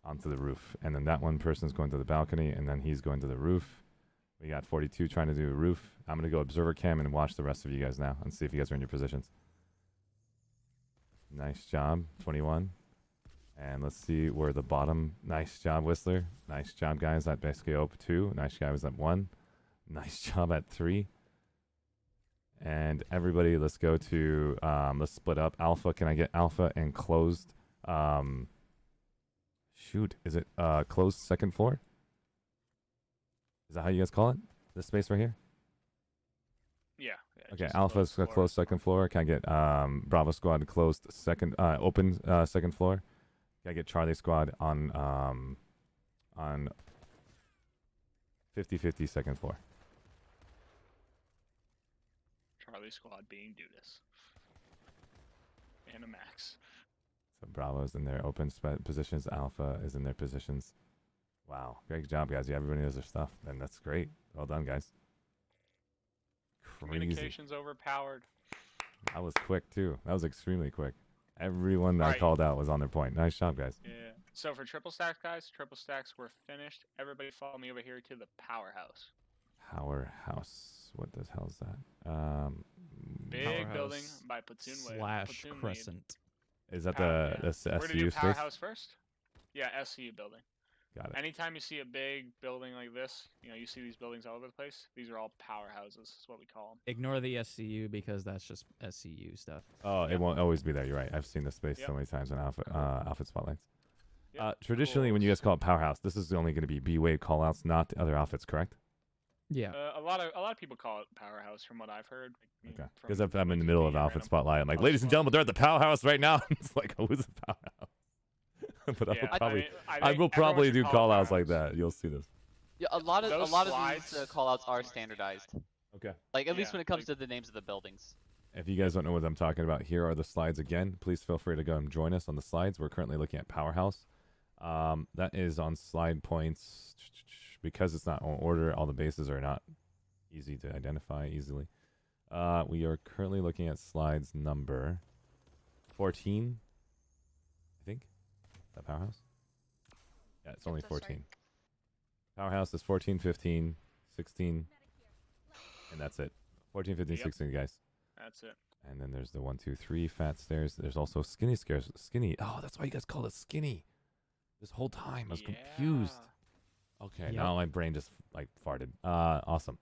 Onto the roof. And then that one person's going to the balcony, and then he's going to the roof. We got 42 trying to do a roof. I'm going to go observer cam and watch the rest of you guys now and see if you guys are in your positions. Nice job, 21. And let's see where the bottom. Nice job, Whistler. Nice job, guys. At basically open 2. Nice guy was at 1. Nice job at 3. And everybody, let's go to, let's split up. Alpha, can I get Alpha and closed? Shoot, is it closed second floor? Is that how you guys call it? This space right here? Yeah. Okay, just Alpha's closed second floor. Can I get Bravo squad closed second, open second floor? Can I get Charlie squad on 50-50 second floor? Charlie squad being Dudas. And a Max. So Bravo's in their open positions. Alpha is in their positions. Wow, great job, guys. Yeah, everybody knows their stuff, and that's great. Well done, guys. Crazy. Communications overpowered. That was quick too. That was extremely quick. Everyone that I Alright. called out was on their point. Nice job, guys. Yeah. So for triple stacks, guys, triple stacks were finished. Everybody follow me over here to the powerhouse. Powerhouse. What the hell is that? Big building by Platoon / Platoon lead. Crescent. Is that Power- the We're gonna do SCU space? powerhouse first. Yeah, SCU building. Got it. Anytime you see a big building like this, you see these buildings all over the place. These are all powerhouses. Is what we call them. Ignore the SCU because that's just SCU stuff. Oh, it won't always be there. You're right. I've seen this space so many times in Alpha Spotlights. Traditionally, when you guys call it Powerhouse, this is only going to be BWAE callouts, not the other outfits, correct? Yeah. A lot of people call it powerhouse, from what I've heard. Okay. Because if I'm in the middle of Alpha Spotlight, I'm like, ladies and gentlemen, they're at the Powerhouse right now. It's like, who's the Powerhouse? But I will probably do callouts like that. You'll see this. Yeah, a lot of Those these callouts are standardized. Okay. Like at least when it comes to the names of the buildings. If you guys don't know what I'm talking about, here are the slides again. Please feel free to go and join us on the slides. We're currently looking at Powerhouse. That is on slide points. Because it's not on order, all the bases are not easy to identify easily. We are currently looking at slides number 14, I think. Is that Powerhouse? Yeah, it's only 14. Powerhouse is 14, 15, 16, and that's it. 14, 15, 16, guys. That's it. And then there's the 1, 2, 3 fat stairs. There's also skinny stairs. Skinny. Oh, that's why you guys called it skinny. This whole time I was confused. Okay, now my brain just like farted. Awesome.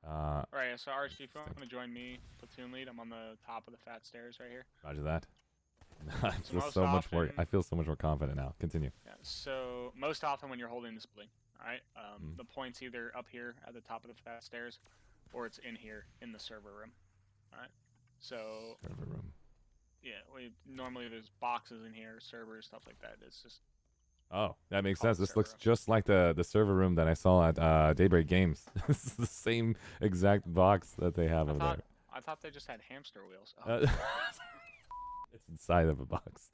Right, so Archie, if you want to join me, platoon lead, I'm on the top of the fat stairs right here. Roger that. I feel so much more. I feel so much more confident now. Continue. Yeah. So most often when you're holding this building, all right, the point's either up here at the top of the fat stairs, or it's in here in the server room. All right. So. Server room. Yeah. Normally there's boxes in here, servers, stuff like that. It's just. Oh, that makes sense. This looks just like the server room that I saw at Daybreak Games. This is the same exact box that they have over there. I thought they just had hamster wheels. It's inside of a box.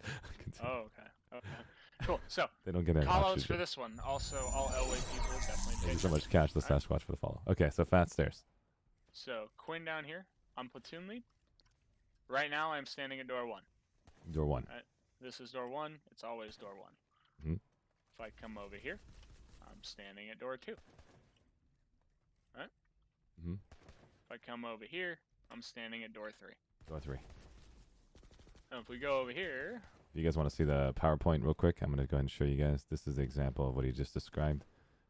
Oh, okay. Cool. So, they don't get any callouts for this one. Also, all Elway people definitely. Thank you so much, Cash the Sasquatch, for the follow. Okay, so fat stairs. So, Quinn down here. I'm platoon lead. Right now, I'm standing at door 1. Door 1. Right. This is door 1. It's always door 1. If I come over here, I'm standing at door 2. Right? If I come over here, I'm standing at door 3. Door 3. And if we go over here... If you guys want to see the PowerPoint real quick, I'm going to go ahead and show you guys. This is the example of what he just described.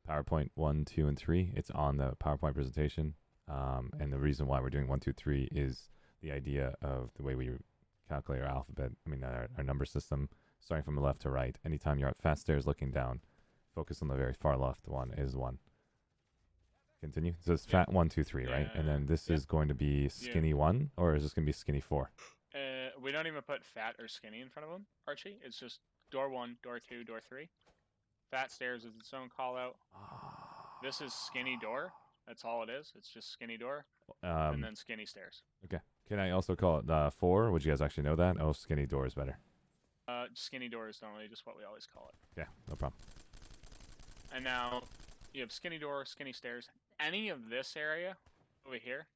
PowerPoint 1, 2, and 3. It's on the PowerPoint presentation. And the reason why we're doing 1, 2, 3 is the idea of the way we calculate our alphabet. I mean, our number system, starting from left to right. Anytime you're at fat stairs looking down, focus on the very far left one is 1. Continue. So it's fat 1, 2, 3, right? And then this is going to be skinny 1, or is this going to be skinny 4? We don't even put fat or skinny in front of them, Archie. It's just door 1, door 2, door 3. Fat stairs is its own call out. This is skinny door. That's all it is. It's just skinny door. And then skinny stairs. Okay. Can I also call it 4? Would you guys actually know that? Oh, skinny door is better. Skinny door is normally just what we always call it. Yeah, no problem. And now you have skinny door, skinny stairs. Any of this area over here,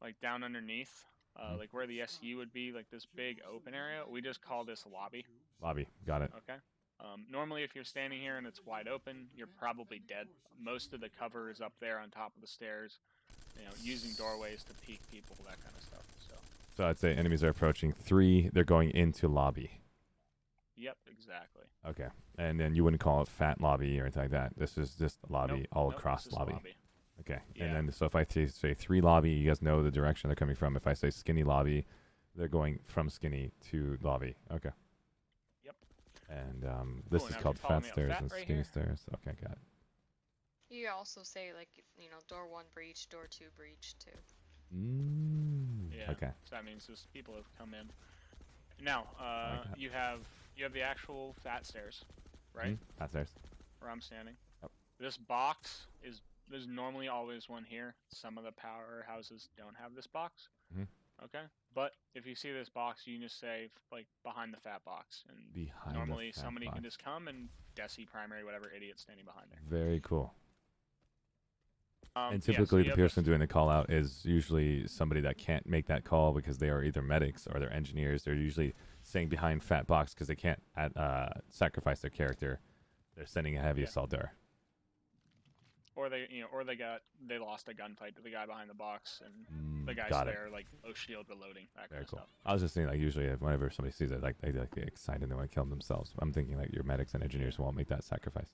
like down underneath, like where the SU would be, like this big open area, we just call this lobby. Lobby, got it. Okay. Normally, if you're standing here and it's wide open, you're probably dead. Most of the cover is up there on top of the stairs, using doorways to peek people, that kind of stuff. So I'd say enemies are approaching 3. They're going into lobby. Yep, exactly. Okay. And then you wouldn't call it fat lobby or anything like that. This is just lobby all across lobby. Okay. Yeah. And then so if I say 3 lobby, you guys know the direction they're coming from. If I say skinny lobby, they're going from skinny to lobby. Okay. Yep. And this is called fat stairs and skinny stairs. Okay, got it. You also say like door 1 breach, door 2 breach too. Yeah. Okay. So that means just people have come in. Now, you have the actual fat stairs, right? Fat stairs. Where I'm standing. Yep. This box there's normally always one here. Some of the powerhouses don't have this box. Okay. But if you see this box, you can just say like behind the fat box, and normally somebody can just come and Desi primary whatever idiot standing behind there. Very cool. And yeah, so typically, you the have the person doing the call out is usually somebody that can't make that call because they are either medics or they're engineers. They're usually staying behind fat box because they can't sacrifice their character. They're sending a heavy assault there. Or they lost a gunfight to the guy behind the box, and the guy's got it. there like low shield reloading, that Very kind of cool. stuff. I was just saying, like, usually whenever somebody sees it, like they get excited and they want to kill them themselves. I'm thinking like your medics and engineers won't make that sacrifice.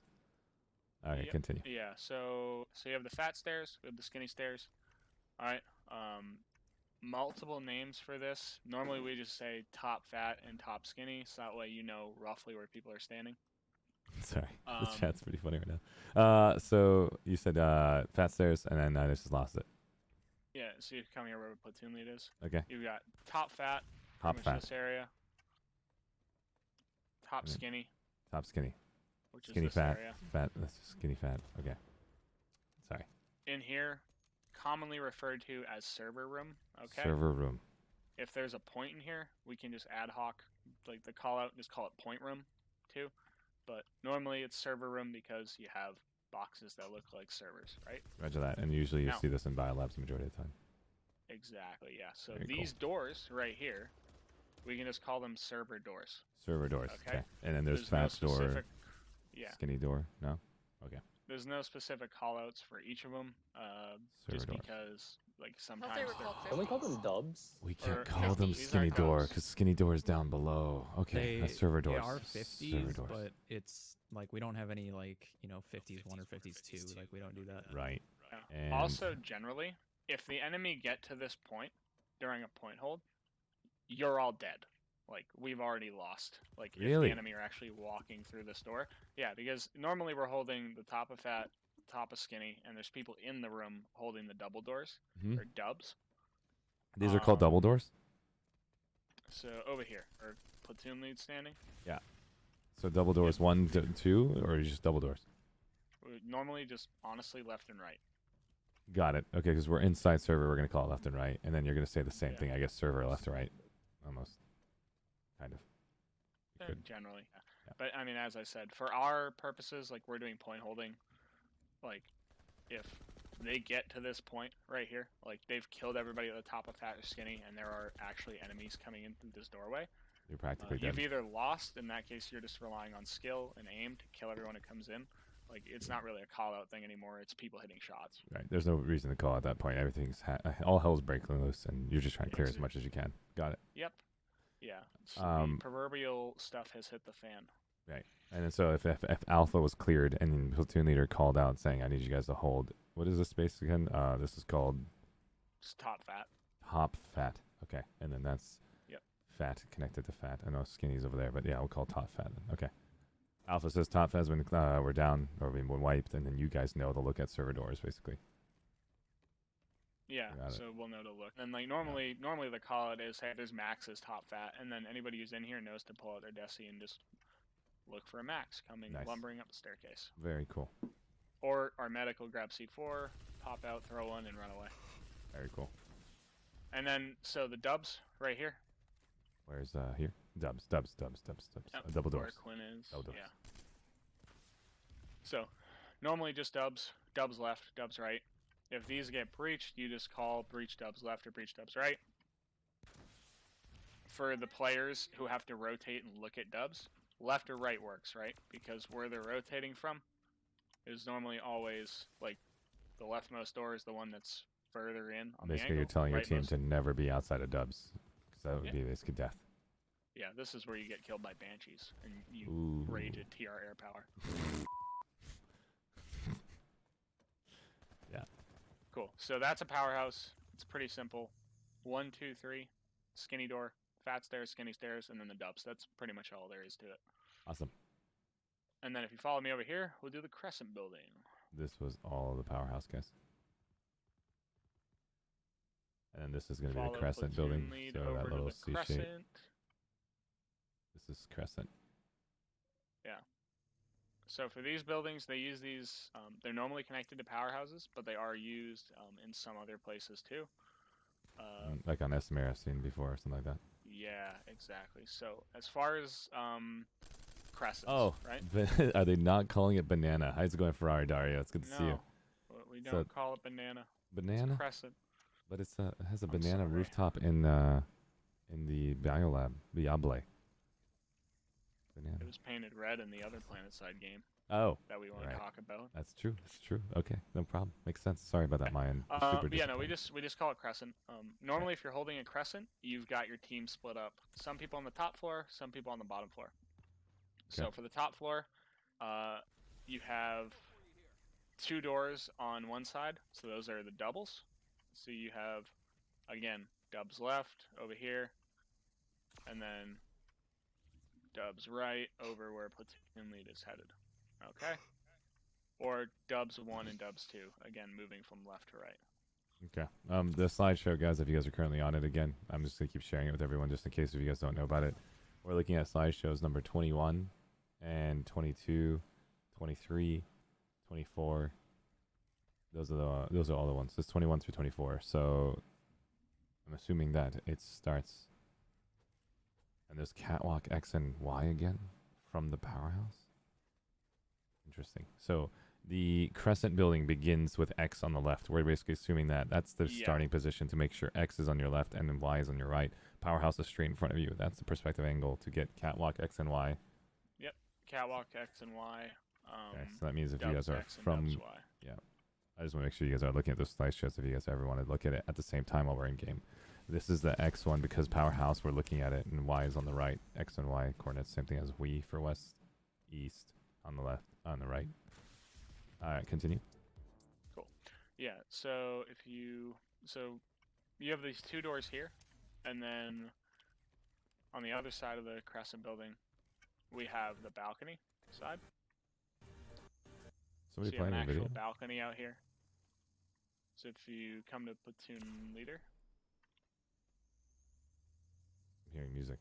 All right, Yep. continue. Yeah, so you have the fat stairs, we have the skinny stairs. All right. Multiple names for this. Normally we just say top fat and top skinny, so that way you know roughly where people are standing. Sorry, the chat's pretty funny right now. So you said fat stairs, and then I just lost it. Yeah, so you come here where the platoon lead is. Okay. You've got top fat, Top pretty much fat. this area. Top And then skinny, Top skinny. which Skinny is this fat. area. Fat. That's skinny fat. Okay. Sorry. In here, commonly referred to as server room. Okay. Server room. If there's a point in here, we can just ad hoc, like the call out, just call it point room, too. But normally it's server room because you have boxes that look like servers, right? Roger that. And usually you Now- see this in biolabs the majority of the time. Exactly, yeah. So Very cool. these doors right here, we can just call them server doors. Server doors. Okay. And then there's no fat door. specific- Yeah. Skinny door. No. Okay. There's no specific callouts for each of them, just doors. because like sometimes. they were called Can we call them dubs? We can't Or call them 50s skinny aren't door dubs. because skinny door is down below. Okay, that's server doors. They are Server 50s, doors. but it's like we don't have any like 50s 1 or 50s 2. Like we don't do that. Right. Yeah. And Also, generally, if the enemy get to this point during a point hold, you're all dead. Like we've already lost. Like if Really? the enemy are actually walking through this door, yeah, because normally we're holding the top of fat, top of skinny, and there's people in the room holding the double doors Mhm. or dubs. These are called double doors? So over here, or platoon lead standing. Yeah. So double doors 1 to 2, or just double doors? Normally just honestly left and right. Got it. Okay, because we're inside server, we're going to call it left and right. And then you're going to say the same thing, I guess, server left to right. Almost. Kind of. Good. Generally, yeah. But I mean, as I said, for our purposes, like we're doing point holding, like if they get to this point right here, like they've killed everybody at the top of fat or skinny, and there are actually enemies coming in through this doorway. You're practically You've dead. either lost, in that case, you're just relying on skill and aim to kill everyone who comes in. Like it's not really a call out thing anymore. It's people hitting shots. Right. There's no reason to call at that point. Everything's all hell's breaking loose, and you're just trying to clear as much as you can. Got it. Yep. Yeah. So the proverbial stuff has hit the fan. Right. And then so if Alpha was cleared and the platoon leader called out saying, I need you guys to hold, what is this space again? This is called It's top fat. top fat. Okay. And then that's Yep. fat connected to fat. I know skinny's over there, but yeah, we'll call top fat then. Okay. Alpha says top fat has been, we're down or we've been wiped, and then you guys know to look at server doors, basically. Yeah, Got it. so we'll know to look. And like normally the call out is, hey, there's max is top fat, and then anybody who's in here knows to pull out their desi and just look for a max coming Nice. lumbering up the staircase. Very cool. Or our medic will grab C4, pop out, throw one, and run away. Very cool. And then so the dubs right here. Where's here? Dubs. Yep, Double where doors. Quinn is. Double doors. Yeah. So normally just dubs left, dubs right. If these get breached, you just call breach dubs left or breach dubs right. For the players who have to rotate and look at dubs, left or right works, right? Because where they're rotating from is normally always like the leftmost door is the one that's further in on Basically, the you're angle. telling your team rightmost- to never be outside of dubs, because that would be basically death. Yeah, this is where you get killed by banshees and you Ooh. rage at TR air power. Yeah. Cool. So that's a powerhouse. It's pretty simple. 1, 2, 3, skinny door, fat stairs, skinny stairs, and then the dubs. That's pretty much all there is to it. Awesome. And then if you follow me over here, we'll do the crescent building. This was all the powerhouse, guys. And then this is going to be Follow the crescent platoon building. lead So over that to little the C shape. crescent. This is crescent. Yeah. So for these buildings, they use these. They're normally connected to powerhouses, but they are used in some other places too. Like on SMR I've seen before or something like that. Yeah, exactly. So as far as crescents, Oh, right? are they not calling it banana? How's it going, Ferrari Dario? It's good to see you. No, We So- don't call it banana. Banana? It's crescent. But it has a I'm banana sorry. rooftop in the biolab, Biable. Banana. It was painted red in the other Planetside game. Oh, That we want to right. talk about. That's true. That's true. Okay, no problem. Makes sense. Sorry about that, Mayan. But yeah, no, we just call it crescent. Normally, if you're holding a crescent, you've got your team split up. Some people on the top floor, some people on the bottom floor. So for the top floor, you have 2 doors on one side. So those are the doubles. So you have, again, dubs left over here, and then dubs right over where platoon lead is headed. Okay? Or dubs 1 and dubs 2, again, moving from left to right. Okay. The slideshow, guys, if you guys are currently on it, again, I'm just going to keep sharing it with everyone just in case if you guys don't know about it. We're looking at slideshows number 21 and 22, 23, 24. Those are all the ones. It's 21 through 24. So I'm assuming that it starts. And there's catwalk X and Y again from the powerhouse. Interesting. So the crescent building begins with X on the left. We're basically assuming that that's the starting position to make sure X is on your left and then Y is on your right. Powerhouse is straight in front of you. That's the perspective angle to get catwalk X and Y. Yep. Catwalk X and Y. Okay, so that means if you dubs guys are X and from, dubs Y. yeah, I just want to make sure you guys are looking at those slideshows if you guys ever want to look at it at the same time while we're in game. This is the X one because powerhouse, we're looking at it, and Y is on the right. X and Y coordinates, same thing as we for west, east, on the left, on the right. All right, continue. Cool. Yeah, so you have these 2 doors here, and then on the other side of the crescent building, we have the balcony side. Somebody so you have playing an a actual video? balcony out here. So if you come to platoon leader, I'm hearing music.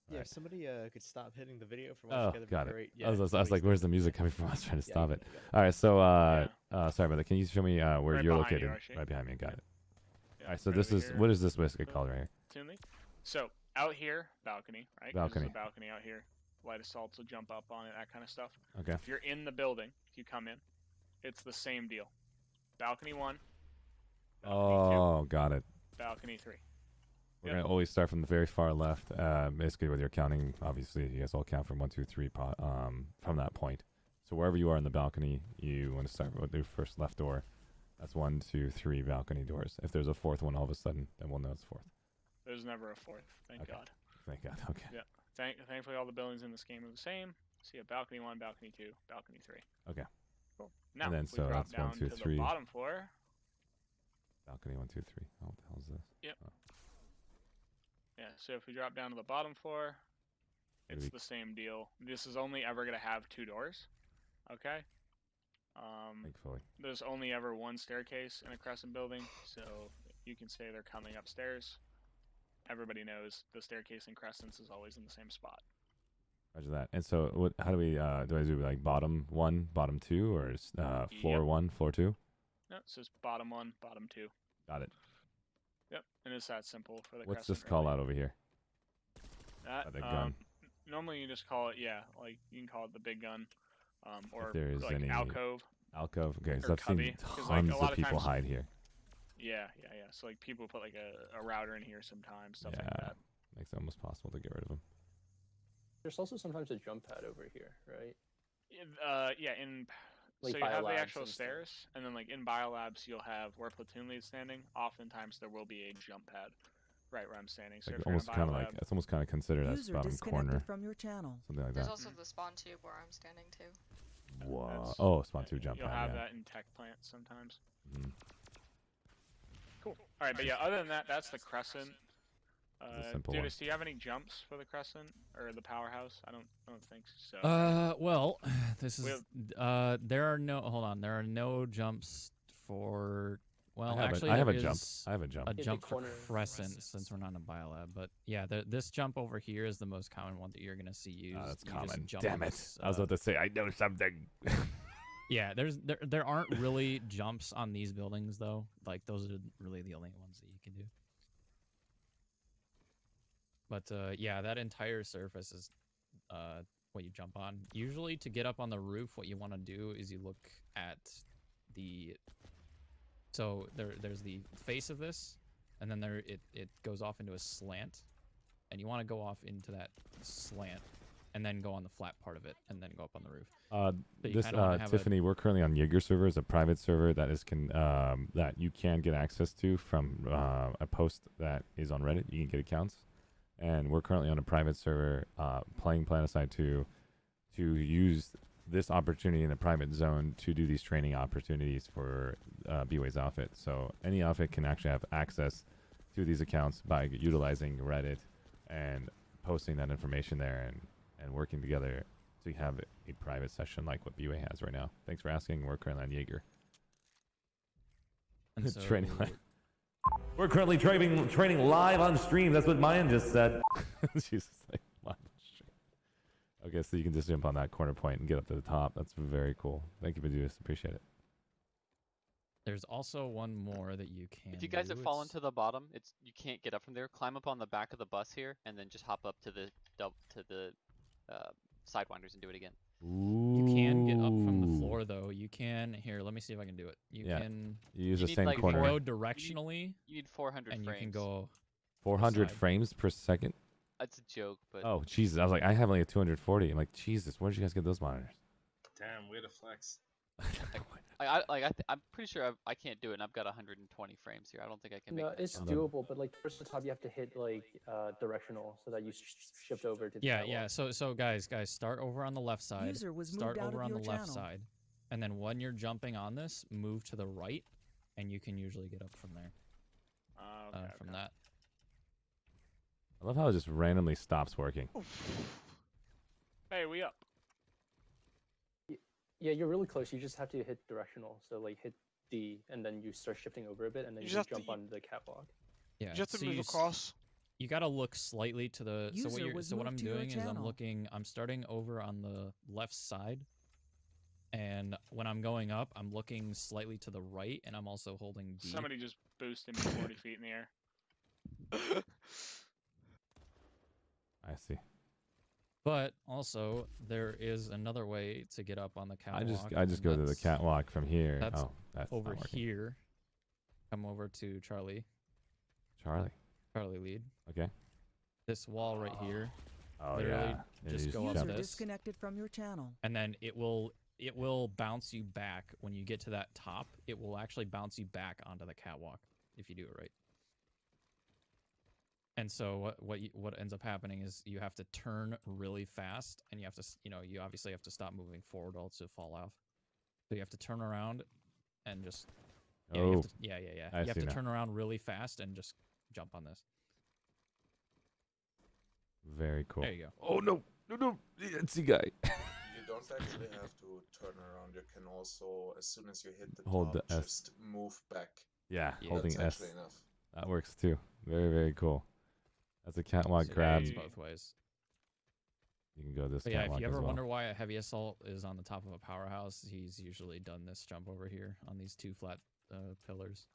Yeah, if somebody could stop hitting the video for Oh, once, that'd be got great. it. Yeah, I was please like, do. where's the music coming from? I was trying to Yeah, stop you it. got it. All right, so sorry about that. Can you show me where Right you're behind you, located? Arshee. Right behind me. Got it. Yeah, All right, so right this over is here. what is this basically called right here? platoon lead. So out here, balcony, right? 'Cause Balcony. There's a balcony out here. Light assaults will jump up on it, that kind of stuff. Okay. If you're in the building, if you come in, it's the same deal. Balcony 1, Oh, got it. balcony 3. We're gonna always start from the very far left. Basically, with your counting, obviously, you guys all count from 1, 2, 3 from that point. So wherever you are in the balcony, you want to start with your first left door. That's 1, 2, 3 balcony doors. If there's a fourth one, all of a sudden, then we'll know it's fourth. There's never a fourth, thank Okay. God. Thank God. Okay. Yeah. Thankfully, all the buildings in this game are the same. So you have balcony 1, balcony 2, balcony 3. Okay. Cool. Now, And then if we so drop that's down 1, 2, to 3. the bottom floor. Balcony 1, 2, 3. Oh, what the hell is this? Yep. Oh. Yeah, so if we drop down to the bottom floor, it's Maybe- the same deal. This is only ever going to have 2 doors. Okay? Thankfully. There's only ever 1 staircase in a crescent building, so you can say they're coming upstairs. Everybody knows the staircase in crescents is always in the same spot. Roger that. And so, how do we do? I do like bottom 1, bottom 2, or floor Yep. 1, floor 2? No, it's just bottom 1, bottom 2. Got it. Yep, and it's that simple for the What's crescent. this call out over here? That, the gun. Normally you just call it, like you can call it the big gun, or If there is like any alcove. Alcove. Okay, or so I've seen cubby, 'cause, tons like, a lot of of people times- hide here. Yeah. So like people put like a router in here sometimes, stuff Yeah, like that. makes it almost possible to get rid of them. There's also sometimes a jump pad over here, right? Yeah, in Like so you have the biolabs actual and stuff. stairs, and then like in biolabs you'll have where platoon lead's standing. Oftentimes there will be a jump pad right where I'm standing. So Like if you're in a almost kind of like biolab, it's almost kind of considered as User bottom disconnected corner, from your channel. something like There's that. also the spawn tube where I'm standing too. Wow. Oh, spawn 2 jump you'll pad. have Yeah. that in tech plants sometimes. Mhm. Cool. All right, but yeah, other than that, that's the crescent. It's a simple one. Dudas, do you have any jumps for the crescent or the powerhouse? I don't think so. Well, this We is there are no hold on, there are no jumps for well, actually I have there a jump. is I have a jump. A In the jump for corner crescent since we're not in a biolab, but yeah, this jump over here is the most common one that you're gonna see used. That's You just common. jump Damn on it! this, I was about to say I know something. Yeah, there aren't really jumps on these buildings though. Like those are really the only ones that you can do. But yeah, that entire surface is what you jump on. Usually to get up on the roof, what you want to do is you look at so there's the face of this, and then it goes off into a slant, and you want to go off into that slant, and then go on the flat part of it, and then go up on the roof. So you kinda wanna have Tiffany, we're currently on Jaeger server. It's a private server that that you can get access to from a post that is on Reddit. You can get accounts, and we're currently on a private server playing Planetside 2 to use this opportunity in a private zone to do these training opportunities for BWAE's outfit. So any outfit can actually have access to these accounts by utilizing Reddit and posting that information there and working together to have a private session like what BWAE has right now. Thanks for asking. We're currently on Jaeger. And so, Training we're currently training live on stream. That's what Mayan just said. She's like live on stream. Okay, so you can just jump on that corner point and get up to the top. That's very cool. Thank you, Badus. Appreciate it. There's also one more that you can. If you guys do. have fallen to the bottom, you can't get up from there. Climb up on the back of the bus here, and then just hop up to the sidewinders and do it again. You can get up from the floor though. You can here. Let me see if I can do it. You can use the need, same like, corner. go directionally. You need 400 and frames. you can go 400 side. frames per second. That's a joke, but Oh Jesus! I was like, I have only a 240. I'm like, Jesus, where did you guys get those monitors? Damn, way to flex. I'm pretty sure I can't do it, and I've got 120 frames here. I don't think I can make No, that it's jump. doable, but like first at the top you have to hit like directional so that you shift over to the Yeah. So guys, start over on the left side. User was Start moved out over of on your the left channel. side, and then when you're jumping on this, move to the right, and you can usually get up from there. From that. I love how it just randomly stops working. Hey, we up. Yeah, you're really close. You just have to hit directional. So like hit D, and then you start shifting over a bit, and then You you, just have jump on the catwalk. Yeah. You have to so move across. You gotta look slightly to the. User was So what I'm moved to your doing is channel. I'm starting over on the left side, and when I'm going up, I'm looking slightly to the right, and I'm also holding D. Somebody just boosted me 40 feet in the air. I see. But also, there is another way to get up on the catwalk. I just and go to the that's- catwalk from here. That's Oh, that's over not working. here. Come over to Charlie. Charlie. Charlie lead. Okay. This wall right here. Oh literally yeah. And Just you go up jump. User this, disconnected from your channel. and then it will bounce you back when you get to that top. It will actually bounce you back onto the catwalk if you do it right. And so what ends up happening is you have to turn really fast, and you have to you obviously have to stop moving forward or else you'll fall off. So you have to turn around and just Oh, you have to, I you have see to now. turn around really fast and just jump on this. Very cool. There you go. Oh no, it's the guy. You don't actually have to turn around. You can also, as soon as you hit the Hold top, the S. just move back. Yeah, Yeah. holding That's S. actually enough. That works too. Very, very cool. That's a catwalk So grab. it's both ways. You can go this But yeah, catwalk if you as ever well. wonder why a heavy assault is on the top of a powerhouse, he's usually done this jump over here on these two flat pillars.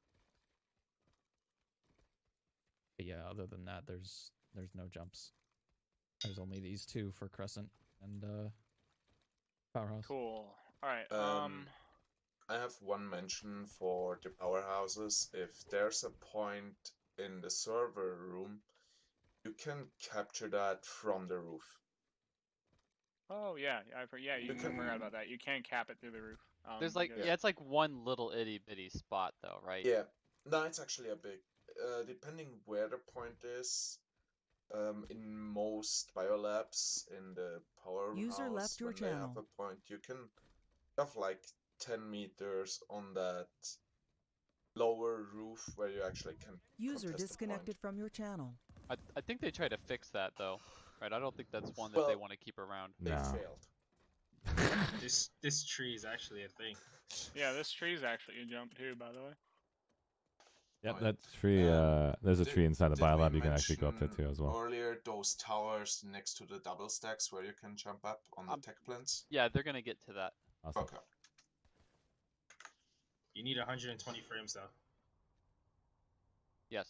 But yeah, other than that, there's no jumps. There's only these two for Crescent and powerhouse. Cool. All right. I have one mention for the powerhouses. If there's a point in the server room, you can capture that from the roof. Oh yeah, you can forget about that. You can cap it through the roof. There's like because- it's like one little itty bitty spot though, right? Yeah, no, it's actually a big. Depending where the point is, in most biolabs in the powerhouse, User left your when they have channel. a point, you can have like 10 meters on that lower roof where you actually can. User contest the disconnected from your channel. I think they try to fix that though, right? I don't think that's one that they Well, want to keep around. They No. failed. This tree is actually a thing. Yeah, this tree's actually a jump too, by the way. Yep, Right. that tree. There's a Did- tree inside the did we biolab. You can actually go up there mention too as well. Earlier, those towers next to the double stacks where you can jump up on the tech plants. Yeah, they're gonna get to that. Awesome. Okay. You need 120 frames though. Yes.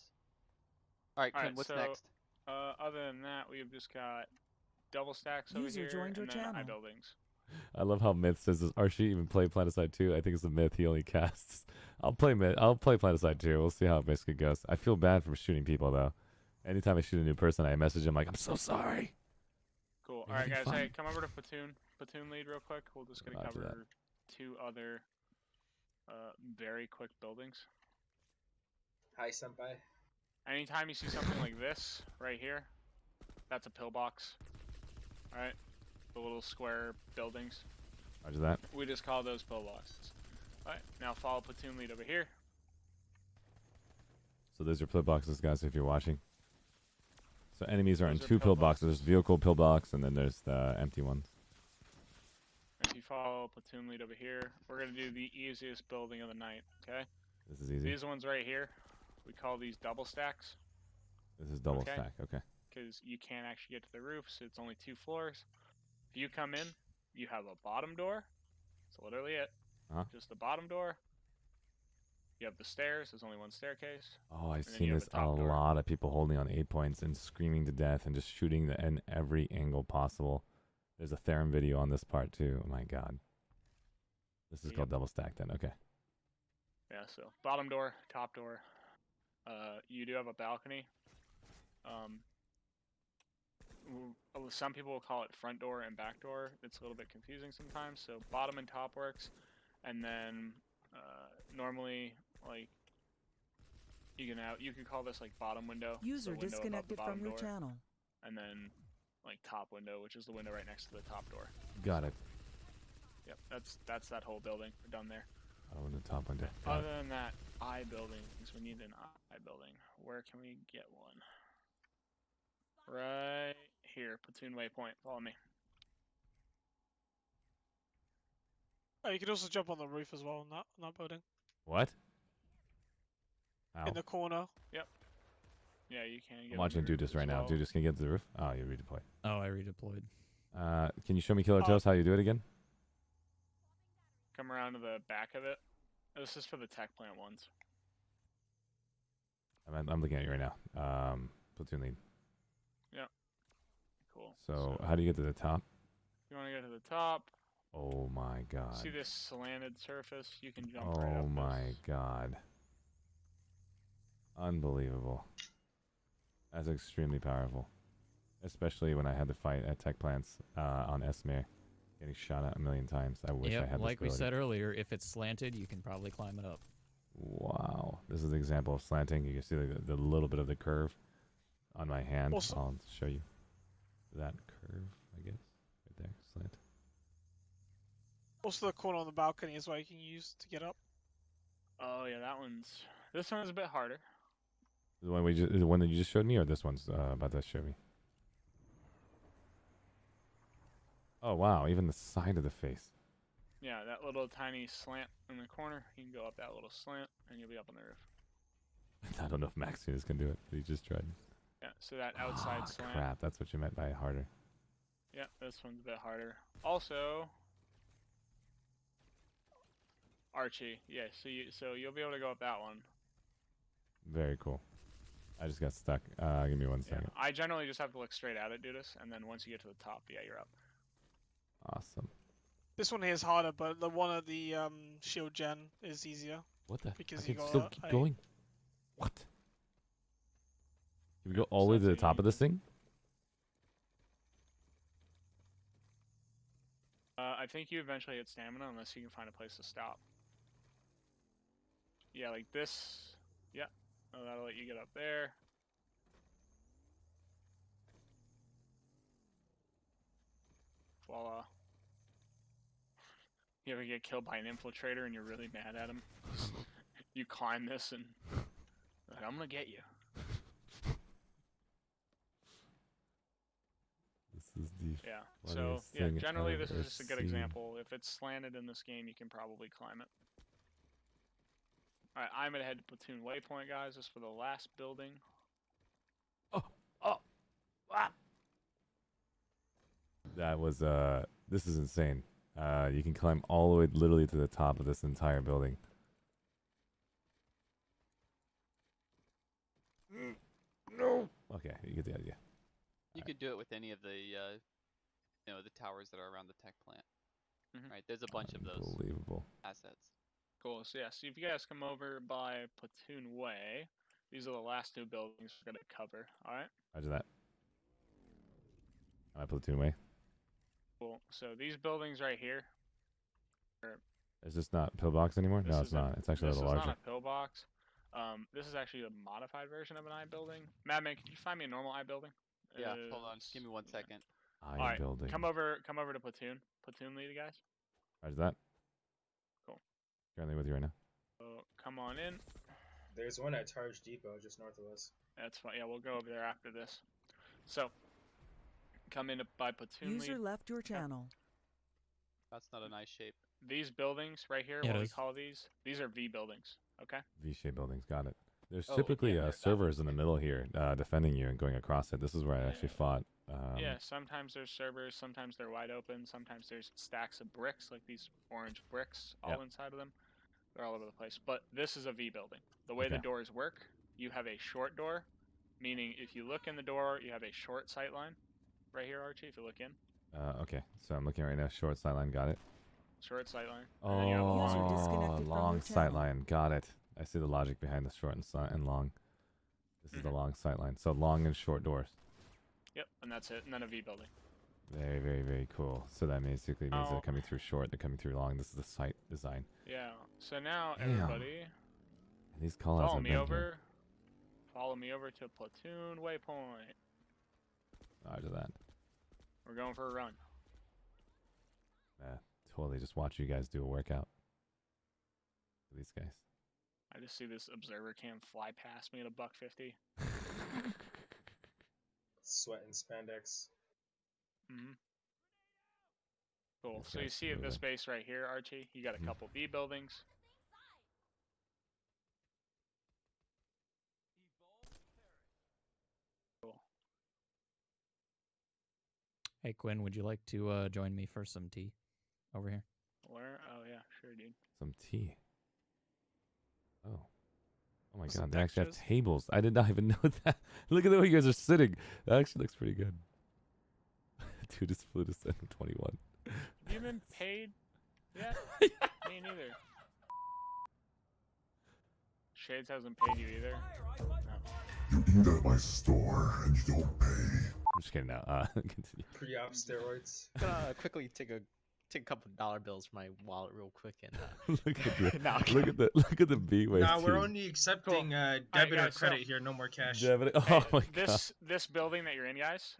All right, All Ken, right, what's so, next? Other than that, we've just got double stacks over User here joined your and then channel. buildings. I love how Myth says, does Archie even play Planetside 2? I think it's a Myth he only casts. I'll play Planetside 2. We'll see how it basically goes. I feel bad for shooting people, though. Anytime I shoot a new person, I message him like, I'm so sorry. Cool. You're All right, having guys. fun. Hey, come over to platoon lead real quick. We're just gonna Roger cover two other very quick buildings. Hi, senpai. Anytime you see something like this right here, that's a pillbox. All right, the little square buildings. Roger that. We just call those pillboxes. All right, now follow platoon lead over here. So those are pillboxes, guys, if you're watching. So enemies are in Those are two pillboxes. pillboxes. There's vehicle pillbox, and then there's the empty ones. If you follow platoon lead over here, we're gonna do the easiest building of the night. Okay. This is easy. These ones right here, we call these double stacks. This is double Okay. stack. Okay. Because you can't actually get to the roof, so it's only 2 floors. If you come in, you have a bottom door. That's literally it. Uh-huh. Just the bottom door. You have the stairs. There's only one staircase. Oh, I've and then seen you have this a top door. lot of people holding on 8 points and screaming to death and just shooting in every angle possible. There's a Theron video on this part too. Oh my god. This is Yep. called double stack then. Okay. Yeah, so bottom door, top door. You do have a balcony. Some people will call it front door and back door. It's a little bit confusing sometimes. So bottom and top works, and then normally like you can call this like bottom window. so User window above the disconnected bottom from your door, channel. and then like top window, which is the window right next to the top door. Got it. Yep, that's that whole building. We're done there. Oh, in the top window. Got Other it. than that, I buildings. We need an I building. Where can we get one? Right here, platoon waypoint. Follow me. Oh, you could also jump on the roof as well in that building. What? Ow. In the corner. Yep. Yeah, you can. Get I'm on watching the roof Dudus as right now. well. Dudus, can you get to the roof? Oh, you redeployed. Oh, I redeployed. Can you show me Killer Toast how you do it again? Come around to the back of it. This is for the tech plant ones. I'm looking at you right now. Platoon lead. Yep. Cool. So how do you get to the top? You want to go to the top? Oh my god. See this slanted surface? You can jump right Oh up my this. god. Unbelievable. That's extremely powerful. Especially when I had to fight at tech plants on Esmere. Getting shot at a million times. I wish I had this like we ability. said earlier, if it's slanted, you can probably climb it up. Wow. This is an example of slanting. You can see the little bit of the curve on my hand. Also- I'll show you that curve, I guess. Right there. Slant. Also the corner on the balcony is what you can use to get up. Oh yeah, this one's a bit harder. The one that you just showed me, or this one's about to show me? Oh wow, even the side of the face. Yeah, that little tiny slant in the corner. You can go up that little slant, and you'll be up on the roof. I don't know if Maximus can do it, but he just tried. Yeah, so that outside Ah, slant. crap, that's what you meant by harder. Yeah, this one's a bit harder. Also, Archie. Yeah, so you'll be able to go up that one. Very cool. I just got stuck. Give me 1 Yeah, second. I generally just have to look straight at it, Dudus, and then once you get to the top, yeah, you're up. Awesome. This one here is harder, but the one at the shield gen is easier. What the? Because I you can got still keep a- going. What? Can we go all the way to the top of this thing? I think you eventually hit stamina unless you can find a place to stop. Yeah, like this. Yeah. Oh, that'll let you get up there. Voila. You ever get killed by an infiltrator and you're really mad at him? You climb this and like, I'm gonna get you. This is the Yeah. So funniest yeah, thing generally I've this ever is just a good seen. example. If it's slanted in this game, you can probably climb it. All right, I'm gonna head to platoon waypoint, guys. This is for the last building. That was this is insane. You can climb all the way literally to the top of this entire building. No. Okay, you get the idea. You could do it with any of the, the towers that are around the tech plant. Right, there's a bunch of those Unbelievable. assets. Cool. So yeah, so if you guys come over by Platoon Way, these are the last two buildings we're gonna cover. All right. Roger that. My platoon way. Cool. So these buildings right here. Is this not pillbox anymore? No, it's not. It's actually a This little is larger. not a pillbox. This is actually a modified version of an I building. Madman, can you find me a normal I building? Yeah, hold on. Give me 1 second. I All right, building. come over to platoon. Platoon lead, guys. Roger that. Cool. Currently with you right now. So come on in. There's one at Targe Depot just north of us. That's fine. Yeah, we'll go over there after this. So come in by platoon User lead. left your channel. That's not a nice shape. These buildings right here, Yeah, it what we is. call these are V buildings. Okay. V-shaped buildings. Got it. There's Oh, typically yeah, servers in the middle here defending you and going across it. This is where I actually fought. Yeah, sometimes there's servers, sometimes they're wide open, sometimes there's stacks of bricks, like these orange bricks all Yep. inside of them. They're all over the place. But this is a V building. The way the Okay. doors work, you have a short door, meaning if you look in the door, you have a short sight line. Right here, Archie, if you look in. Okay, so I'm looking right now. Short sideline. Got it. Short sight line. And then you have Oh, long. disconnected from long your sight channel. line. Got it. I see the logic behind the short and long. This is the long sight line. So long and short doors. Yep, and that's it. And then a V building. Very, very, very cool. So that basically means Oh. they're coming through short, they're coming through long. This is the site design. Yeah. So now, Damn. everybody, And these callouts follow have me been over. here. Follow me over to platoon waypoint. Roger that. We're going for a run. Totally just watch you guys do a workout. For these guys. I just see this observer cam fly past me at $1.50. Sweat and spandex. Mm-hmm. Cool. These So you guys see at moving. this base right here, Archie, you got a Mhm. couple V buildings. Cool. Hey Quinn, would you like to join me for some tea over here? Where? Oh yeah, sure, dude. Some tea. Oh. Oh my Some god, they actually have textures. tables. I did not even know that. Look at the way you guys are sitting. That actually looks pretty good. Dude, this flew to 721. Have you been paid yet? Me neither. Shades hasn't paid you either. No. You eat at my store and you don't pay. I'm just kidding now. Continue. Pre-op steroids. I'm gonna quickly take a couple dollar bills from my wallet real quick and look at the No, I'm look at the B-Way. Nah, we're only accepting debit or guys, so- credit here. No more cash. Debit. Hey, Oh my god. this building that you're in, guys.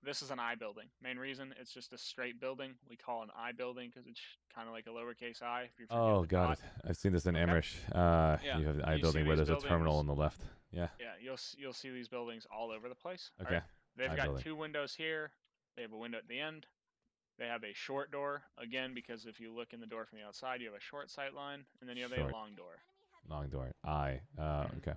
This is an I building. Main reason, it's just a straight building. We call it an I building because it's kind of like a lowercase I. If you're familiar Oh, with the got dot. it. I've seen this in Okay. Amrish. Yeah, You have the I you see building where these there's a terminal on buildings- the left. Yeah. Yeah, you'll see these buildings all over the place. all Okay. right? They've I got building. 2 windows here. They have a window at the end. They have a short door again because if you look in the door from the outside, you have a short sight line, and then you have Short. a long door. Long door. Okay.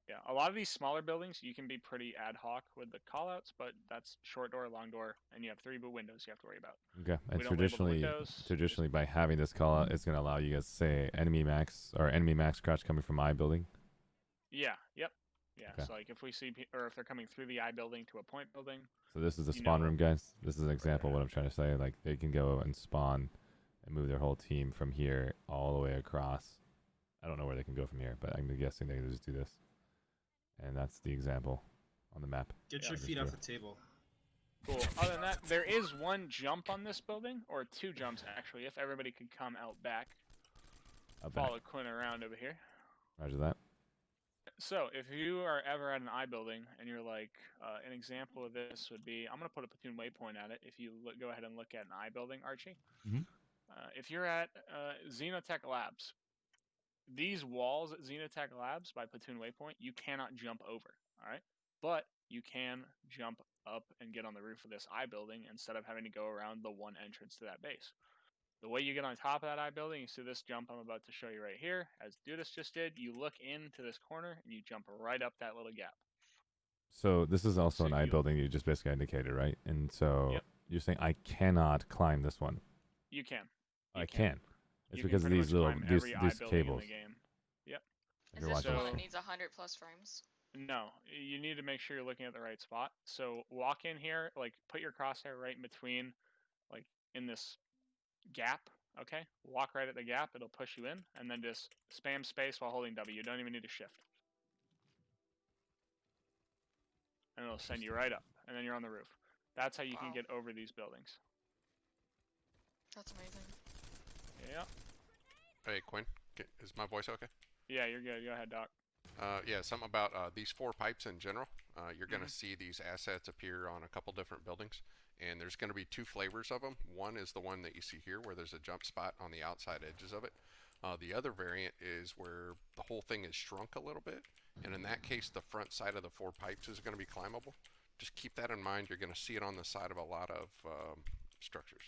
Yeah, a lot of these smaller buildings you can be pretty ad hoc with the callouts, but that's short door, long door, and you have 3 windows you have to worry about. Okay. And We don't label the traditionally, windows. by having this call out, it's going to allow you guys to say enemy max crouch coming from I building. Yeah. Yep. Yeah. Okay. So like if we see or if they're coming through the I building to a point building. So this is the you spawn know- room, guys. This is an example of what I'm trying to say. Like they can go and spawn and move their whole team from here all the way across. I don't know where they can go from here, but I'm guessing they can just do this. And that's the example on the map. Get Yeah. your Just feet do off it. the table. Cool. Other than that, there is 1 jump on this building, or 2 jumps actually. If everybody could come out back, Out back. follow Quinn around over here. Roger that. So if you are ever at an I building and you're like, an example of this would be, I'm gonna put a platoon waypoint at it. If you go ahead and look at an I building, Archie. Mhm. If you're at Xenotech Labs, these walls at Xenotech Labs by platoon waypoint, you cannot jump over. All right, but you can jump up and get on the roof of this I building instead of having to go around the 1 entrance to that base. The way you get on top of that I building, you see this jump I'm about to show you right here, as Dudis just did. You look into this corner and you jump right up that little gap. So this is also So an I you- building you just basically indicated, right? And so Yep. you're saying I cannot climb this one. You can. I can. It's You can because of pretty these much little climb these, every I these building cables. in the game. Yep. If Is you're this watching the this. one that needs 100+ frames? No, you need to make sure you're looking at the right spot. So walk in here, like put your crosshair right in between, like in this gap. Okay, walk right at the gap. It'll push you in, and then just spam space while holding W. You don't even need to shift, and it'll send you right up, and then you're on the roof. That's how you can get over these buildings. That's amazing. Yeah. Hey, Quinn, is my voice okay? Yeah, you're good. Go ahead, Doc. Yeah, something about these 4 pipes in general. You're going to see these assets appear on a couple different buildings, and there's going to be 2 flavors of them. One is the one that you see here, where there's a jump spot on the outside edges of it. The other variant is where the whole thing is shrunk a little bit, and in that case, the front side of the 4 pipes is going to be climbable. Just keep that in mind. You're going to see it on the side of a lot of structures.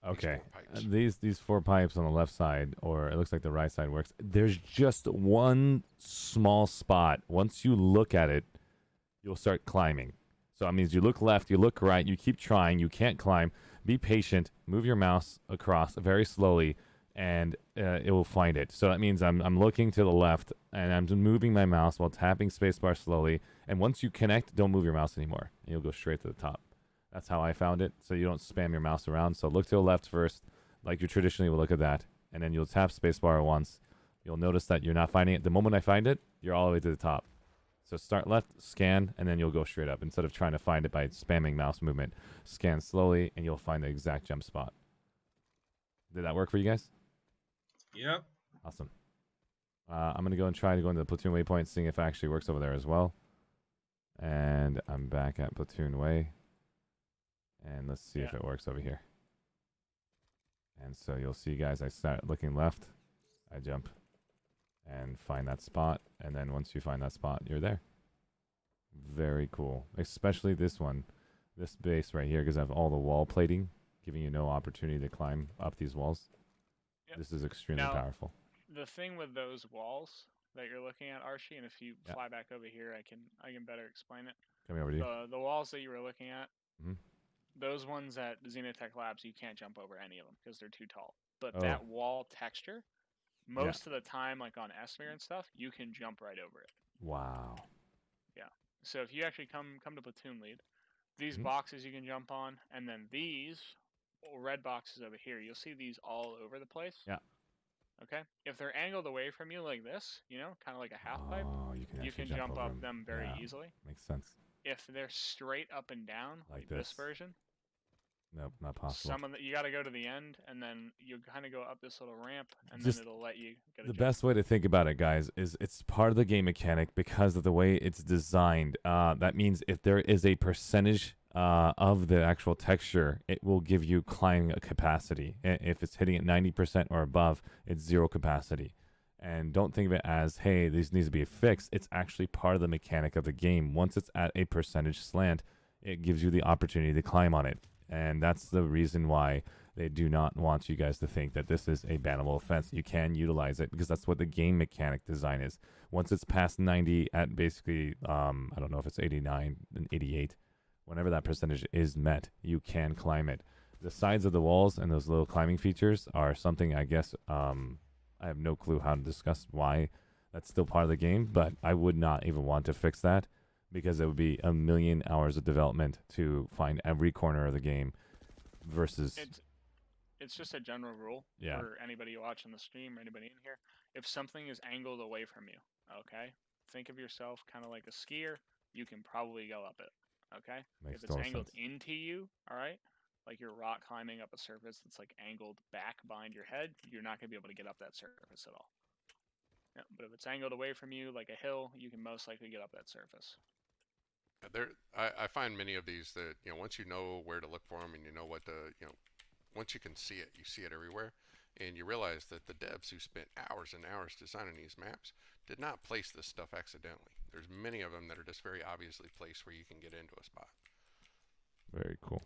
Okay, these 4 pipes on the left side, or it looks like the right side works. There's just one small spot. Once you look at it, you'll start climbing. So that means you look left, you look right, you keep trying, you can't climb. Be patient, move your mouse across very slowly, and it will find it. So that means I'm looking to the left, and I'm just moving my mouse while tapping spacebar slowly. And once you connect, don't move your mouse anymore, and you'll go straight to the top. That's how I found it, so you don't spam your mouse around. So look to the left first, like you traditionally would look at that, and then you'll tap spacebar once. You'll notice that you're not finding it. The moment I find it, you're all the way to the top. So start left, scan, and then you'll go straight up. Instead of trying to find it by spamming mouse movement, scan slowly, and you'll find the exact jump spot. Did that work for you guys? Yep. Awesome. I'm going to go and try to go into the platoon waypoint, seeing if it actually works over there as well. And I'm back at platoon way. And let's see if it works over here. And so you'll see, guys, I start looking left. I jump and find that spot. And then once you find that spot, you're there. Very cool. Especially this one. This base right here, because I have all the wall plating, giving you no opportunity to climb up these walls. Yep. This is extremely Now, powerful. The thing with those walls that you're looking at, Arshee, and if you fly back over here, I can better explain it. Coming over to you. The walls that you were looking at, Mhm. those ones at Xenotech Labs, you can't jump over any of them because they're too tall. But Oh. that wall texture, most of the time, like on Esmir and stuff, you can jump right over it. Wow. Yeah. So if you actually come to platoon lead, these Mhm. boxes you can jump on, and then these red boxes over here, you'll see these all over the place. Yeah. Okay. If they're angled away from you like this, you know, kind of like a half pipe, you can jump over up them very easily. Makes sense. If they're straight up and down, like this version, Nope, not possible. some of you got to go to the end, and then you kind of go up this little ramp, and Just then it'll let you get a The jump. best way to think about it, guys, is it's part of the game mechanic because of the way it's designed. That means if there is a percentage of the actual texture, it will give you climbing capacity. If it's hitting at 90% or above, it's 0 capacity. And don't think of it as, hey, this needs to be fixed. It's actually part of the mechanic of the game. Once it's at a percentage slant, it gives you the opportunity to climb on it. And that's the reason why they do not want you guys to think that this is a bannable offense. You can utilize it because that's what the game mechanic design is. Once it's past 90 at basically, I don't know if it's 89 and 88, whenever that percentage is met, you can climb it. The sides of the walls and those little climbing features are something, I guess, I have no clue how to discuss why that's still part of the game, but I would not even want to fix that because it would be a million hours of development to find every corner of the game versus... It's just a general rule for anybody watching the stream or anybody in here. If something is angled away from you, okay, think of yourself kind of like a skier. You can probably go up it, okay? Makes if it's total angled sense. into you, all right, like you're rock climbing up a surface that's like angled back behind your head, you're not going to be able to get up that surface at all. Yeah, but if it's angled away from you like a hill, you can most likely get up that surface. I find many of these that, you know, once you know where to look for them and you know what to, you know, once you can see it, you see it everywhere, and you realize that the devs who spent hours and hours designing these maps did not place this stuff accidentally. There's many of them that are just very obviously placed where you can get into a spot. Very cool.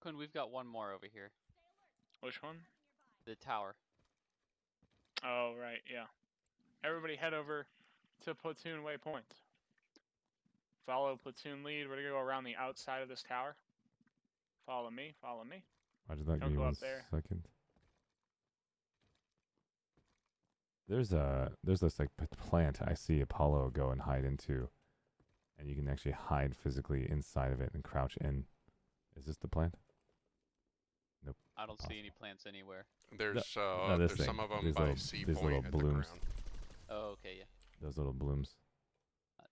Quinn, we've got one more over here. Which one? The tower. Oh, right, yeah. Everybody head over to platoon waypoint. Follow platoon lead. We're going to go around the outside of this tower. Follow me, follow me. Roger that. Don't Give me go 1 up there. second. There's this like plant I see Apollo go and hide into, and you can actually hide physically inside of it and crouch in. Is this the plant? Nope. I don't see any plants anywhere. There's this there's thing. some of them These by little, C these point little at the blooms. ground. Oh, okay, yeah. Those little blooms.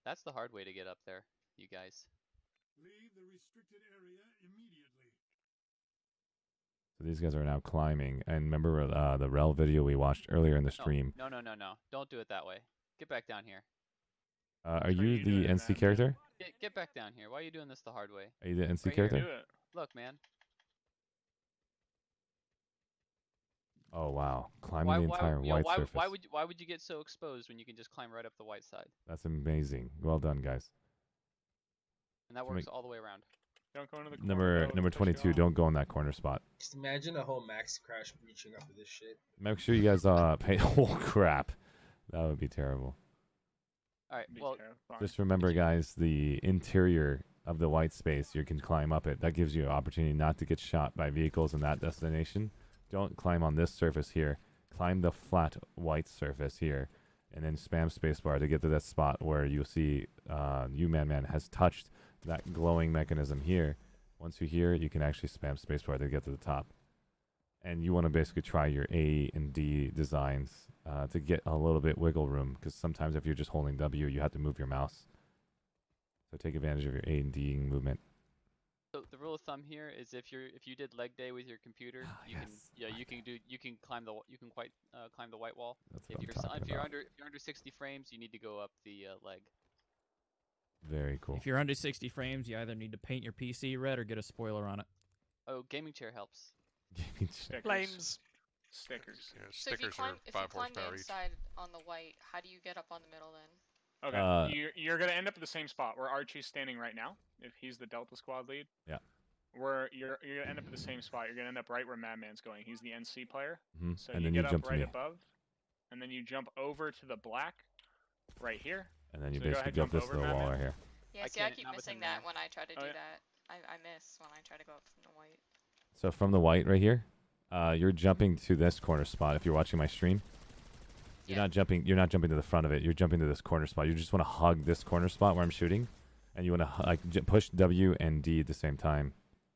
That's the hard way to get up there, you guys. Leave the restricted area immediately. So these guys are now climbing. And remember the rel video we watched earlier in the stream? No. Don't do it that way. Get back down here. Are you the NC character? Get back down here. Why are you doing this the hard way? Are you the NC Right here. character? Look, man. Oh wow, climbing the entire white surface. Why would you get so exposed when you can just climb right up the white side? That's amazing. Well done, guys. And that works all the way around. Don't go into the corner. Number 22. Don't go in that corner spot. Just imagine a whole max crash breaching up of this shit. Make sure you guys pay. Oh crap, that would be terrible. All right. Well, just remember, guys, the interior of the white space, you can climb up it. That gives you an opportunity not to get shot by vehicles in that destination. Don't climb on this surface here. Climb the flat white surface here, and then spam spacebar to get to that spot where you'll see Man has touched that glowing mechanism here. Once you're here, you can actually spam spacebar to get to the top. And you want to basically try your A and D designs to get a little bit wiggle room, because sometimes if you're just holding W, you have to move your mouse. So take advantage of your A and D movement. So the rule of thumb here is if you did leg day with your computer, you can climb the white wall. If you're under 60 frames, you need to go up the leg. Very cool. If you're under 60 frames, you either need to paint your PC red or get a spoiler on it. Oh, gaming chair helps. Flames. Stickers. Yeah, So if you stickers climb, are if you 5 climb the horsepower each. inside on the white, how do you get up on the middle then? Okay, you're gonna end up at the same spot where Archie's standing right now. If he's the Delta Squad lead. Yeah. Where you're gonna end up at the same spot. You're gonna end up right where Madman's going. He's the NC player. Mhm. So And you then get you up jump to right me. above, and then you jump over to the black, right here. And then you So go basically ahead, jump this over, little wall Madman. right here. Yeah, see, I keep missing that when I try to do that. I miss when I try to go up from the white. So from the white right here, you're jumping to this corner spot. If you're watching my stream, you're not jumping. You're not jumping to the front of it. You're jumping to this corner spot. You just want to hug this corner spot where I'm shooting, and you want to push W and D at the same time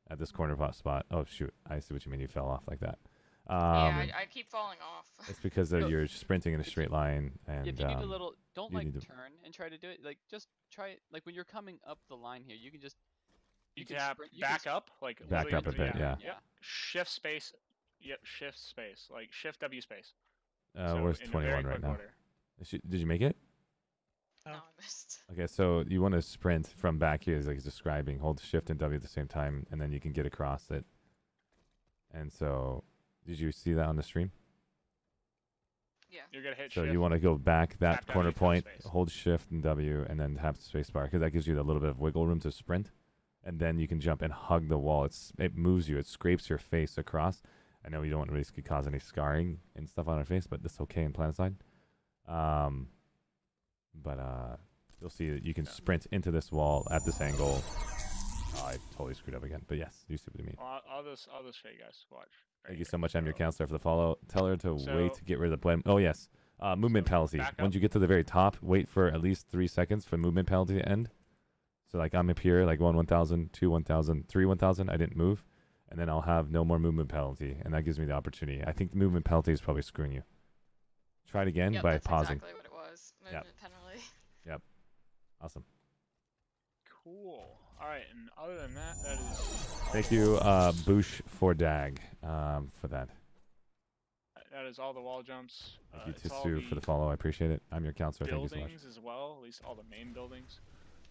at this corner spot. Oh shoot! I see what you mean. You fell off like that. Yeah, I keep falling off. It's because you're sprinting in a straight line, and If you need a little, don't you like need to- turn and try to do it. Like just try it. Like when you're coming up the line here, you can just You can tap sprint- you back can up, like Back literally up a bit, yeah. Shift space. Yep, shift space, like shift W space. where's in a 21 very right quick now? order. Did you make it? No, I missed. Okay, so you want to sprint from back here, as like he's describing. Hold Shift and W at the same time, and then you can get across it. And so, did you see that on the stream? Yeah. You're gonna hit So shift. you want to go back that tap corner W, tap point, space. hold Shift and W, and then tap spacebar, because that gives you a little bit of wiggle room to sprint. And then you can jump and hug the wall. It moves you. It scrapes your face across. I know you don't want to risk cause any scarring and stuff on our face, but that's okay in Planetside. You'll see that you can sprint into this wall at this angle. Oh, I totally screwed up again. But yes, you see what I mean. Well, I'll just show you guys. Watch. Thank you so much. I'm your counselor for the follow. Tell her to So- wait to get rid of the blend. Oh, yes. Movement penalty. back Once up. you get to the very top, wait for at least 3 seconds for movement penalty to end. So, like, I'm up here, like 1,000, 2, 1,000, 3, 1,000. I didn't move. And then I'll have no more movement penalty. And that gives me the opportunity. I think the movement penalty is probably screwing you. Try it again by that's pausing. exactly what it was. Movement penalty. Yep. Awesome. Cool. All right, and other than that, that is. Thank you, Boosh for Dag, for that. That is all the wall jumps. Thank you, it's all Tisu, for the follow. I appreciate it. I'm your counselor. Thank you so much. buildings as well, at least all the main buildings.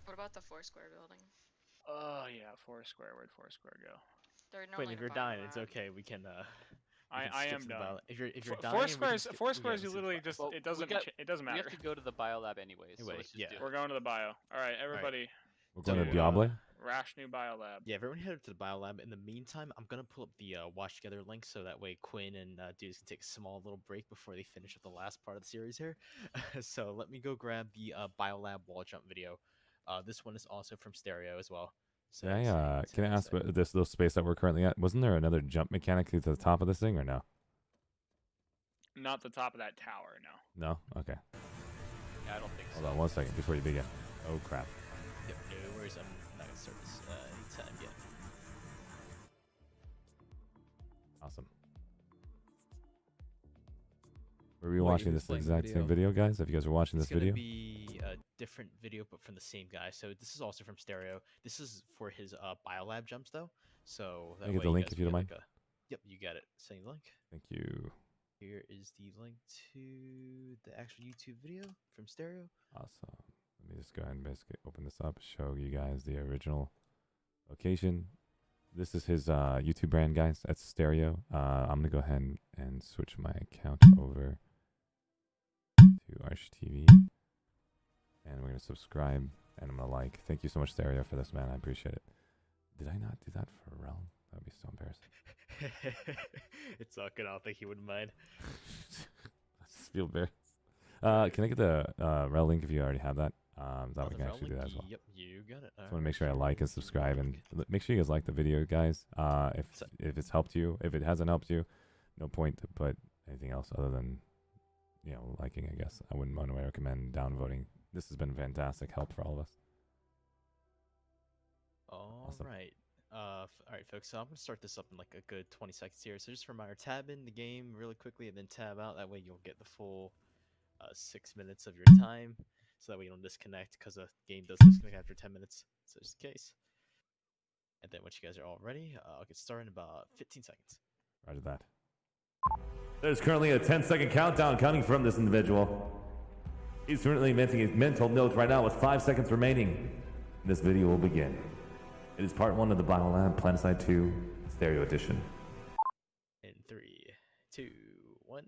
What about the Foursquare building? Oh yeah, Foursquare. Where'd Foursquare go? They're Wait, if you're dying, it's okay. We can. I am done. If you're dying, Foursquares, you literally just it doesn't matter. We have to go to the biolab anyways. So let's just do it. We're going to the bio. All right, everybody. We're going to Diablo. Rash new biolab. Yeah, everyone head up to the biolab. In the meantime, I'm gonna pull up the watch together link so that way Quinn and dudes can take a small little break before they finish up the last part of the series here. So let me go grab the biolab wall jump video. This one is also from Stereo as well. So Can I ask what this little space that we're currently at? Wasn't there another jump mechanic to the top of this thing, or no? Not the top of that tower, no. No. Okay. Yeah, I don't think so. Hold on 1 second before you begin. Oh crap. Yep, no worries. I'm not gonna start this anytime yet. Awesome. Were we What, you're watching just this playing the exact same video, guys? If you guys were watching It's this video? gonna be a different video, but from the same guy. So this is also from Stereo. This is for his biolab jumps though. So that Can I get way the you link guys if you will don't get, mind? like, Yep, you got it. Send the link. Thank you. Here is the link to the actual YouTube video from Stereo. Awesome. Let me just go ahead and basically open this up, show you guys the original location. This is his YouTube brand, guys. That's Stereo. I'm going to go ahead and switch my account over to ArsheeTV. And we're going to subscribe, and I'm going to like. Thank you so much, Stereo, for this, man. I appreciate it. Did I not do that for Realm? That would be so embarrassing. It's all good. I don't think he wouldn't mind. I just feel embarrassed. Can I get the Rel link if you already have that? That we can actually do that as well. Yep, you got it. Just want to make sure I like and subscribe, and make sure you guys like the video, guys. If it's helped you, if it hasn't helped you, no point to put anything else other than, you know, liking. I guess I wouldn't want to recommend downvoting. This has been fantastic help for all of us. All right. All right, folks. So I'm gonna start this up in like a good 20 seconds here. So just reminder, tab in the game really quickly and then tab out. That way you'll get the full 6 minutes of your time. So that way you don't disconnect, because the game does disconnect after 10 minutes. So just in case. And then once you guys are all ready, I'll get started in about 15 seconds. Roger that. There's currently a 10-second countdown coming from this individual. He's currently minting his mental note right now with 5 seconds remaining. This video will begin. It is part 1 of the BWAE Planetside 2 Stereo Edition. In 3, 2, 1.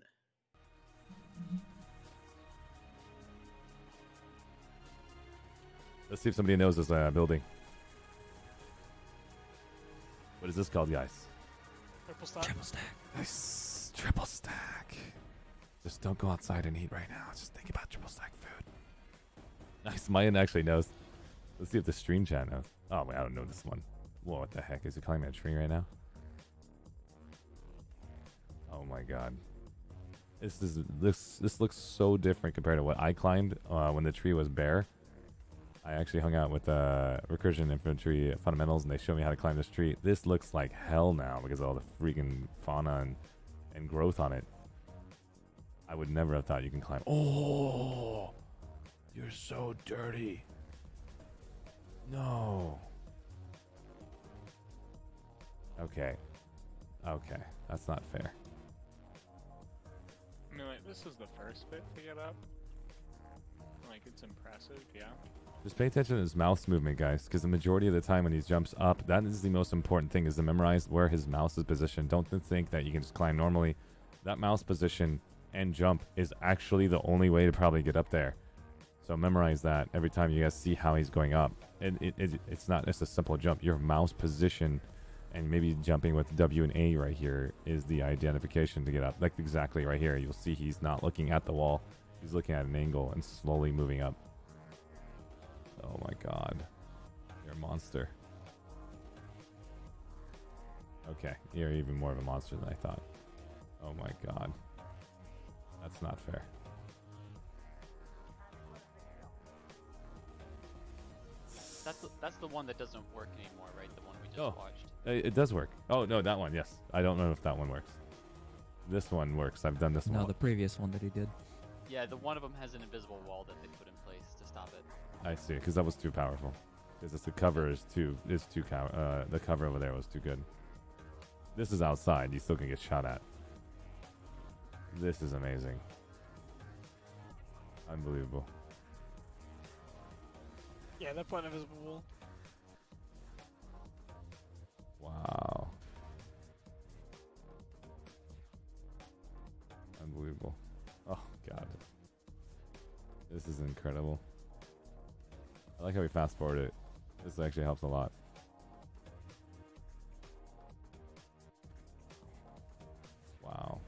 Let's see if somebody knows this building. What is this called, guys? Triple stack. Triple stack. Nice. Triple stack. Just don't go outside and eat right now. Just think about triple stack food. Nice. Mayan actually knows. Let's see if the stream chat knows. Oh, wait, I don't know this one. Whoa, what the heck? Is he climbing a tree right now? Oh my god. This looks so different compared to what I climbed when the tree was bare. I actually hung out with Recursion Infantry Fundamentals, and they showed me how to climb this tree. This looks like hell now because of all the freaking fauna and growth on it. I would never have thought you can climb. Oh, you're so dirty. No. Okay. Okay, that's not fair. I mean, like, this is the first bit to get up. Like, it's impressive, yeah. Just pay attention to his mouse movement, guys, because the majority of the time when he jumps up, that is the most important thing, is to memorize where his mouse is positioned. Don't think that you can just climb normally. That mouse position and jump is actually the only way to probably get up there. So memorize that every time you guys see how he's going up. And it's not just a simple jump. Your mouse position and maybe jumping with W and A right here is the identification to get up. Like exactly right here. You'll see he's not looking at the wall. He's looking at an angle and slowly moving up. Oh my god. You're a monster. Okay, you're even more of a monster than I thought. Oh my god. That's not fair. That's the one that doesn't work anymore, right? The one we just watched. It does work. Oh, no, that one, yes. I don't know if that one works. This one works. I've done this one. No, the previous one that he did. Yeah, the one of them has an invisible wall that they put in place to stop it. I see, because that was too powerful. Because the cover is too the cover over there was too good. This is outside. You still can get shot at. This is amazing. Unbelievable. Yeah, they're putting an invisible wall. Wow. Unbelievable. Oh, God. This is incredible. I like how we fast forward it. This actually helps a lot. Wow.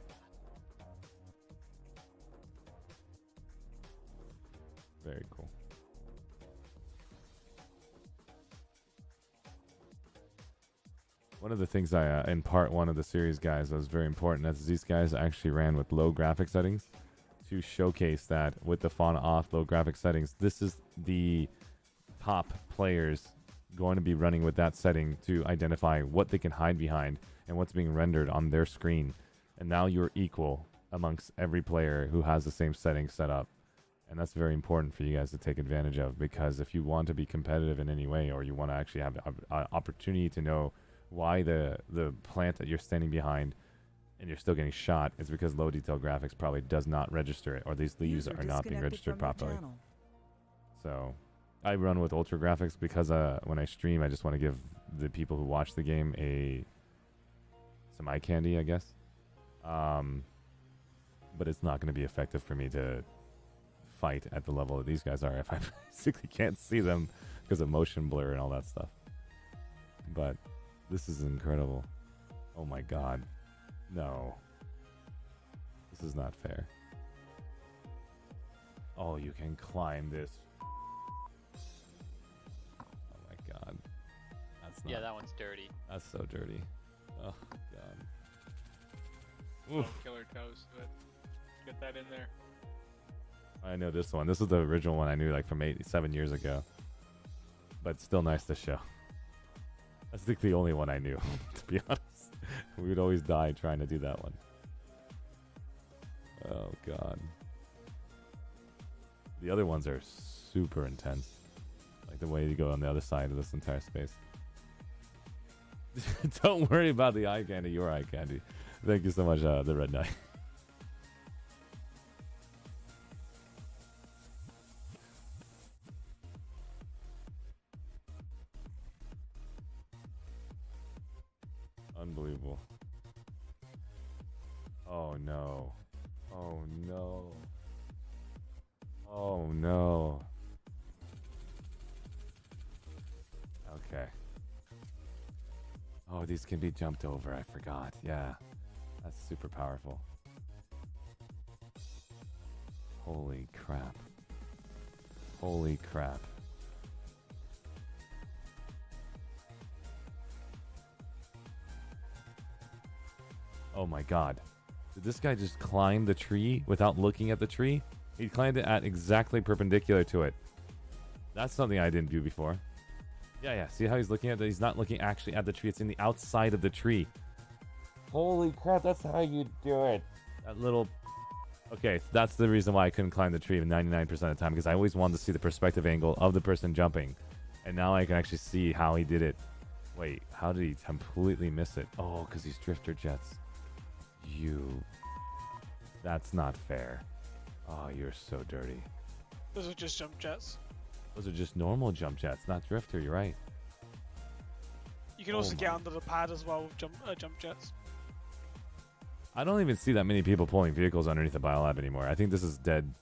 Very cool. One of the things in part 1 of the series, guys, that was very important is these guys actually ran with low graphic settings to showcase that with the fauna off, low graphic settings, this is the top players going to be running with that setting to identify what they can hide behind and what's being rendered on their screen. And now you're equal amongst every player who has the same settings set up. And that's very important for you guys to take advantage of, because if you want to be competitive in any way, or you want to actually have an opportunity to know why the plant that you're standing behind and you're still getting shot is because low detail graphics probably does not register it, or these leaves are not being registered properly. So I run with ultra graphics because when I stream, I just want to give the people who watch the game some eye candy, I guess. But it's not going to be effective for me to fight at the level that these guys are if I basically can't see them because of motion blur and all that stuff. But this is incredible. Oh my god. No. This is not fair. Oh, you can climb this. Oh my god. That's not... Yeah, that one's dirty. That's so dirty. Oh god. No Oof. killer toes, but get that in there. I know this one. This is the original one I knew like from 7 years ago. But still nice to show. That's the only one I knew, to be honest. We would always die trying to do that one. Oh god. The other ones are super intense. Like the way you go on the other side of this entire space. Don't worry about the eye candy, your eye candy. Thank you so much, the Red Knight. Unbelievable. Oh no. Oh no. Oh no. Okay. Oh, these can be jumped over. I forgot. Yeah. That's super powerful. Holy crap. Holy crap. Oh my god. Did this guy just climb the tree without looking at the tree? He climbed it at exactly perpendicular to it. That's something I didn't do before. Yeah. See how he's looking at it? He's not looking actually at the tree. It's in the outside of the tree. Holy crap, that's how you do it. That little... Okay, that's the reason why I couldn't climb the tree 99% of the time, because I always wanted to see the perspective angle of the person jumping. And now I can actually see how he did it. Wait, how did he completely miss it? Oh, because he's drifter jets. That's not fair. Oh, you're so dirty. Those are just jump jets. Those are just normal jump jets, not drifter, you're right. You can also get under the pad as well with jump jets. I don't even see that many people pulling vehicles underneath the biolab anymore. I think this is dead.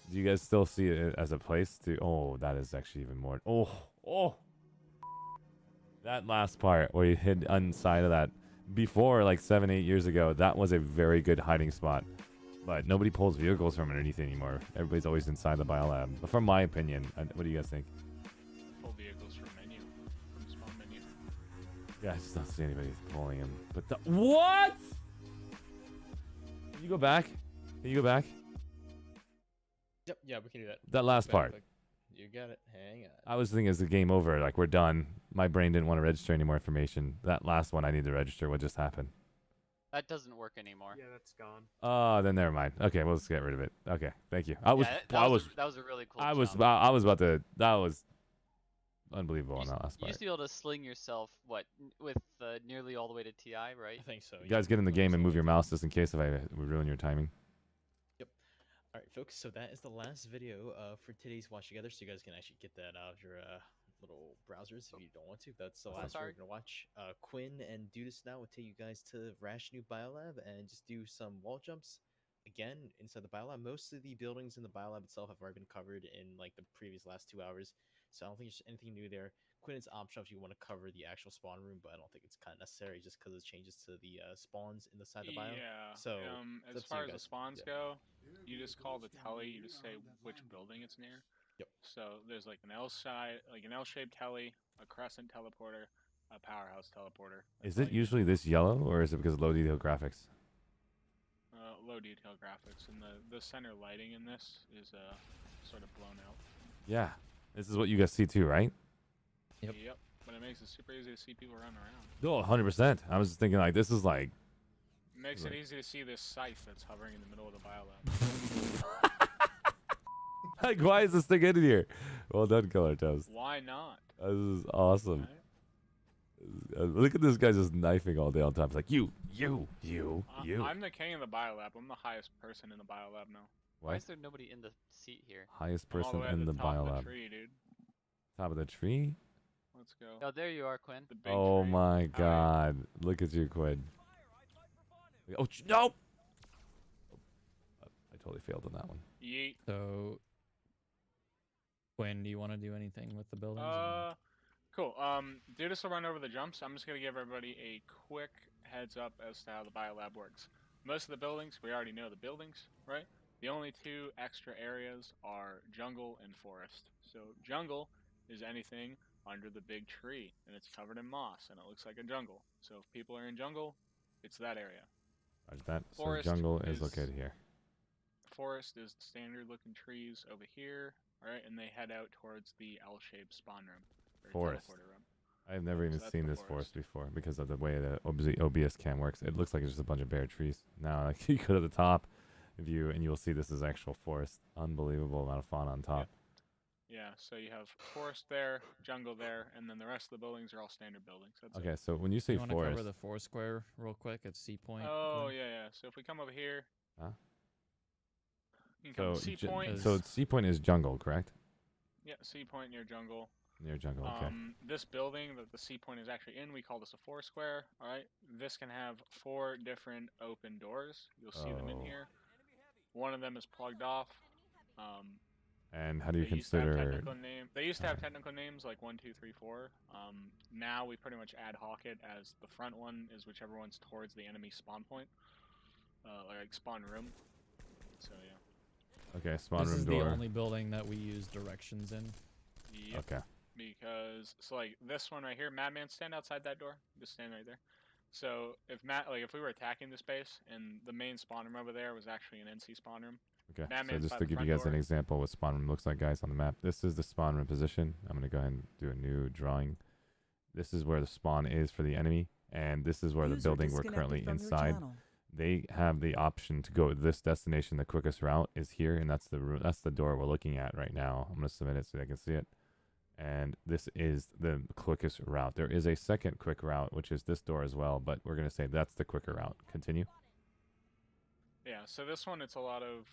Do you guys still see it as a place to... Oh, that is actually even more... Oh! That last part where you hid inside of that... Before, like 7-8 years ago, that was a very good hiding spot. But nobody pulls vehicles from underneath anymore. Everybody's always inside the biolab. But from my opinion, what do you guys think? Pull vehicles from menu, from spawn menu. Yeah, I just don't see anybody pulling him. But the... What?! Can you go back? Can you go back? Yep, yeah, we can do that. That last part. You got it. Hang on. I was thinking it's the game over. Like, we're done. My brain didn't want to register any more information. That last one I need to register. What just happened? That doesn't work anymore. Yeah, that's gone. Oh, then never mind. Okay, we'll just get rid of it. Okay, thank you. That was a really cool I jump. was about to... That was unbelievable on that last You part. used to be able to sling yourself, with nearly all the way to TI, right? I think so. You guys get in the game and move your mouse just in case if I ruin your timing. Yep. All right, folks. So that is the last video for today's watch together. So you guys can actually get that out of your little browsers if you don't want to. That's the last we're gonna watch. Quinn and Dudis now will take you guys to Rash New Biolab and just do some wall jumps again inside the biolab. Most of the buildings in the biolab itself have already been covered in like the previous last 2 hours, so I don't think there's anything new there. Quinn is optional if you want to cover the actual spawn room, but I don't think it's kind of necessary just because it changes to the spawns in the side of the biome. Yeah. So as far as the spawns go, you just call the tele. You just say which building it's near. Yep. So there's like an L-shaped tele, a crescent teleporter, a powerhouse teleporter. Is it usually this yellow, or is it because of low detail graphics? Low detail graphics, and the center lighting in this is sort of blown out. Yeah. This is what you guys see too, right? Yep. but it makes it super easy to see people running around. Oh, 100%. I was just thinking like this is like. It makes it easy to see this scythe that's hovering in the middle of the biolab. Like, why is this thing in here? Well done, Killer Toast. Why not? This is awesome. Look at this guy just knifing all day on top. It's like you. I'm the king of the biolab. I'm the highest person in the biolab now. Why? Why is there nobody in the seat here? Highest I'm all person way at in the top of biolab. the tree, dude. Top of the tree? Let's go. Oh, there you are, Quinn. The big Oh tree. my god. Look at you, Quinn. Oh, no! I totally failed on that one. Yeet. So, Quinn, do you want to do anything with the buildings? Cool. Dudis will run over the jumps. I'm just gonna give everybody a quick heads up as to how the biolab works. Most of the buildings, we already know the buildings, right? The only two extra areas are jungle and forest. So jungle is anything under the big tree, and it's covered in moss, and it looks like a jungle. So if people are in jungle, it's that area. Roger that. So Forest jungle is located here. Forest is standard looking trees over here, alright, and they head out towards the L-shaped spawn room. Or Forest. teleporter room. I've never even that's seen the this forest before because of the way the OBS cam works. It looks like it's just a bunch of bare trees. Now, like you go to the top view and you'll see this is actual forest. Unbelievable amount of fauna on top. Yeah, so you have forest there, jungle there, and then the rest of the buildings are all standard buildings. That's Okay, it. so when you say you want to forest, cover the four square real quick at Sea Point? Oh, Quinn? yeah. So if we come over here, huh? you can come So to Sea Point. so Sea Point is jungle, correct? Yeah, Sea Point near jungle. Near jungle. Okay. This building that the Sea Point is actually in, we call this a four square. All right, this can have 4 different open doors. You'll see them in here. One of them is plugged off. And how do you They used to have consider? technical they used to have technical names like 1, 2, 3, 4. Now we pretty much ad hoc it as the front one is whichever one's towards the enemy spawn point, like spawn room. So yeah. Okay, spawn this room is door. the only building that we use directions in. Yep. Okay. Because so like this one right here, Madman, stand outside that door. Just stand right there. So if if we were attacking the space and the main spawn room over there was actually an NC spawn room. Okay, so Madman's just by to the give you front guys an door. example what spawn room looks like, guys, on the map. This is the spawn room position. I'm going to go ahead and do a new drawing. This is where the spawn is for the enemy, and this is where the User building we're disconnected currently from your inside. channel. They have the option to go to this destination. The quickest route is here, and that's the door we're looking at right now. I'm going to submit it so they can see it. And this is the quickest route. There is a second quick route, which is this door as well, but we're going to say that's the quicker route. Continue. Yeah, so this one, it's a lot of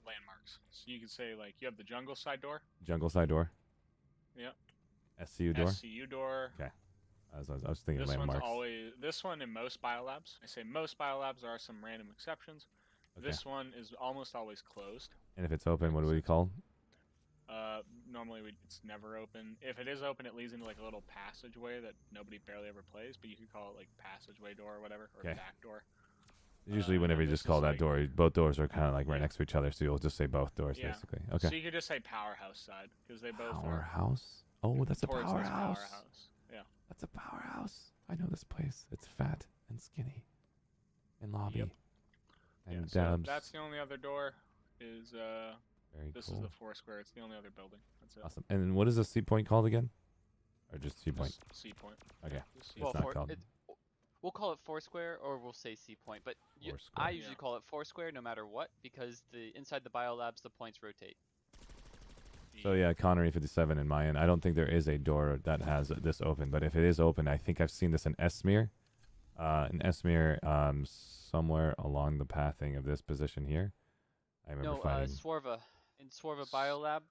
landmarks. So you can say, like, you have the jungle side door. Jungle side door. Yep. SCU door. SCU door. Okay. I was thinking This landmarks. this one in most biolabs. I say most biolabs, there are some random exceptions. Okay. This one is almost always closed. And if it's open, what do we call? Normally it's never open. If it is open, it leads into like a little passageway that nobody barely ever plays, but you could call it like passageway door or whatever, or Okay. back door. Usually, whenever you this just call is that like- door, both doors are kind of like right next to each other, so you'll just say both doors, Yeah. basically. Okay. So you could just say powerhouse side because they both are Powerhouse? Oh, that's a towards this powerhouse. powerhouse. Yeah. That's a powerhouse. I know this place. It's fat and skinny. And lobby. Yep. And Yeah, so dabs. that's the only other door. Is Very this cool. is the four square. It's the only other building. That's it. Awesome. And what is the Sea Point called again? Or just Sea Point? Just Sea Point. Okay. Just It's not called. We'll call it Foursquare, or we'll say Sea Point. But Foursquare. I usually call it Foursquare no matter what, because inside the biolabs the points rotate. So yeah, Connery 57 in my end. I don't think there is a door that has this open, but if it is open, I think I've seen this in Esmir. In Esmir, somewhere along the pathing of this position here. I remember No, finding. Swarva. In Swarva Biolab.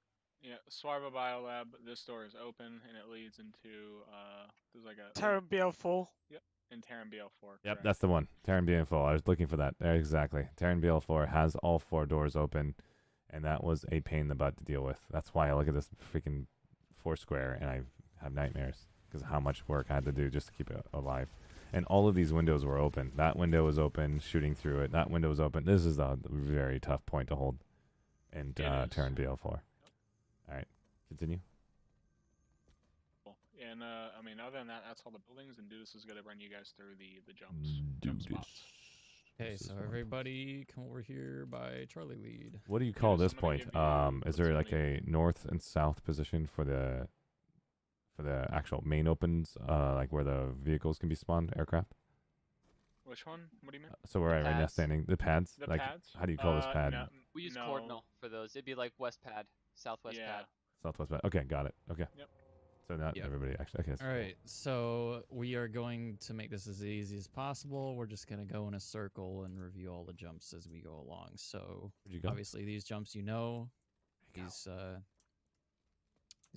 Yeah, Swarva Biolab. This door is open and it leads into there's like a Terran BL4. Yep, in Terran BL4. Yep, correct. that's the one. Terran BL4. I was looking for that. There, exactly. Terran BL4 has all 4 doors open, and that was a pain in the butt to deal with. That's why I look at this freaking Foursquare and I have nightmares because of how much work I had to do just to keep it alive. And all of these windows were open. That window was open, shooting through it. That window was open. This is a very tough point to hold in Terran BL4. All right, continue. Cool. And I mean, other than that, that's all the buildings. And Dudis is gonna run you guys through the jump spots. Okay, This is so one. everybody come over here by Charlie lead. What do you call Dudis, this I'm gonna point? give you- Is there like a north and south position for the for the actual main opens, like where the vehicles can be spawned, aircraft? Which one? What do you mean? So we're right now pads. standing. The pads? The like, pads? how do you call this pad? No, We use no. Cordonal for those. It'd be like west pad, southwest Yeah. pad. Southwest pad. Okay, got it. Okay. Yep. So not Yep. everybody actually. Okay. That's All right, so we are going to make this as easy as possible. We're just going to go in a circle and review all the jumps as we go along. So Where'd you go? obviously these jumps, these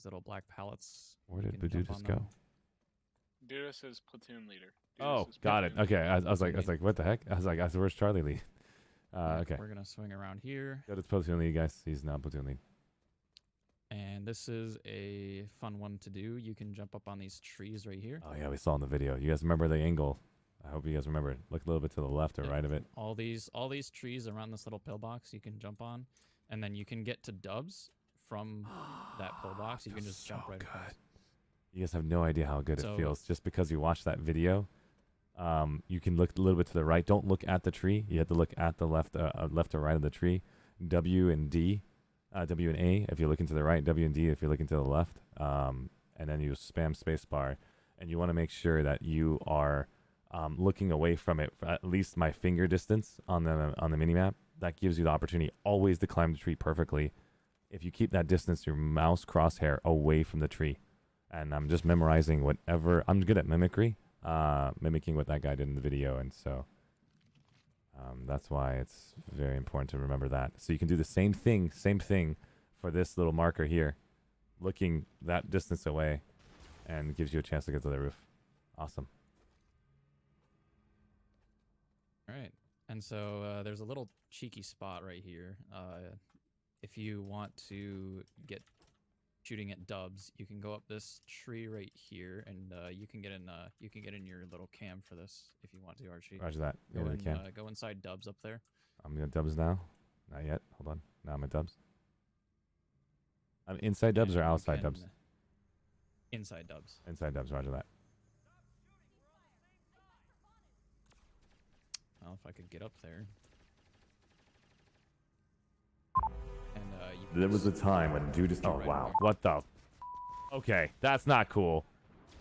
little black pallets. Where you did can jump Badudis on go? them. Dudis is platoon leader. Oh, Dudis is got it. platoon Okay, leader. I was like, what the heck? I was like, where's Charlie Lee? Yeah, Okay. We're going to swing around here. Go to platoon lead, guys. He's not platoon lead. And this is a fun one to do. You can jump up on these trees right here. Oh yeah, we saw in the video. You guys remember the angle? I hope you guys remember it. Look a little bit to the left or right of it. All these trees around this little pillbox you can jump on, and then you can get to dubs from that pillbox. You can just jump right across. You guys have no idea how good So- it feels just because you watched that video. You can look a little bit to the right. Don't look at the tree. You have to look at the left or right of the tree. W and D. W and A if you're looking to the right, W and D if you're looking to the left, and then you spam spacebar, and you want to make sure that you are looking away from it for at least my finger distance on the mini map. That gives you the opportunity always to climb the tree perfectly. If you keep that distance, your mouse crosshair away from the tree, and I'm just memorizing whatever. I'm good at mimicry, mimicking what that guy did in the video, and so. That's why it's very important to remember that. So you can do the same thing for this little marker here, looking that distance away, and gives you a chance to get to the roof. Awesome. All right. And so there's a little cheeky spot right here. If you want to get shooting at dubs, you can go up this tree right here, and you can get in your little cam for this if you want to, Archie. Roger that. Go, Go in, to the cam. go inside dubs up there. I'm in dubs now. Not yet. Hold on. Now I'm at dubs. I'm inside dubs or And you outside can- dubs? Inside dubs. Inside dubs. Roger that. Well, if I could get up there. And you can There was a just time when dude is. go Oh right wow. over. What the? Okay, that's not cool.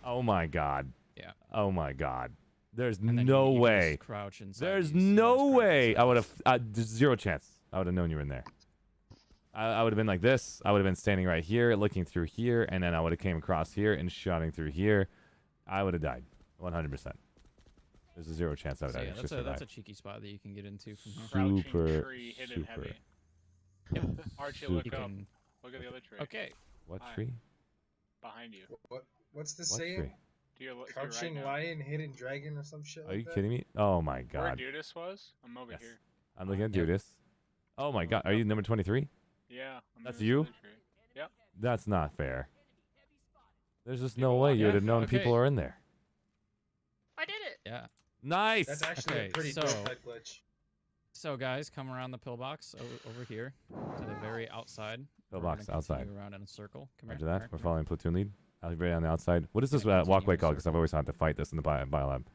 Oh my god. Yeah. Oh my god. There's And then no you can way. just crouch inside There's these no nice way. I would have. There's zero chance. I would have known you were in there. I would have been like this. I would have been standing right here, looking through here, and then I would have came across here and shooting through here. I would have died. 100%. There's a zero chance I would So yeah, actually that's survive. a cheeky spot that you can get into from here. Crouching Super, tree, hidden super. heavy. Yep. Archie, Super. look You up. can- Look at the other tree. Okay. What Hi. tree? Behind you. What's the What saying? tree? To your, to your right Crouching now. lion, hidden dragon, or some shit Are like you that? kidding me? Oh my Where god. Dudis was? I'm over Yes. here. I'm looking at Yep. Dudis. Oh my god. Are you number 23? Yeah. I'm That's in this you? other tree. Yep. That's not fair. There's just People no way walk you would in. have known Okay. people are in there. I did it. Yeah. Nice. That's actually Okay, a pretty so- dope head glitch. So guys, come around the pillbox over here to the very outside. We're Pillbox gonna outside. continue around in a circle. Come Roger here. that. come We're here, come following platoon lead. Everybody on the outside. What is this Gonna continue walkway in a called? Because I've circle. always had to fight this in the biolab.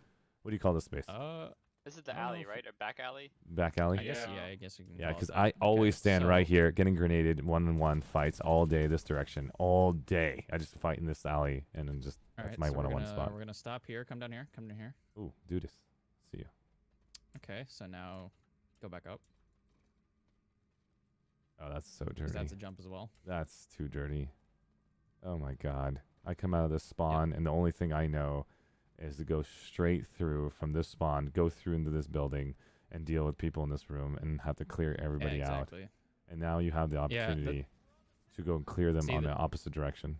What do you call this space? here. This is the I don't know alley, if right? Or back alley? Back alley? I guess Yeah. yeah. I guess we can. Yeah, call it because that. I always Okay, stand right so- here getting grenaded, one-on-one fights all day this direction. All day. I just fight in this alley and then just, All that's right, my so one-on-one we're gonna, spot. We're gonna stop here. Come down here. Come down here. Ooh, do this. See you. Okay, so now go back up. Oh, that's so 'cause dirty. that's a jump as well. That's too dirty. Oh my god. I come out of this spawn and the only thing I know is to go straight through from this spawn, go through into this building and deal with people in this room and have to clear everybody yeah, out. exactly. And now you have the Yeah, the- opportunity to go and clear them See, on the- the opposite direction.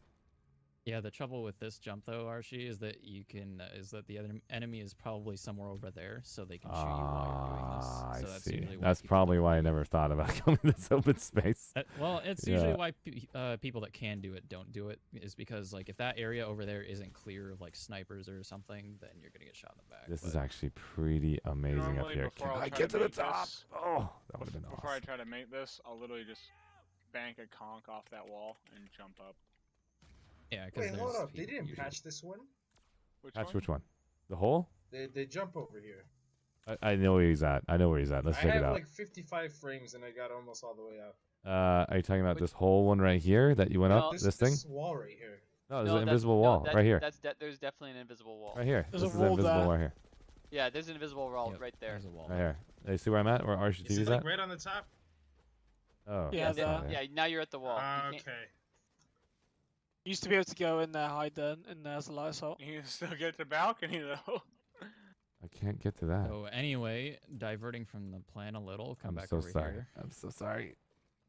Yeah, the trouble with this jump though, Archie, is that you can is that the other enemy is probably somewhere over there, so they can shoot you while you're doing this. I So that's see. usually why That's people probably why I never thought about coming to this open space. well, it's Yeah. usually why people that can do it don't do it, is because like if that area over there isn't clear of like snipers or something, then you're gonna get shot in the back. This but- is actually pretty amazing up Normally, here. before Can I'll I try get to the make top? this- Oh, that would have been Before I awesome. try to make this, I'll literally just bank a conch off that wall and jump up. Yeah, because Wait, hold up. They didn't patch this one? Patch which one? The hole? They jump over here. I know where he's at. I know where he's at. Let's I check have it out. like 55 frames and I got almost all the way out. Are you talking about this whole one right here that you went up? This thing? wall right here. No, there's No, an that's invisible no, wall that's, right here. there's definitely an invisible wall. Right here. There's This a is wall invisible there. right here. Yeah, there's an invisible wall Yep, right there. There's a wall. Right here. You see where I'm at? Where Is ArsheeTV's it like at? right on the top? Oh, Yeah, that's not there. there. Yeah, now you're at the wall. You can't- Okay. You used to be able to go in there, hide there, in there as a light assault. You can still get the balcony though. I can't get to that. So anyway, diverting from the plan a little, come I'm back so over sorry. here. I'm so sorry.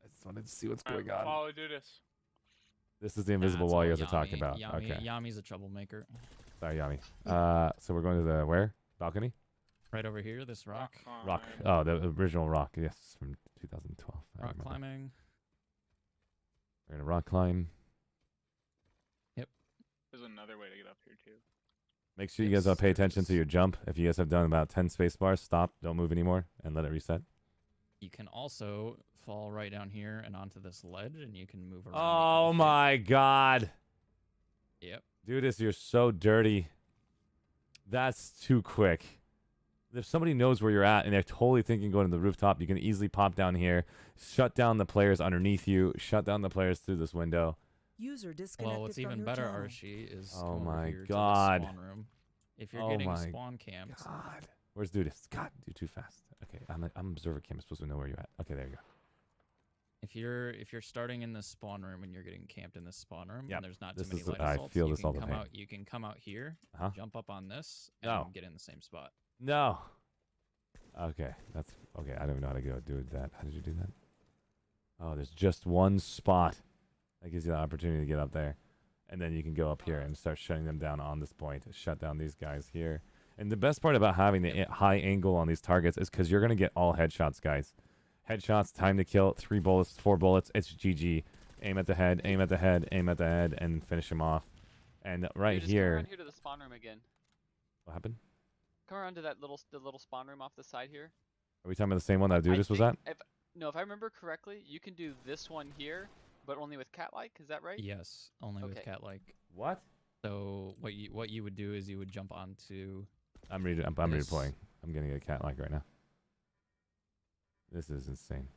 I just wanted to see what's Alright, going on. Follow Dudas. This is the invisible Nah, it's wall all you guys are Yami. talking about. Yami, Okay. Yami's a troublemaker. Sorry, Yami. So we're going to the where? Balcony? Right over here, this rock. Rock. Oh, the original rock. Yes, from 2012. I Rock remember. climbing. We're gonna rock climb. There's another way to get up here too. Make sure you guys pay attention to your jump. If you guys have done about 10 space bars, stop, don't move anymore, and let it reset. You can also fall right down here and onto this ledge, and you can move around. Oh my god. Yep. Dude, you're so dirty. That's too quick. If somebody knows where you're at and they're totally thinking going to the rooftop, you can easily pop down here, shut down the players underneath you, shut down the players through this window. User disconnected Well, what's from even your better, channel. Arshee, is Oh come over my here god. to the spawn room. If you're Oh getting my spawn camped, God. Where's Dudas? God, you're too fast. Okay, I'm observer cam. I'm supposed to know where you're at. Okay, there you go. if you're starting in this spawn room and you're getting camped in this spawn room, Yep, and there's not this too many is- light I assaults, feel you this all can the come time. out. You can come out here, Uh-huh. jump up on this, and No. get in the same spot. No. Okay, that's okay. I don't even know how to go do that. How did you do that? Oh, there's just one spot that gives you the opportunity to get up there, and then you can go up here and start shutting them down on this point. Shut down these guys here. And the best part about having the high angle on these targets is because you're gonna get all headshots, guys. Headshots, time to kill, 3 bullets, 4 bullets. It's GG. Aim at the head, aim at the head, aim at the head, and finish him off. And right Dude, just come here, around here to the spawn room again. what happened? Come around to the little spawn room off the side here. Are we talking about the same one that Dudas was at? If I remember correctly, you can do this one here, but only with cat-like. Is that right? Yes, only with Okay. cat-like. What? So what you would do is you would jump onto. I'm this. redeploying. I'm getting a cat like right now. This is insane.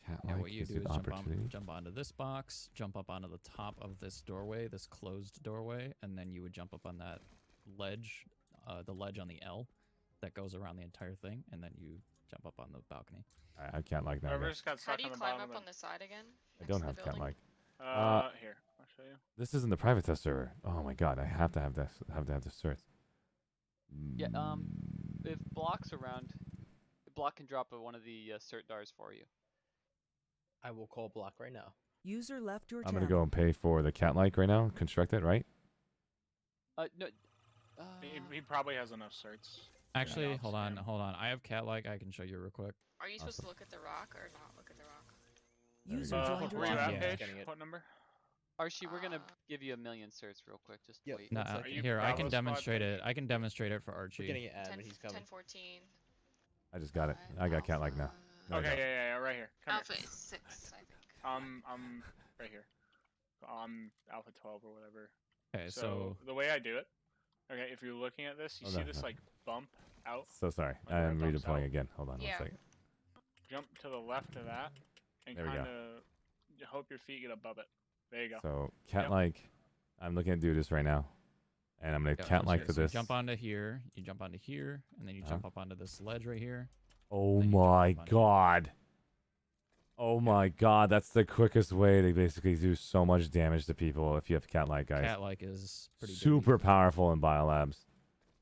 Cat Yeah, like what you gives do you is the jump, opportunity. jump onto this box, jump up onto the top of this doorway, this closed doorway, and then you would jump up on that ledge, the ledge on the L that goes around the entire thing, and then you jump up on the balcony. I can't like that. Whoever guy. just got How stuck do you on the climb bottom up of on the side again? I next don't to the have cat building? like. Here, I'll show you. This is in the private test server. Oh my god, I have to have this. Have to have the certs. Yeah. If block's around, the block can drop one of the cert dars for you. I will call block right now. User left your I'm channel. gonna go and pay for the cat like right now. Construct it, right? No. He probably has enough certs. Actually, Yeah. hold on. I have cat-like. I can show you real quick. Are you supposed to look at the rock or not look at the rock? User joined your Where you channel. at, Paige? What number? Arshee, we're gonna give you 1,000,000 certs real quick. Just wait. No, Are you here I can Bravo squad demonstrate then? it. I can demonstrate it for Archie. We're getting it, Adam, and he's coming. 1014. I just got it. I got cat like now. No, I Okay, don't. yeah, right here. Come Alpha here. is 6, I think. I'm right here. I'm Alpha 12 or whatever. Okay, so the way I do it, okay, if you're looking at this, you Oh, see no, this no. like bump out. So sorry. Like where it I'm bumps redeploying out. again. Hold on Yeah. one second. Jump to the left of that, and There we go. kind of hope your feet get above it. There you go. So cat Yep. like, I'm looking at do this right now, and I'm gonna Yeah, cat like so to you this. jump onto here. You jump onto here, and then you Uh-huh. jump up onto this ledge right here. Oh then you jump my up on here. god. Oh my god, that's the quickest way to basically do so much damage to people if you have cat like guys. Cat-like is pretty Super powerful in biolabs.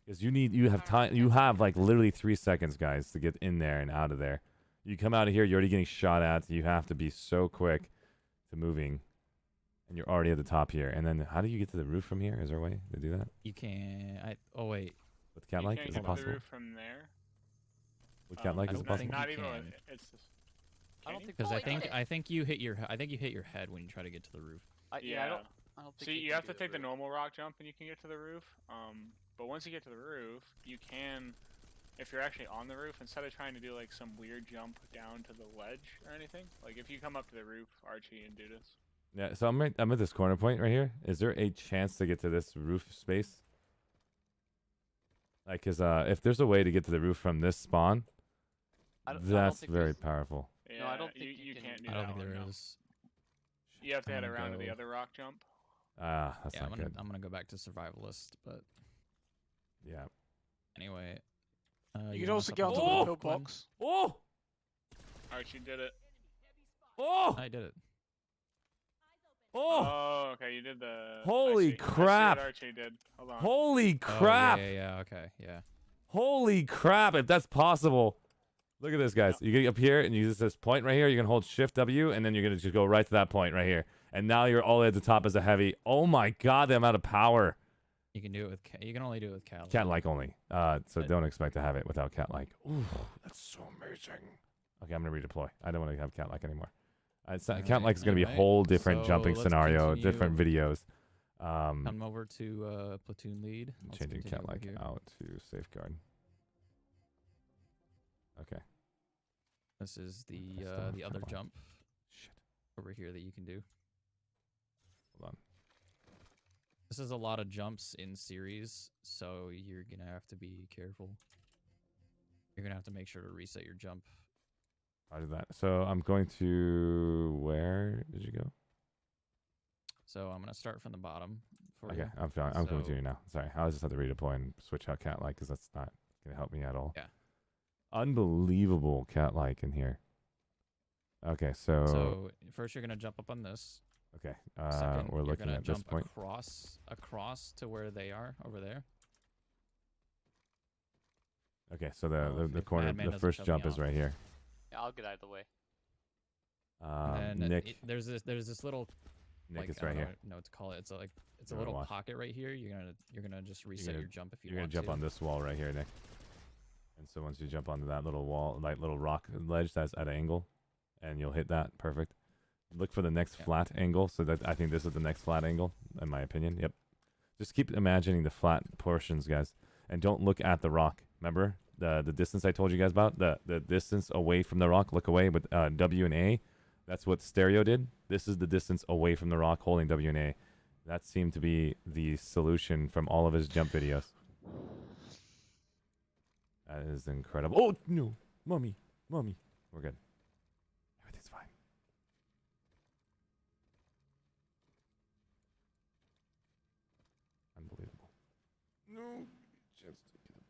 Because you have time, you have like literally 3 seconds, guys, to get in there and out of there. You come out of here, you're already getting shot at. You have to be so quick to moving, and you're already at the top here. And then how do you get to the roof from here? Is there a way to do that You can. Oh wait. with cat You like? can't Is get it to the possible? roof from there. With cat like, I is it don't possible? think Not you even. can. It's just. I don't think Because Oh, I I think did it. I think you hit your head when you try to get to the roof. Yeah. I don't think So you can have do to take the roof. normal rock jump and you can get to the roof. But once you get to the roof, you can, if you're actually on the roof, instead of trying to do like some weird jump down to the ledge or anything, like if you come up to the roof, Archie, and do this. Yeah, so I'm at this corner point right here. Is there a chance to get to this roof space? Like, cause if there's a way to get to the roof from this spawn, I don't that's think very there's- powerful. Yeah, No, I don't think you can. can't do I that don't think one, there no. is. You have to I'm head gonna around to the go- other rock jump. Ah, that's Yeah, not good. I'm gonna go back to survivalist, but Yeah. anyway. You you could want also us get up onto on the roof, Quinn? pillbox. Oh! Archie did it. Oh! I did it. Oh! Oh, okay, you did the. Holy I see crap! what Archie did. Hold on. Holy Oh, crap! yeah, okay, yeah. Holy crap! If that's possible. Look at this, guys. You get up here and you use this point right here. You're gonna hold Shift W, and then you're gonna just go right to that point right here. And now you're all the way at the top as a heavy. Oh my god, the amount of power. You can do it with you can only do it with cat. Cat-like only. So don't expect to have it without cat-like. Ooh, that's so amazing. Okay, I'm gonna redeploy. I don't want to have cat-like anymore. Cat-like is gonna be a whole different So jumping let's scenario, continue. different videos. Come over to platoon lead. Let's Changing continue over cat-like here. out to safeguard. Okay. This is the Still have other cat-like. jump Shit. over here that you can do. Hold on. This is a lot of jumps in series, so you're gonna have to be careful. You're gonna have to make sure to reset your jump. I did that. So I'm going to where did you go? So I'm gonna start from the bottom for Okay, you. I'm coming to So- you now. Sorry, I just have to redeploy and switch out cat-like because that's not gonna help me at all. Yeah. Unbelievable cat-like in here. Okay, So first you're gonna jump up on this. okay, Second, we're you're looking gonna at this jump point. across to where they are over there. Okay, so the if corner, Madman the doesn't first shove me jump is off. right here. Yeah, I'll get out of the way. And then Nick, there's this little Nick is I right don't here. know what to call it. It's like it's a You're gonna little watch. pocket right here. You're gonna just reset gonna- your jump if you You're gonna want jump to. on this wall right here, Nick. And so once you jump onto that little wall, like little rock ledge that's at an angle, and you'll hit that perfect. Look for the next flat angle. So that I think this is the next flat angle, in my opinion. Yep. Just keep imagining the flat portions, guys, and don't look at the rock. Remember the distance I told you guys about? The distance away from the rock. Look away with W and A. That's what stereo did. This is the distance away from the rock, holding W and A. That seemed to be the solution from all of his jump videos. That is incredible. Oh no, mommy. We're good. Everything's fine. Unbelievable. No chance to get up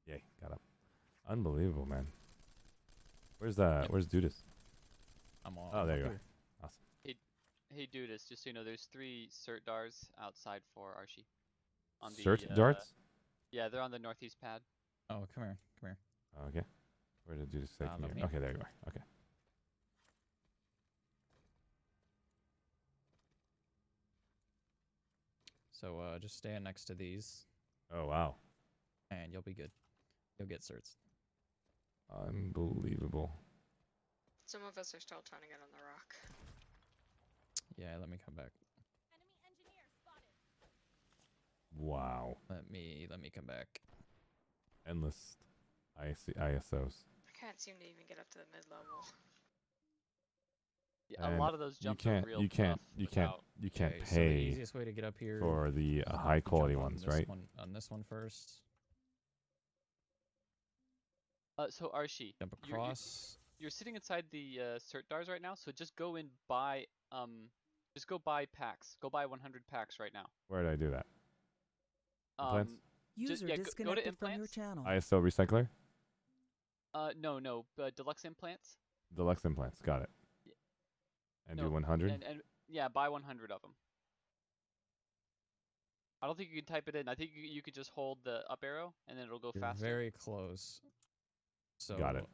there. Yay, got up. Unbelievable, man. Where's Dudas? I'm all. Oh, there you are. here. Awesome. Hey, Dudas, just so you know, there's 3 cert dars outside for Archie. On the, Cert darts? Yeah, they're on the northeast pad. Oh, come here. Okay. Where did Dudas take let me? me- Okay, there you are. Okay. So just stand next to these, Oh wow. and you'll be good. You'll get certs. Unbelievable. Some of us are still trying to get on the rock. Yeah, let me come back. Wow. Let me come back. Endless ISOs. I can't seem to even get up to the mid-level. Yeah, And a lot of those jumps you can't, are real you can't, tough you can't, without- you can't Okay, so the pay easiest way to get up here for the is high you quality jump on ones, this right? on this one first. So Archie, Jump you're- across. You're sitting inside the cert dars right now, so just go and buy just go buy packs. Go buy 100 packs right now. Where did I do that? Implants? User go to disconnected from your implants. channel. ISO recycler? No, deluxe implants. Deluxe implants. Got it. And do No, 100? And yeah, buy 100 of them. I don't think you can type it in. I think you could just hold the up arrow and then it'll go You're faster. very close. So Got it.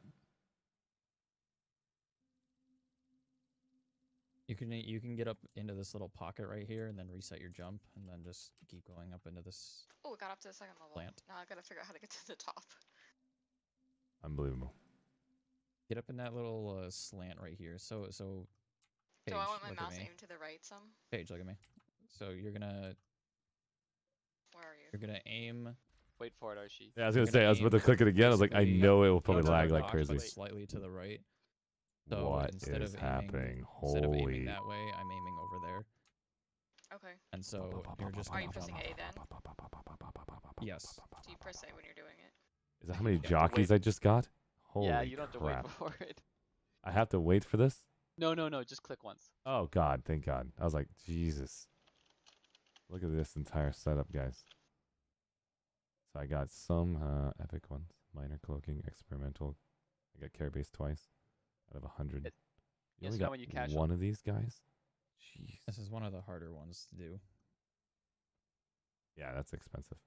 You can get up into this little pocket right here and then reset your jump and then just keep going up into this. Oh, got up to the second level. Plant. Now I gotta figure out how to get to the top. Unbelievable. Get up in that little slant right here. So Paige, Do I want my look at mouse me. aimed to the right some? Paige, look at me. So you're gonna Where are you? you're gonna aim. Wait for it, Archie. Yeah, I was You're gonna say, I was about to aim click it again. I was like, I basically know it will into probably the lag like rock, crazy. but slightly to the right. So What instead is of happening? Instead of aiming Holy. that way, I'm aiming over there. Okay. And so you're just Are gonna you pressing jump. A then? Yes. Do you press A when you're doing it? Is that how many You have to jockeys wait. I just got? Holy Yeah, you don't have to crap. wait for it. I have to wait for this? No, just click once. Oh, God. Thank God. I was like, Jesus. Look at this entire setup, guys. So I got some epic ones. Minor cloaking, experimental. I got care base twice out of 100. You only so got when you cash one of these guys? Jeez. This is one of the harder ones to do. Yeah, that's expensive.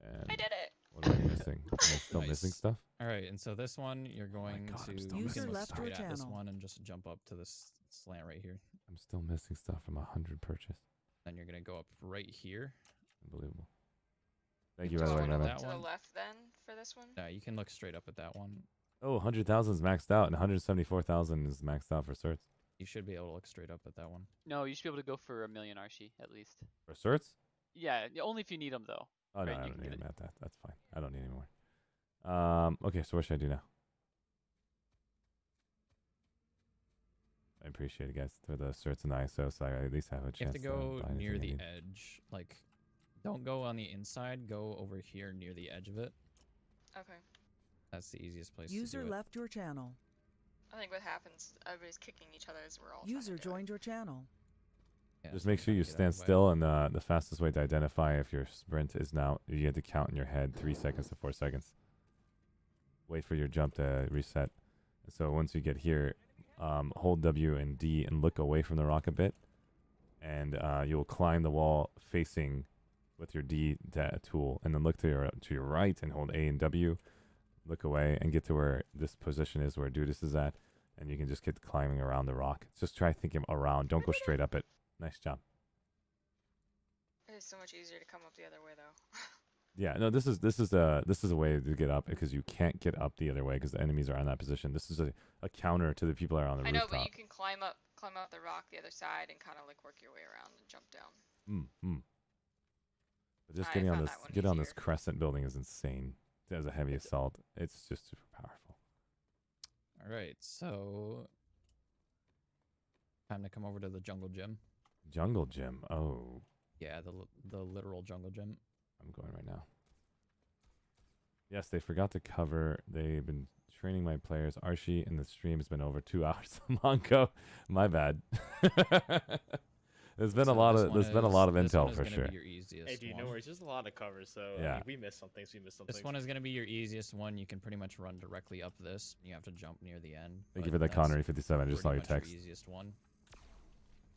And I did it. what am I missing? Am I still missing Nice. stuff? All right, and so this one you're going God, I'm to still you missing can look stuff. straight at this one and just jump up to this slant right here. I'm still missing stuff from 100 purchase. Then you're gonna go up right here. Unbelievable. Thank you, Do by I the way, want to man. look to the left then for this one? Yeah, you can look straight up at that one. Oh, 100,000 is maxed out, and 174,000 is maxed out for certs. You should be able to look straight up at that one. No, you should be able to go for $1 million Archie at least. For certs? Yeah, only if you need them though. Oh, no, Right, I you don't can need get them at that. That's fine. I don't need any more. Okay, so what should I do now? I appreciate it, guys, for the certs and the ISO, so I at least have a You chance have to go buy anything near I the need. edge. Like, don't go on the inside. Go over here near the edge of it. Okay. That's the easiest place User to do it. left your channel. I think what happens, everybody's kicking each other as we're all. User joined your channel. Yeah, Just so make sure you gotta get out stand of the way. still, and the fastest way to identify if your sprint is now, you have to count in your head 3 seconds to 4 seconds. Wait for your jump to reset. So once you get here, hold W and D and look away from the rock a bit, and you'll climb the wall facing with your D tool, and then look to your right and hold A and W, look away and get to where this position is, where Dudis is at, and you can just get climbing around the rock. Just try thinking around. Don't go straight up it. Nice job. It is so much easier to come up the other way though. Yeah, no, this is a way to get up, because you can't get up the other way because the enemies are on that position. This is a counter to the people that are on the I know, rooftop. but you can climb up the rock the other side and kind of like work your way around and jump down. But just I getting on found this that one on this easier. crescent building is insane. It has a heavy assault. It's just super powerful. All right, so time to come over to the jungle gym. Jungle gym. Oh, Yeah, the literal jungle gym. I'm going right now. Yes, they forgot to cover. They've been training my players. Arshee in the stream has been over 2 hours. Monko, my bad. There's been a lot of intel for sure. Hey, dude, no worries. There's a lot of cover, so Yeah. I mean, we missed some things. We missed some This things. one is going to be your easiest one. You can pretty much run directly up this. You have to jump near the end. Thank you but for that, that's Connery 57. I just saw pretty your much text. easiest one.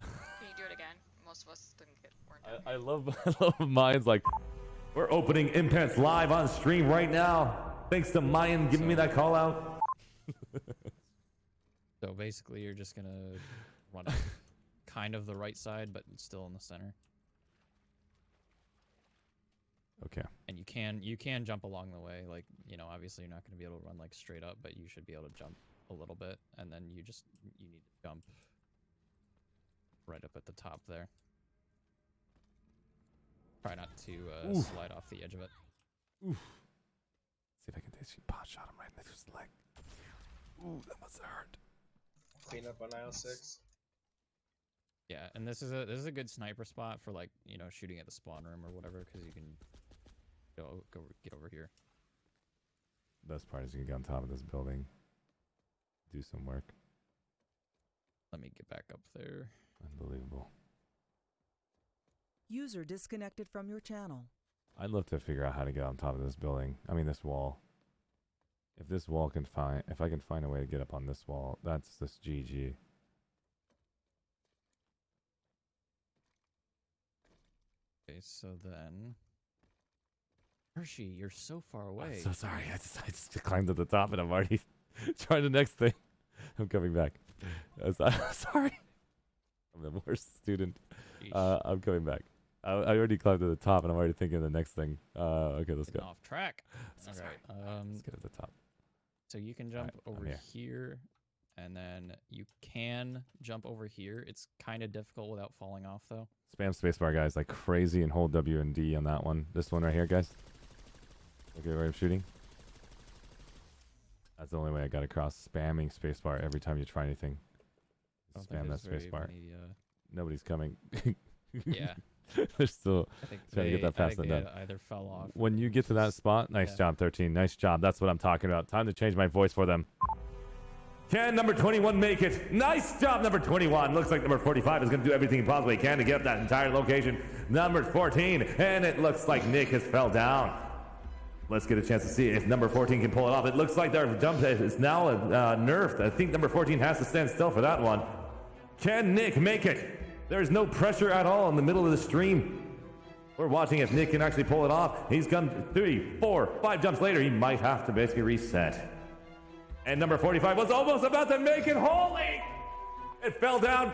Can you do it again? Most of us didn't get weren't down I here. love Mayan's like, we're opening Impants live on stream right now. Thanks to Mayan giving me that call out. So basically, you're just gonna run up kind of the right side, but still in the center. Okay. And you can jump along the way. Like, you know, obviously you're not gonna be able to run like straight up, but you should be able to jump a little bit, and then you need to jump right up at the top there. Try not to slide off the edge of it. Oof. See if I can taste pot shot him right next to his leg. Ooh, that must have hurt. Clean up on aisle 6. Yeah, and this is a good sniper spot for, like, you know, shooting at the spawn room or whatever, because you can go get over here. Best part is you can get on top of this building, do some work. Let me get back up there. Unbelievable. User disconnected from your channel. I'd love to figure out how to get on top of this building. I mean, this wall. If I can find a way to get up on this wall, that's just GG. Okay, so then, Arshee, you're so far away. I'm so sorry. I just climbed to the top and I'm already trying the next thing. I'm coming back. I'm sorry. I'm the worst student. I'm coming back. I already climbed to the top and I'm already thinking of the next thing. Okay, let's go. Off track. So All sorry. right. Let's get to the top. So you can jump I'm over here, and then you can jump over here. It's kind of difficult without falling off, though. Spam spacebar, guys, like crazy, and hold W and D on that one. This one right here, guys. Look at where I'm shooting. That's the only way I got across. Spamming spacebar every time you try anything. I don't think Spam that there's very spacebar. many, Nobody's coming. Yeah. They're still I think trying to get that past they done. either fell off. When you get to that spot, nice job, 13. Nice job. That's what I'm talking about. Time to change my voice for them. Can number 21 make it? Nice job, number 21. Looks like number 45 is going to do everything he possibly can to get up that entire location. Number 14, and it looks like Nick has fell down. Let's get a chance to see if number 14 can pull it off. It looks like their jump is now nerfed. I think number 14 has to stand still for that one. Can Nick make it? There's no pressure at all in the middle of the stream. We're watching if Nick can actually pull it off. He's come 3, 4, 5 jumps later. He might have to basically reset. And number 45 was almost about to make it. Holy! It fell down.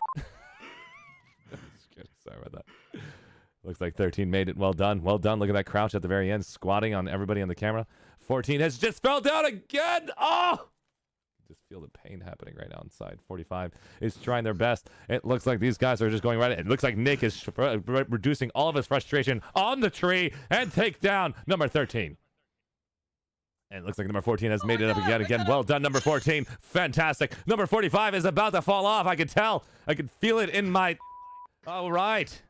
Sorry about that. Looks like 13 made it. Well done. Well done. Look at that crouch at the very end, squatting on everybody on the camera. 14 has just fell down again. Oh! Just feel the pain happening right now inside. 45 is trying their best. It looks like these guys are just going right. It looks like Nick is reducing all of his frustration on the tree and take down number 13. And it looks like number 14 has made it up again. Well done, number 14. Fantastic. Number 45 is about to fall off. I could tell. I could feel it in my... All right.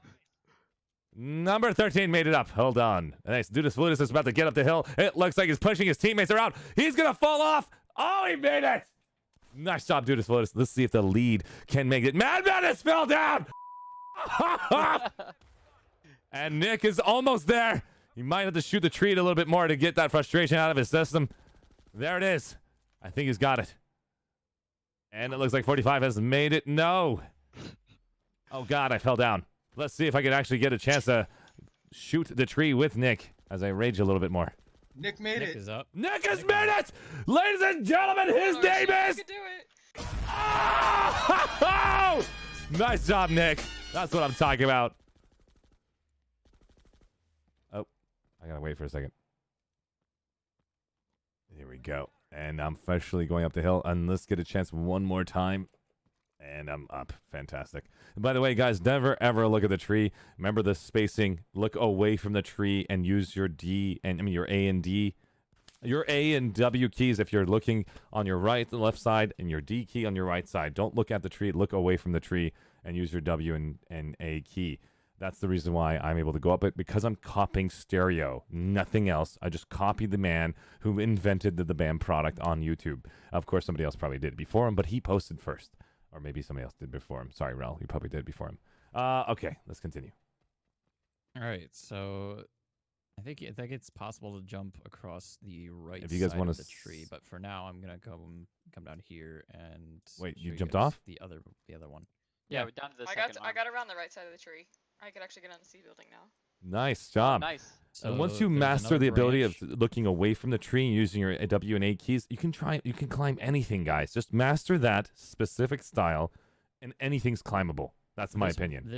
Number 13 made it up. Hold on. Nice. Dudas Flutus is about to get up the hill. It looks like he's pushing his teammates around. He's going to fall off. Oh, he made it. Nice job, Dudas Flutus. Let's see if the lead can make it. Mad Madness fell down. And Nick is almost there. He might have to shoot the tree a little bit more to get that frustration out of his system. There it is. I think he's got it. And it looks like 45 has made it. No. Oh, God, I fell down. Let's see if I can actually get a chance to shoot the tree with Nick as I rage a little bit more. Nick made Nick it. is up. Nick has made it! Ladies and gentlemen, his name is... Oh! Nice job, Nick. That's what I'm talking about. Oh, I gotta wait for a second. Here we go. And I'm officially going up the hill. And let's get a chance one more time. And I'm up. Fantastic. And by the way, guys, never ever look at the tree. Remember the spacing. Look away from the tree and use your D and your A and D. Your A and W keys if you're looking on your right and left side, and your D key on your right side. Don't look at the tree. Look away from the tree and use your W and A key. That's the reason why I'm able to go up it, because I'm copying stereo. Nothing else. I just copied the man who invented the BAM product on YouTube. Of course, somebody else probably did it before him, but he posted first. Or maybe somebody else did before him. Sorry, Rel. You probably did before him. Okay, let's continue. All right, so I think it's possible to jump across the right If you guys side wanna of the tree, but for now I'm gonna come down here and Wait, show you you jumped guys off? the other one. Yeah, we're down to the I second got one. I got around the right side of the tree. I could actually get on the C building now. Nice job. Nice. And once So you there's master another the ability branch. of looking away from the tree and using your W and A keys, you can climb anything, guys. Just master that specific style, and anything's climbable. That's my opinion.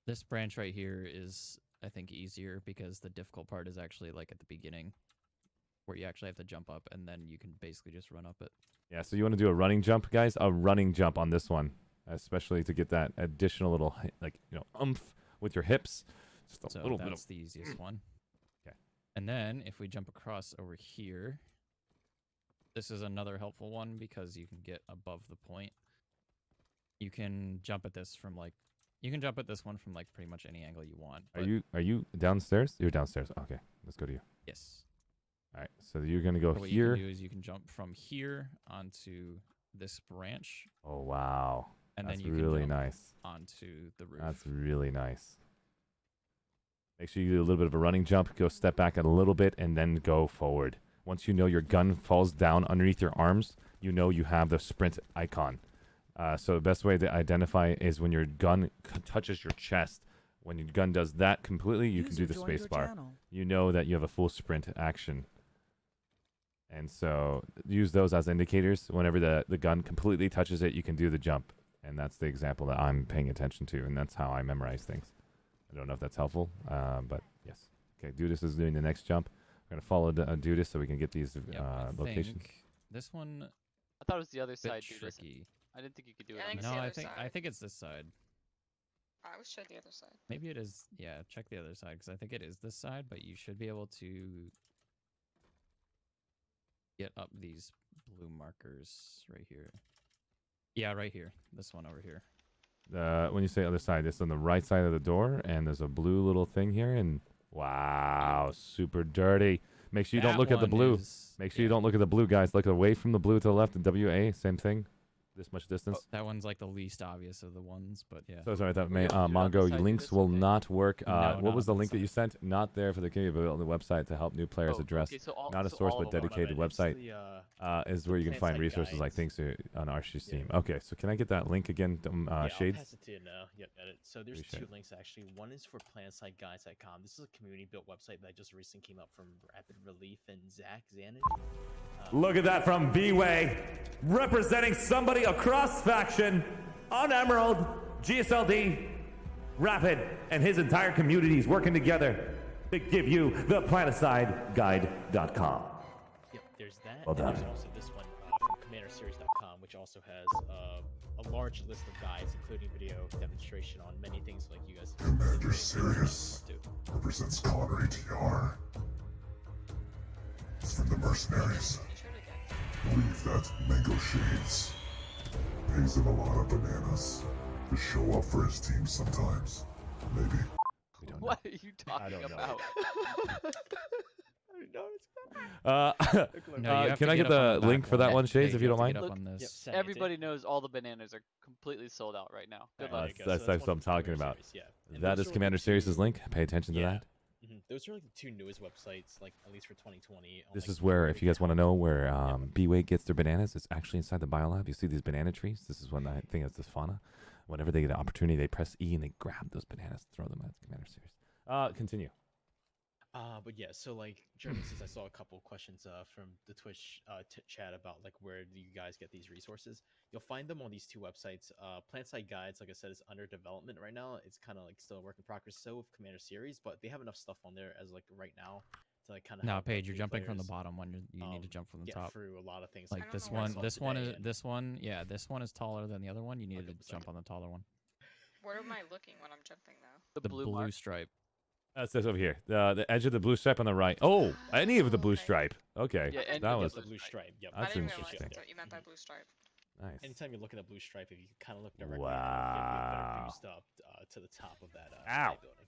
This branch right here is, I think, easier because the difficult part is actually like at the beginning, where you actually have to jump up, and then you can basically just run up it. Yeah, so you want to do a running jump, guys? A running jump on this one, especially to get that additional little, oomph with your hips. Just a So little bit that's of... the easiest one. Okay. And then if we jump across over here, this is another helpful one because you can get above the point. You can jump at this from this one from pretty much any angle you want. Are you downstairs? You're downstairs. Okay, let's go to you. Yes. All right, so you're gonna go What here. you can do is you can jump from here onto this branch. Oh wow, And that's then you really can jump nice. onto the roof. That's really nice. Make sure you do a little bit of a running jump. Go step back a little bit and then go forward. Once you know your gun falls down underneath your arms, you know you have the sprint icon. So the best way to identify is when your gun touches your chest. When your gun does that completely, you can do the space bar. You know that you have a full sprint action. And so use those as indicators. Whenever the gun completely touches it, you can do the jump. And that's the example that I'm paying attention to, and that's how I memorize things. I don't know if that's helpful, but yes. Okay, Dudis is doing the next jump. We're going to follow Dudis so we can get these locations. This one... I thought it was the other bit side, dude. tricky. I didn't think you could do it. I on think this it's the No, other I side. think it's this side. I always tried the other side. Maybe it is. Yeah, check the other side because I think it is this side, but you should be able to get up these blue markers right here. Yeah, right here. This one over here. When you say other side, it's on the right side of the door, and there's a blue little thing here, and wow, super dirty. Make sure you don't That look at the one blue. is- Make sure you don't look at the blue, guys. Look away from the blue to the left. The WA, same thing. This much distance. That one's like the least obvious of the ones, but yeah. So sorry, that Will you do it on Mongo this side, links Judas? will Okay. not work. No, What not was the on link this that you sent? Not there for the community, but on the website to help new players Oh, address. okay, so all- Not a so source, all but of them. dedicated It's website. Is the where you can find Planetside resources like guides. things on Arshee's Yeah. team. Okay, so can I get that link again, Yeah, Shades? I'll pass it to you now. Yep, edit. So there's Appreciate two it. links actually. One is for Planetside.guides.com. This is a community-built website that just recently came up from Rapid Relief and Zach Zanity. Look at that from BWAE, representing somebody across faction on Emerald, GSLD, Rapid, and his entire community is working together to give you the PlanetiSideGuide.com. Yep, there's that. Well and done. there's also this one from CommanderSeries.com, which also has a large list of guides, including video demonstration on many things like you guys. Commander Sirius represents Connor ATR. It's from the mercenaries. Believe that Mango Shades pays him a lot of bananas to show up for his team sometimes. Maybe. We don't What are you talking don't know. about? No, you have can to I get get up on the link back for that one. one, Shades, Yeah, if you don't have mind? to get Look, up on Yep, this. send it, Everybody knows all the bananas are completely sold out right now. Good luck. That's one what I'm from talking Commander about. Series, yeah. And That those is are like Commander the Sirius's two- link. Pay attention to Yeah. that. Those are like the two newest websites, like at least for 2020. on, This like, is where, if you guys want to know where Yeah. BWAE gets their bananas, it's actually inside the biolab. You see these banana trees? This is when I think it's this fauna. Whenever they get an opportunity, they press E and they grab those bananas, throw them at Commander Series. Continue. But yeah, so like Jeremy says, I saw a couple questions from the Twitch chat about like where do you guys get these resources? You'll find them on these two websites. Planetside Guides, like I said, is under development right now. It's kind of like still a work in progress. So with Commander Series, but they have enough stuff on there as like right now to like kind of. No, Paige, you're jumping from the bottom when you need to jump from the get top. through a lot of things. Like this one, this one is taller than the other one. You need to jump on the taller one. Where am I looking when I'm jumping though? The blue stripe. It says over here, the edge of the blue stripe on the right. Oh, any of the blue stripe. Okay, Yeah, any that of was the blue stripe. Yep. I that's didn't realize interesting. that's what you meant by blue stripe. Nice. Anytime you look at a blue stripe, if you kind of look directly, Wow. get a better boost up to the top of that Ow. building.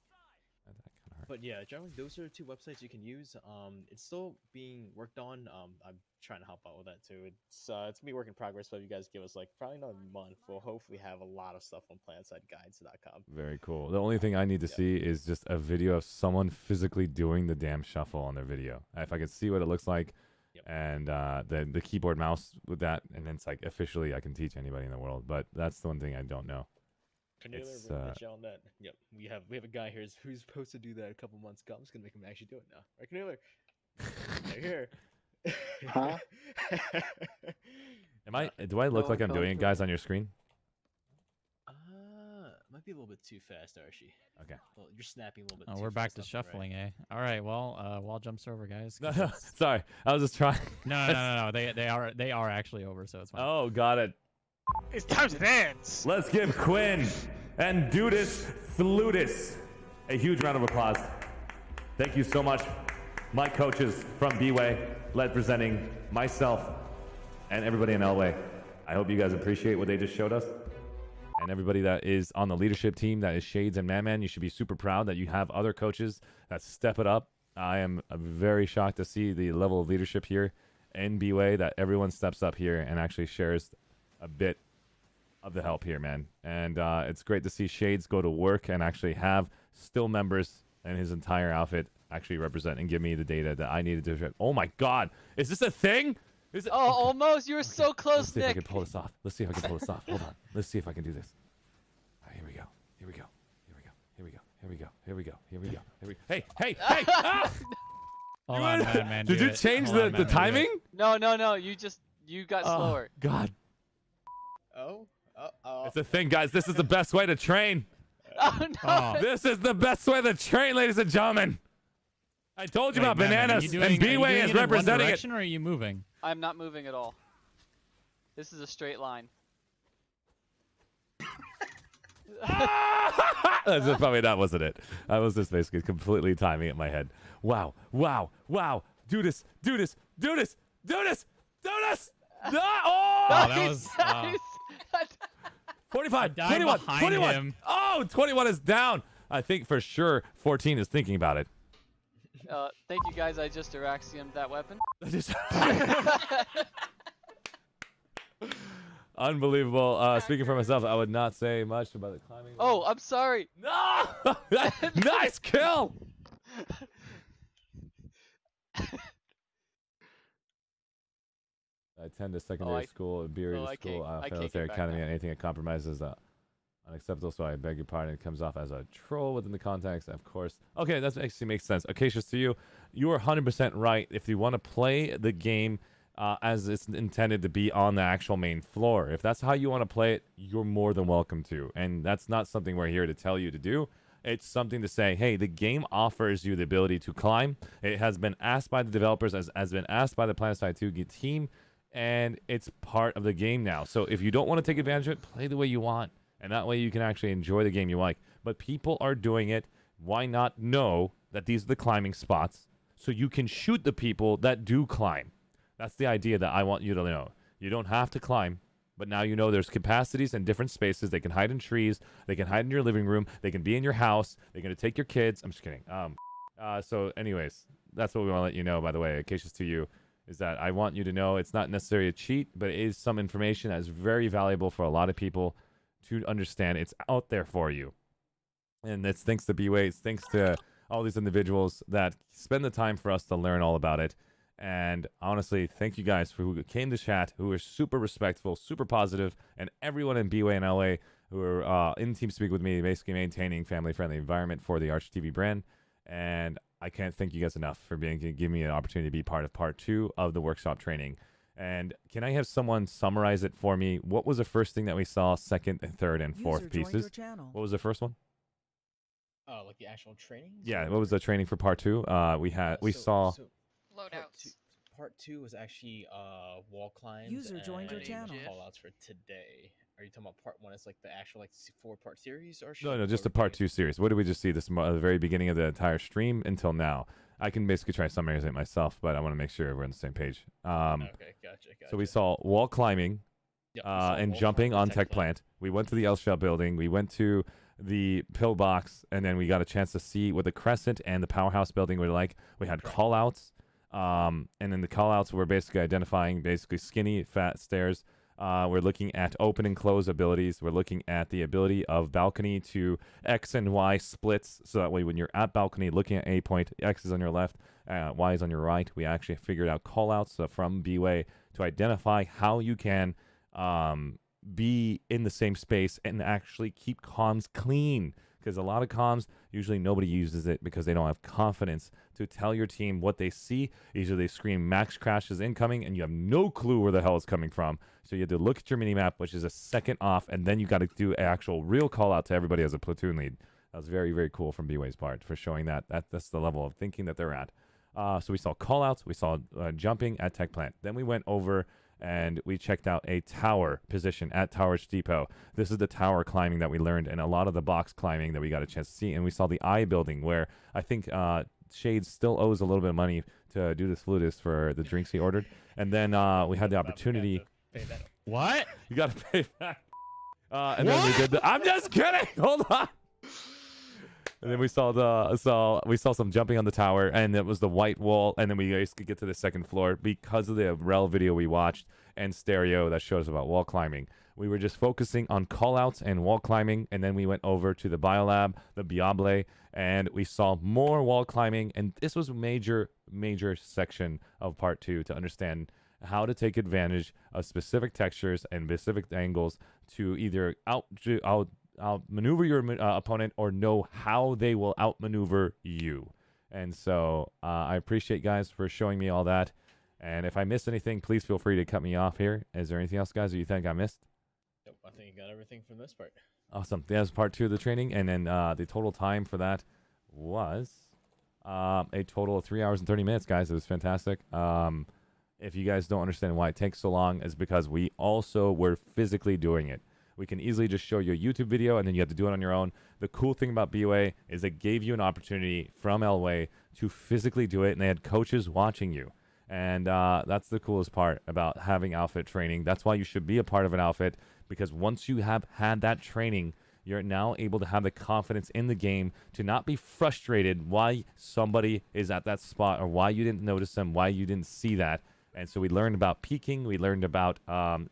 But yeah, generally those are two websites you can use. It's still being worked on. I'm trying to help out with that too. It's gonna be work in progress, but if you guys give us like probably another month, we'll hopefully have a lot of stuff on PlanetiSideGuides.com. Very cool. The only thing I need to see is just a video of someone physically doing the damn shuffle on their video. If I could see what it looks like, and the keyboard mouse with that, and then it's like officially I can teach anybody in the world. But that's the one thing I don't know. Cornelia, we're gonna get you on that. Yep, we have a guy here who's supposed to do that a couple months ago. I'm just gonna make him actually do it now. Right, Cornelia? They're here. Huh? Do I look like I'm doing it, guys, on your screen? Might be a little bit too fast, Archie. Okay. Well, you're snapping a little bit. Oh, too we're back fast to left and shuffling, eh? All right, well, wall jumps over, guys. Sorry, I was just trying. No. They are actually over, so it's fine. Oh, got it. It's time to dance. Let's give Quinn and Dudis Flutis a huge round of applause. Thank you so much, my coaches from BWAE, representing myself and everybody in Elway. I hope you guys appreciate what they just showed us. And everybody that is on the leadership team, that is Shades and Man, you should be super proud that you have other coaches that step it up. I am very shocked to see the level of leadership here in BWAE, that everyone steps up here and actually shares a bit of the help here, man. And it's great to see Shades go to work and actually have still members and his entire outfit actually represent and give me the data that I needed to. Oh my God, is this a thing? Is it? Oh, almost. You were so Let's close, see if I Nick. can pull this off. Let's see if I can pull this off. Hold on. Let's see if I can do this. All right, here we go. Here we go. Here we go. Here we go. Here we go. Here we go. Here we go. Here we go. Hey, hey, hey! Ah! Hold on, man. Did do you it. change Hold on, the man, do it. timing? No. You got Oh, slower. God. Oh. It's a thing, guys. This is the best way to train. Oh no. Oh, this is the best way to train, ladies and gentlemen. I told you Wait, about man, bananas, are you and doing B-Way it is in one representing it. direction, or are you moving? I'm not moving at all. This is a straight line. That's just probably that wasn't it. I was just basically completely timing it in my head. Wow. Do this. No! Oh! Oh, that was. 45, died 21, behind 21. him. Oh, 21 is down. I think for sure 14 is thinking about it. Thank you guys. I just Araxiumed that weapon. Unbelievable. Speaking for myself, I would not say much about the climbing. Oh, I'm sorry. No! Nice kill! I attend a secondary school, a beer school, military academy, and anything that compromises unacceptable, so I beg your pardon. It comes off as a troll within the context, of course. Okay, that actually makes sense. Acacious, to you, you are 100% right. If you want to play the game as it's intended to be on the actual main floor, if that's how you want to play it, you're more than welcome to. And that's not something we're here to tell you to do. It's something to say, hey, the game offers you the ability to climb. It has been asked by the developers, has been asked by the Planetside 2 team, and it's part of the game now. So if you don't want to take advantage of it, play the way you want. And that way you can actually enjoy the game you like. But people are doing it. Why not know that these are the climbing spots so you can shoot the people that do climb? That's the idea that I want you to know. You don't have to climb, but now you know there's capacities in different spaces. They can hide in trees. They can hide in your living room. They can be in your house. They're going to take your kids. I'm just kidding. So anyways, that's what we want to let you know, by the way. Acacious, to you, is that I want you to know it's not necessarily a cheat, but it is some information that is very valuable for a lot of people to understand. It's out there for you. And it's thanks to BWAE, it's thanks to all these individuals that spend the time for us to learn all about it. And honestly, thank you guys for who came to chat, who are super respectful, super positive, and everyone in BWAE and LA who are in TeamSpeak with me, basically maintaining family-friendly environment for the ArsheeTV brand. And I can't thank you guys enough for giving me an opportunity to be part of part 2 of the workshop training. And can I have someone summarize it for me? What was the first thing that we saw, second, and third, and fourth pieces? What was the first one? Like the actual training? Yeah, what was the training for part 2? We saw Loadouts. Part 2 was actually wall climbs. User joined your channel. Callouts for today. Are you talking about part 1 as like the actual 4-part series, or No, just a part 2 series. What did we just see this at the very beginning of the entire stream until now? I can basically try summarizing it myself, but I want to make sure we're on the same page. Okay, gotcha. So we saw wall climbing and wall jumping climbing on Tech Plant. We went to the L Shell building. We went to the pillbox, and then we got a chance to see what the Crescent and the Powerhouse building were like. We had call-outs, and then the call-outs were basically identifying skinny, fat stairs. We're looking at open and close abilities. We're looking at the ability of balcony to X and Y splits. So that way when you're at balcony looking at A point, X is on your left, Y is on your right. We actually figured out call-outs from BWAE to identify how you can be in the same space and actually keep comms clean. Because a lot of comms, usually nobody uses it because they don't have confidence to tell your team what they see. Usually they scream max crashes incoming and you have no clue where the hell it's coming from. So you have to look at your minimap, which is a second off, and then you got to do an actual real call out to everybody as a platoon lead. That was very, very cool from BWAE's part for showing that's the level of thinking that they're at. So we saw call outs, we saw jumping at Tech Plant. Then we went over and we checked out a tower position at Towers Depot. This is the tower climbing that we learned, and a lot of the box climbing that we got a chance to see. And we saw the I building, where I think Shades still owes a little bit of money to do this flutist for the drinks he ordered. And then we had the opportunity. What? You got to pay back. And then we did I'm just kidding. Hold on. And then we saw some jumping on the tower, and it was the white wall, and then we basically get to the second floor because of the rel video we watched and stereo that shows about wall climbing. We were just focusing on callouts and wall climbing, and then we went over to the biolab, the BWAE, and we saw more wall climbing, and this was a major section of part 2 to understand how to take advantage of specific textures and specific angles to either outmaneuver your opponent or know how they will outmaneuver you. And so I appreciate guys for showing me all that. And if I missed anything, please feel free to cut me off here. Is there anything else, guys, that you think I missed? Nope, I think you got everything from this part. Awesome. That was part 2 of the training. And then the total time for that was a total of 3 hours and 30 minutes, guys. It was fantastic. If you guys don't understand why it takes so long, it's because we also were physically doing it. We can easily just show you a YouTube video, and then you have to do it on your own. The cool thing about BWAE is it gave you an opportunity from LWAE to physically do it, and they had coaches watching you. And that's the coolest part about having outfit training. That's why you should be a part of an outfit, because once you have had that training, you're now able to have the confidence in the game to not be frustrated why somebody is at that spot or why you didn't notice them, why you didn't see that. And so we learned about peeking, we learned about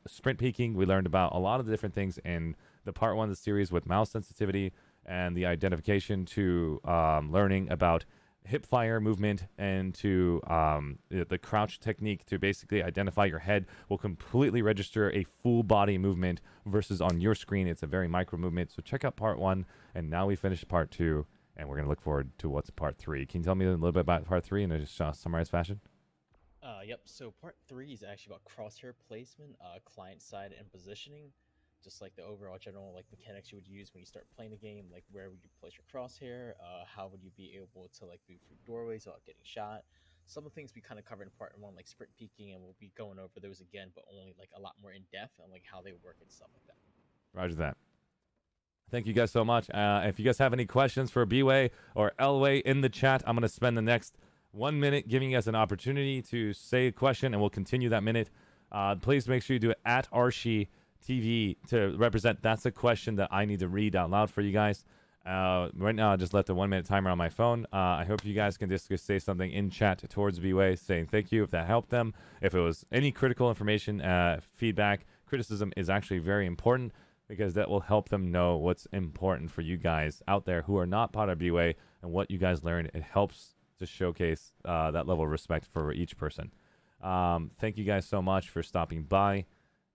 sprint peeking, we learned about a lot of the different things in the part 1 of the series with mouse sensitivity and the identification to learning about hip fire movement and to the crouch technique to basically identify your head will completely register a full body movement versus on your screen it's a very micro movement. So check out part 1, and now we finished part 2, and we're going to look forward to what's part 3. Can you tell me a little bit about part 3 in a just summarized fashion? Yep. So part 3 is actually about crosshair placement, client side, and positioning. Just like the overall general like mechanics you would use when you start playing the game, like where would you place your crosshair, how would you be able to like move through doorways without getting shot. Some of the things we kind of covered in part 1, like sprint peeking, and we'll be going over those again, but only like a lot more in depth and like how they work and stuff like that. Roger that. Thank you guys so much. If you guys have any questions for BWAE or LWAE in the chat, I'm going to spend the next 1 minute giving you guys an opportunity to say a question, and we'll continue that minute. Please make sure you do it at ArsheeTV to represent. That's a question that I need to read out loud for you guys. Right now, I just left a 1 minute timer on my phone. I hope you guys can just say something in chat towards BWAE saying thank you if that helped them. If it was any critical information, feedback, criticism is actually very important because that will help them know what's important for you guys out there who are not part of BWAE and what you guys learned. It helps to showcase that level of respect for each person. Thank you guys so much for stopping by.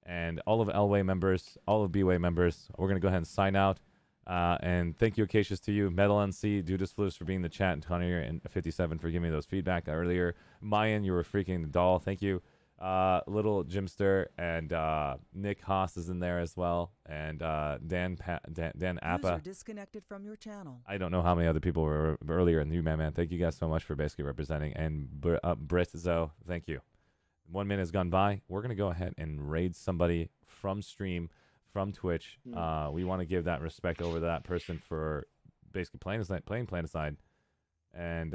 And all of LWAE members, all of BWAE members, we're going to go ahead and sign out. And thank you, Acacius, to you, Metal NC, Dudas Flus for being in the chat, and Connor and 57 for giving me those feedback earlier. Mayan, you were freaking the doll. Thank you. Little Jimster and Nick Haas is in there as well. And Dan Appa. User disconnected from your channel. I don't know how many other people were earlier in the man. Thank you guys so much for basically representing. And Britt Zoe, thank you. 1 minute has gone by. We're going to go ahead and raid somebody from stream, from Twitch. We want to give that respect over to that person for basically playing Planetside and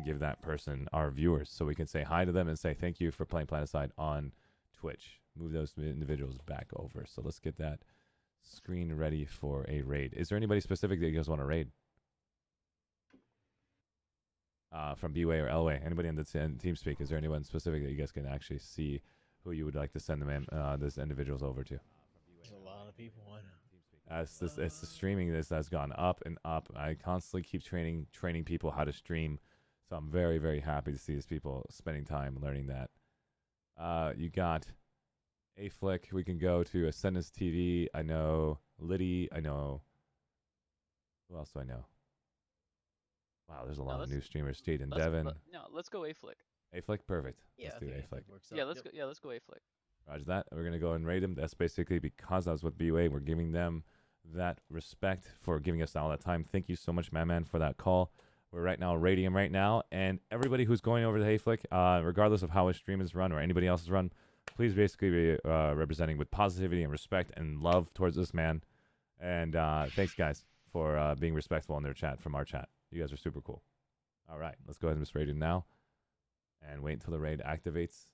give that person our viewers so we can say hi to them and say thank you for playing Planetside on Twitch. Move those individuals back over. So let's get that screen ready for a raid. Is there anybody specific that you guys want to raid? From BWAE or LWAE, anybody in the TeamSpeak, is there anyone specific that you guys can actually see who you would like to send them in, these individuals over to? There's a lot of people on It's the streaming this has gone up and up. I constantly keep training people how to stream, so I'm very, very happy to see these people spending time learning that. You got A-Flick. We can go to Ascendance TV. I know Liddy. I know. Who else do I know? Wow, there's a lot of new streamers. Jade and Devin. Let's go A-Flick. A-Flick, perfect. Yeah, let's do A-Flick. Yeah, let's go A-Flick. Roger that. We're gonna go and raid them. That's basically because I was with BWAE. We're giving them that respect for giving us all that time. Thank you so much, man, for that call. We're right now raiding him right now, and everybody who's going over to A-Flick, regardless of how his stream is run or anybody else's run, please basically be representing with positivity and respect and love towards this man. And thanks, guys, for being respectful in their chat from our chat. You guys are super cool. All right, let's go ahead and just raid it now. And wait until the raid activates.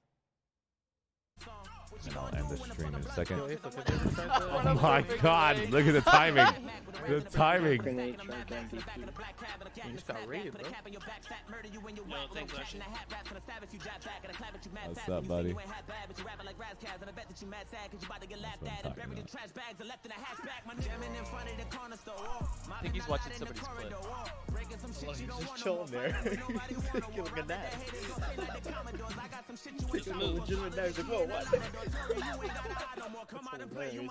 And I'll end the stream in a second. Oh my god, look at the timing. The timing. You just got raided, bro. What's up, buddy? I think he's watching somebody's clip. He's just chilling there. Look at that. Legitimate. Whoa, what? That's hilarious.